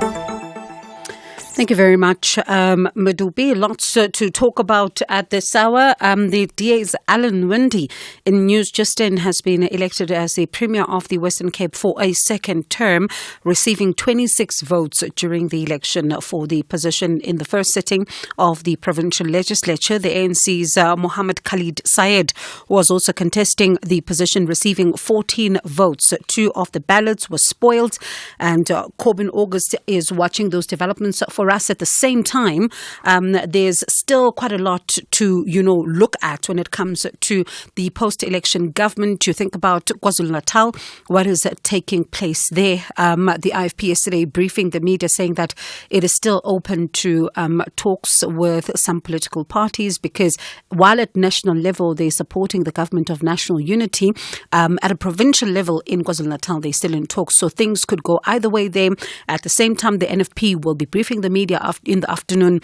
Thank you very much, Madubi. Lots to talk about at this hour. The DA's Alan Winde in news just in has been elected as the Premier of the Western Cape for a second term, receiving 26 votes during the election for the position in the first sitting of the provincial legislature. The ANC's Mohammed Khalid Syed was also contesting the position, receiving 14 votes. 2 of the ballots were spoiled, and Corbin August is watching those developments for us. At the same time, there's still quite a lot to, look at when it comes to the post-election government. You think about KwaZulu-Natal, what is taking place there. The IFP yesterday briefing the media saying that it is still open to talks with some political parties, because while at national level they're supporting the government of national unity, at a provincial level in KwaZulu-Natal they're still in talks. So things could go either way there. At the same time, the NFP will be briefing the media in the afternoon.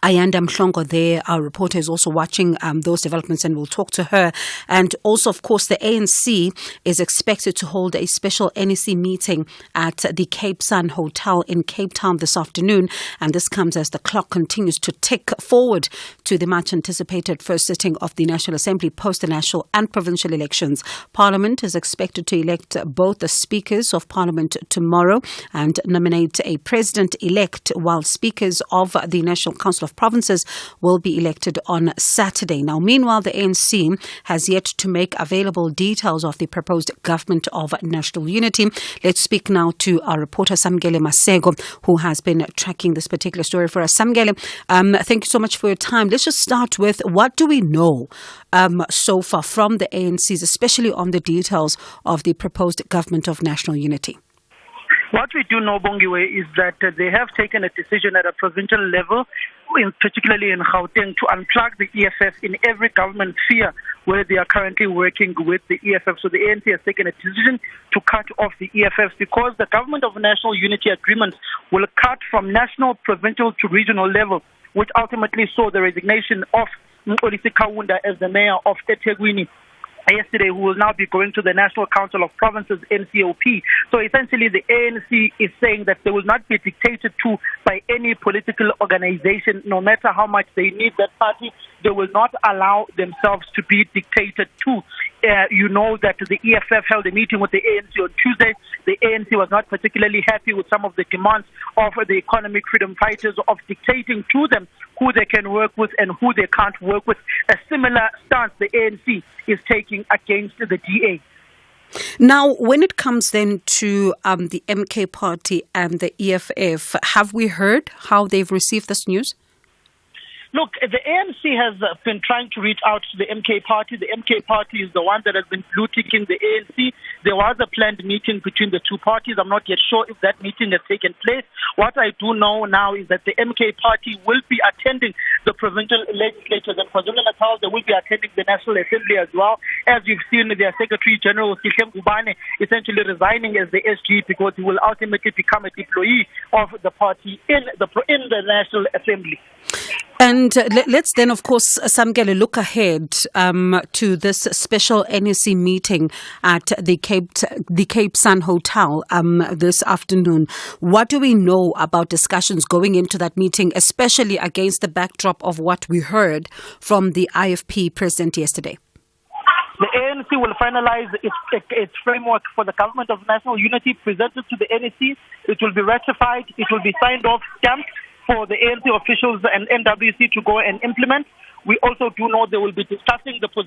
Ayanda Mhlongo there, our reporter, is also watching those developments, and we'll talk to her. And also, of course, the ANC is expected to hold a special NEC meeting at the Cape Sun Hotel in Cape Town this afternoon. And this comes as the clock continues to tick forward to the much-anticipated first sitting of the National Assembly post the national and provincial elections. Parliament is expected to elect both the speakers of Parliament tomorrow and nominate a president-elect, while speakers of the National Council of Provinces will be elected on Saturday. Now, meanwhile, the ANC has yet to make available details of the proposed government of national unity. Let's speak now to our reporter Samgele Masego, who has been tracking this particular story for us. Samgele, thank you so much for your time. Let's just start with, what do we know so far from the ANCs, especially on the details of the proposed government of national unity? What we do know, Bongiwe, is that they have taken a decision at a provincial level, particularly in Gauteng, to unplug the EFF in every government sphere where they are currently working with the EFF. So the ANC has taken a decision to cut off the EFFs, because the government of national unity agreement will cut from national, provincial to regional level, which ultimately saw the resignation of Mxolisi Kaunda as the mayor of eThekwini yesterday, who will now be going to the National Council of Provinces, NCOP. So essentially the ANC is saying that they will not be dictated to by any political organization, no matter how much they need that party. they will not allow themselves to be dictated to. You know that the EFF held a meeting with the ANC on Tuesday. The ANC was not particularly happy with some of the demands of the economic freedom fighters of dictating to them who they can work with and who they can't work with. A similar stance the ANC is taking against the DA. Now, when it comes then to the MK party and the EFF, have we heard how they've received this news? Look, the ANC has been trying to reach out to the MK party. The MK party is the one that has been blue-ticking the ANC. There was a planned meeting between the two parties. I'm not yet sure if that meeting has taken place. What I do know now is that the MK party will be attending the provincial legislatures and KwaZulu-Natal. They will be attending the National Assembly as well. As you've seen, their Secretary General, Sihle Ngubane, essentially resigning as the SG because he will ultimately become a deployee of the party in the National Assembly. And let's then, of course, Samkele, look ahead to this special NEC meeting at the Cape Sun Hotel this afternoon. What do we know about discussions going into that meeting, especially against the backdrop of what we heard from the IFP president yesterday? The ANC will finalize its framework for the government of national unity presented to the NEC. It will be ratified. It will be signed off, stamped for the ANC officials and NWC to go and implement. We also do know they will be discussing the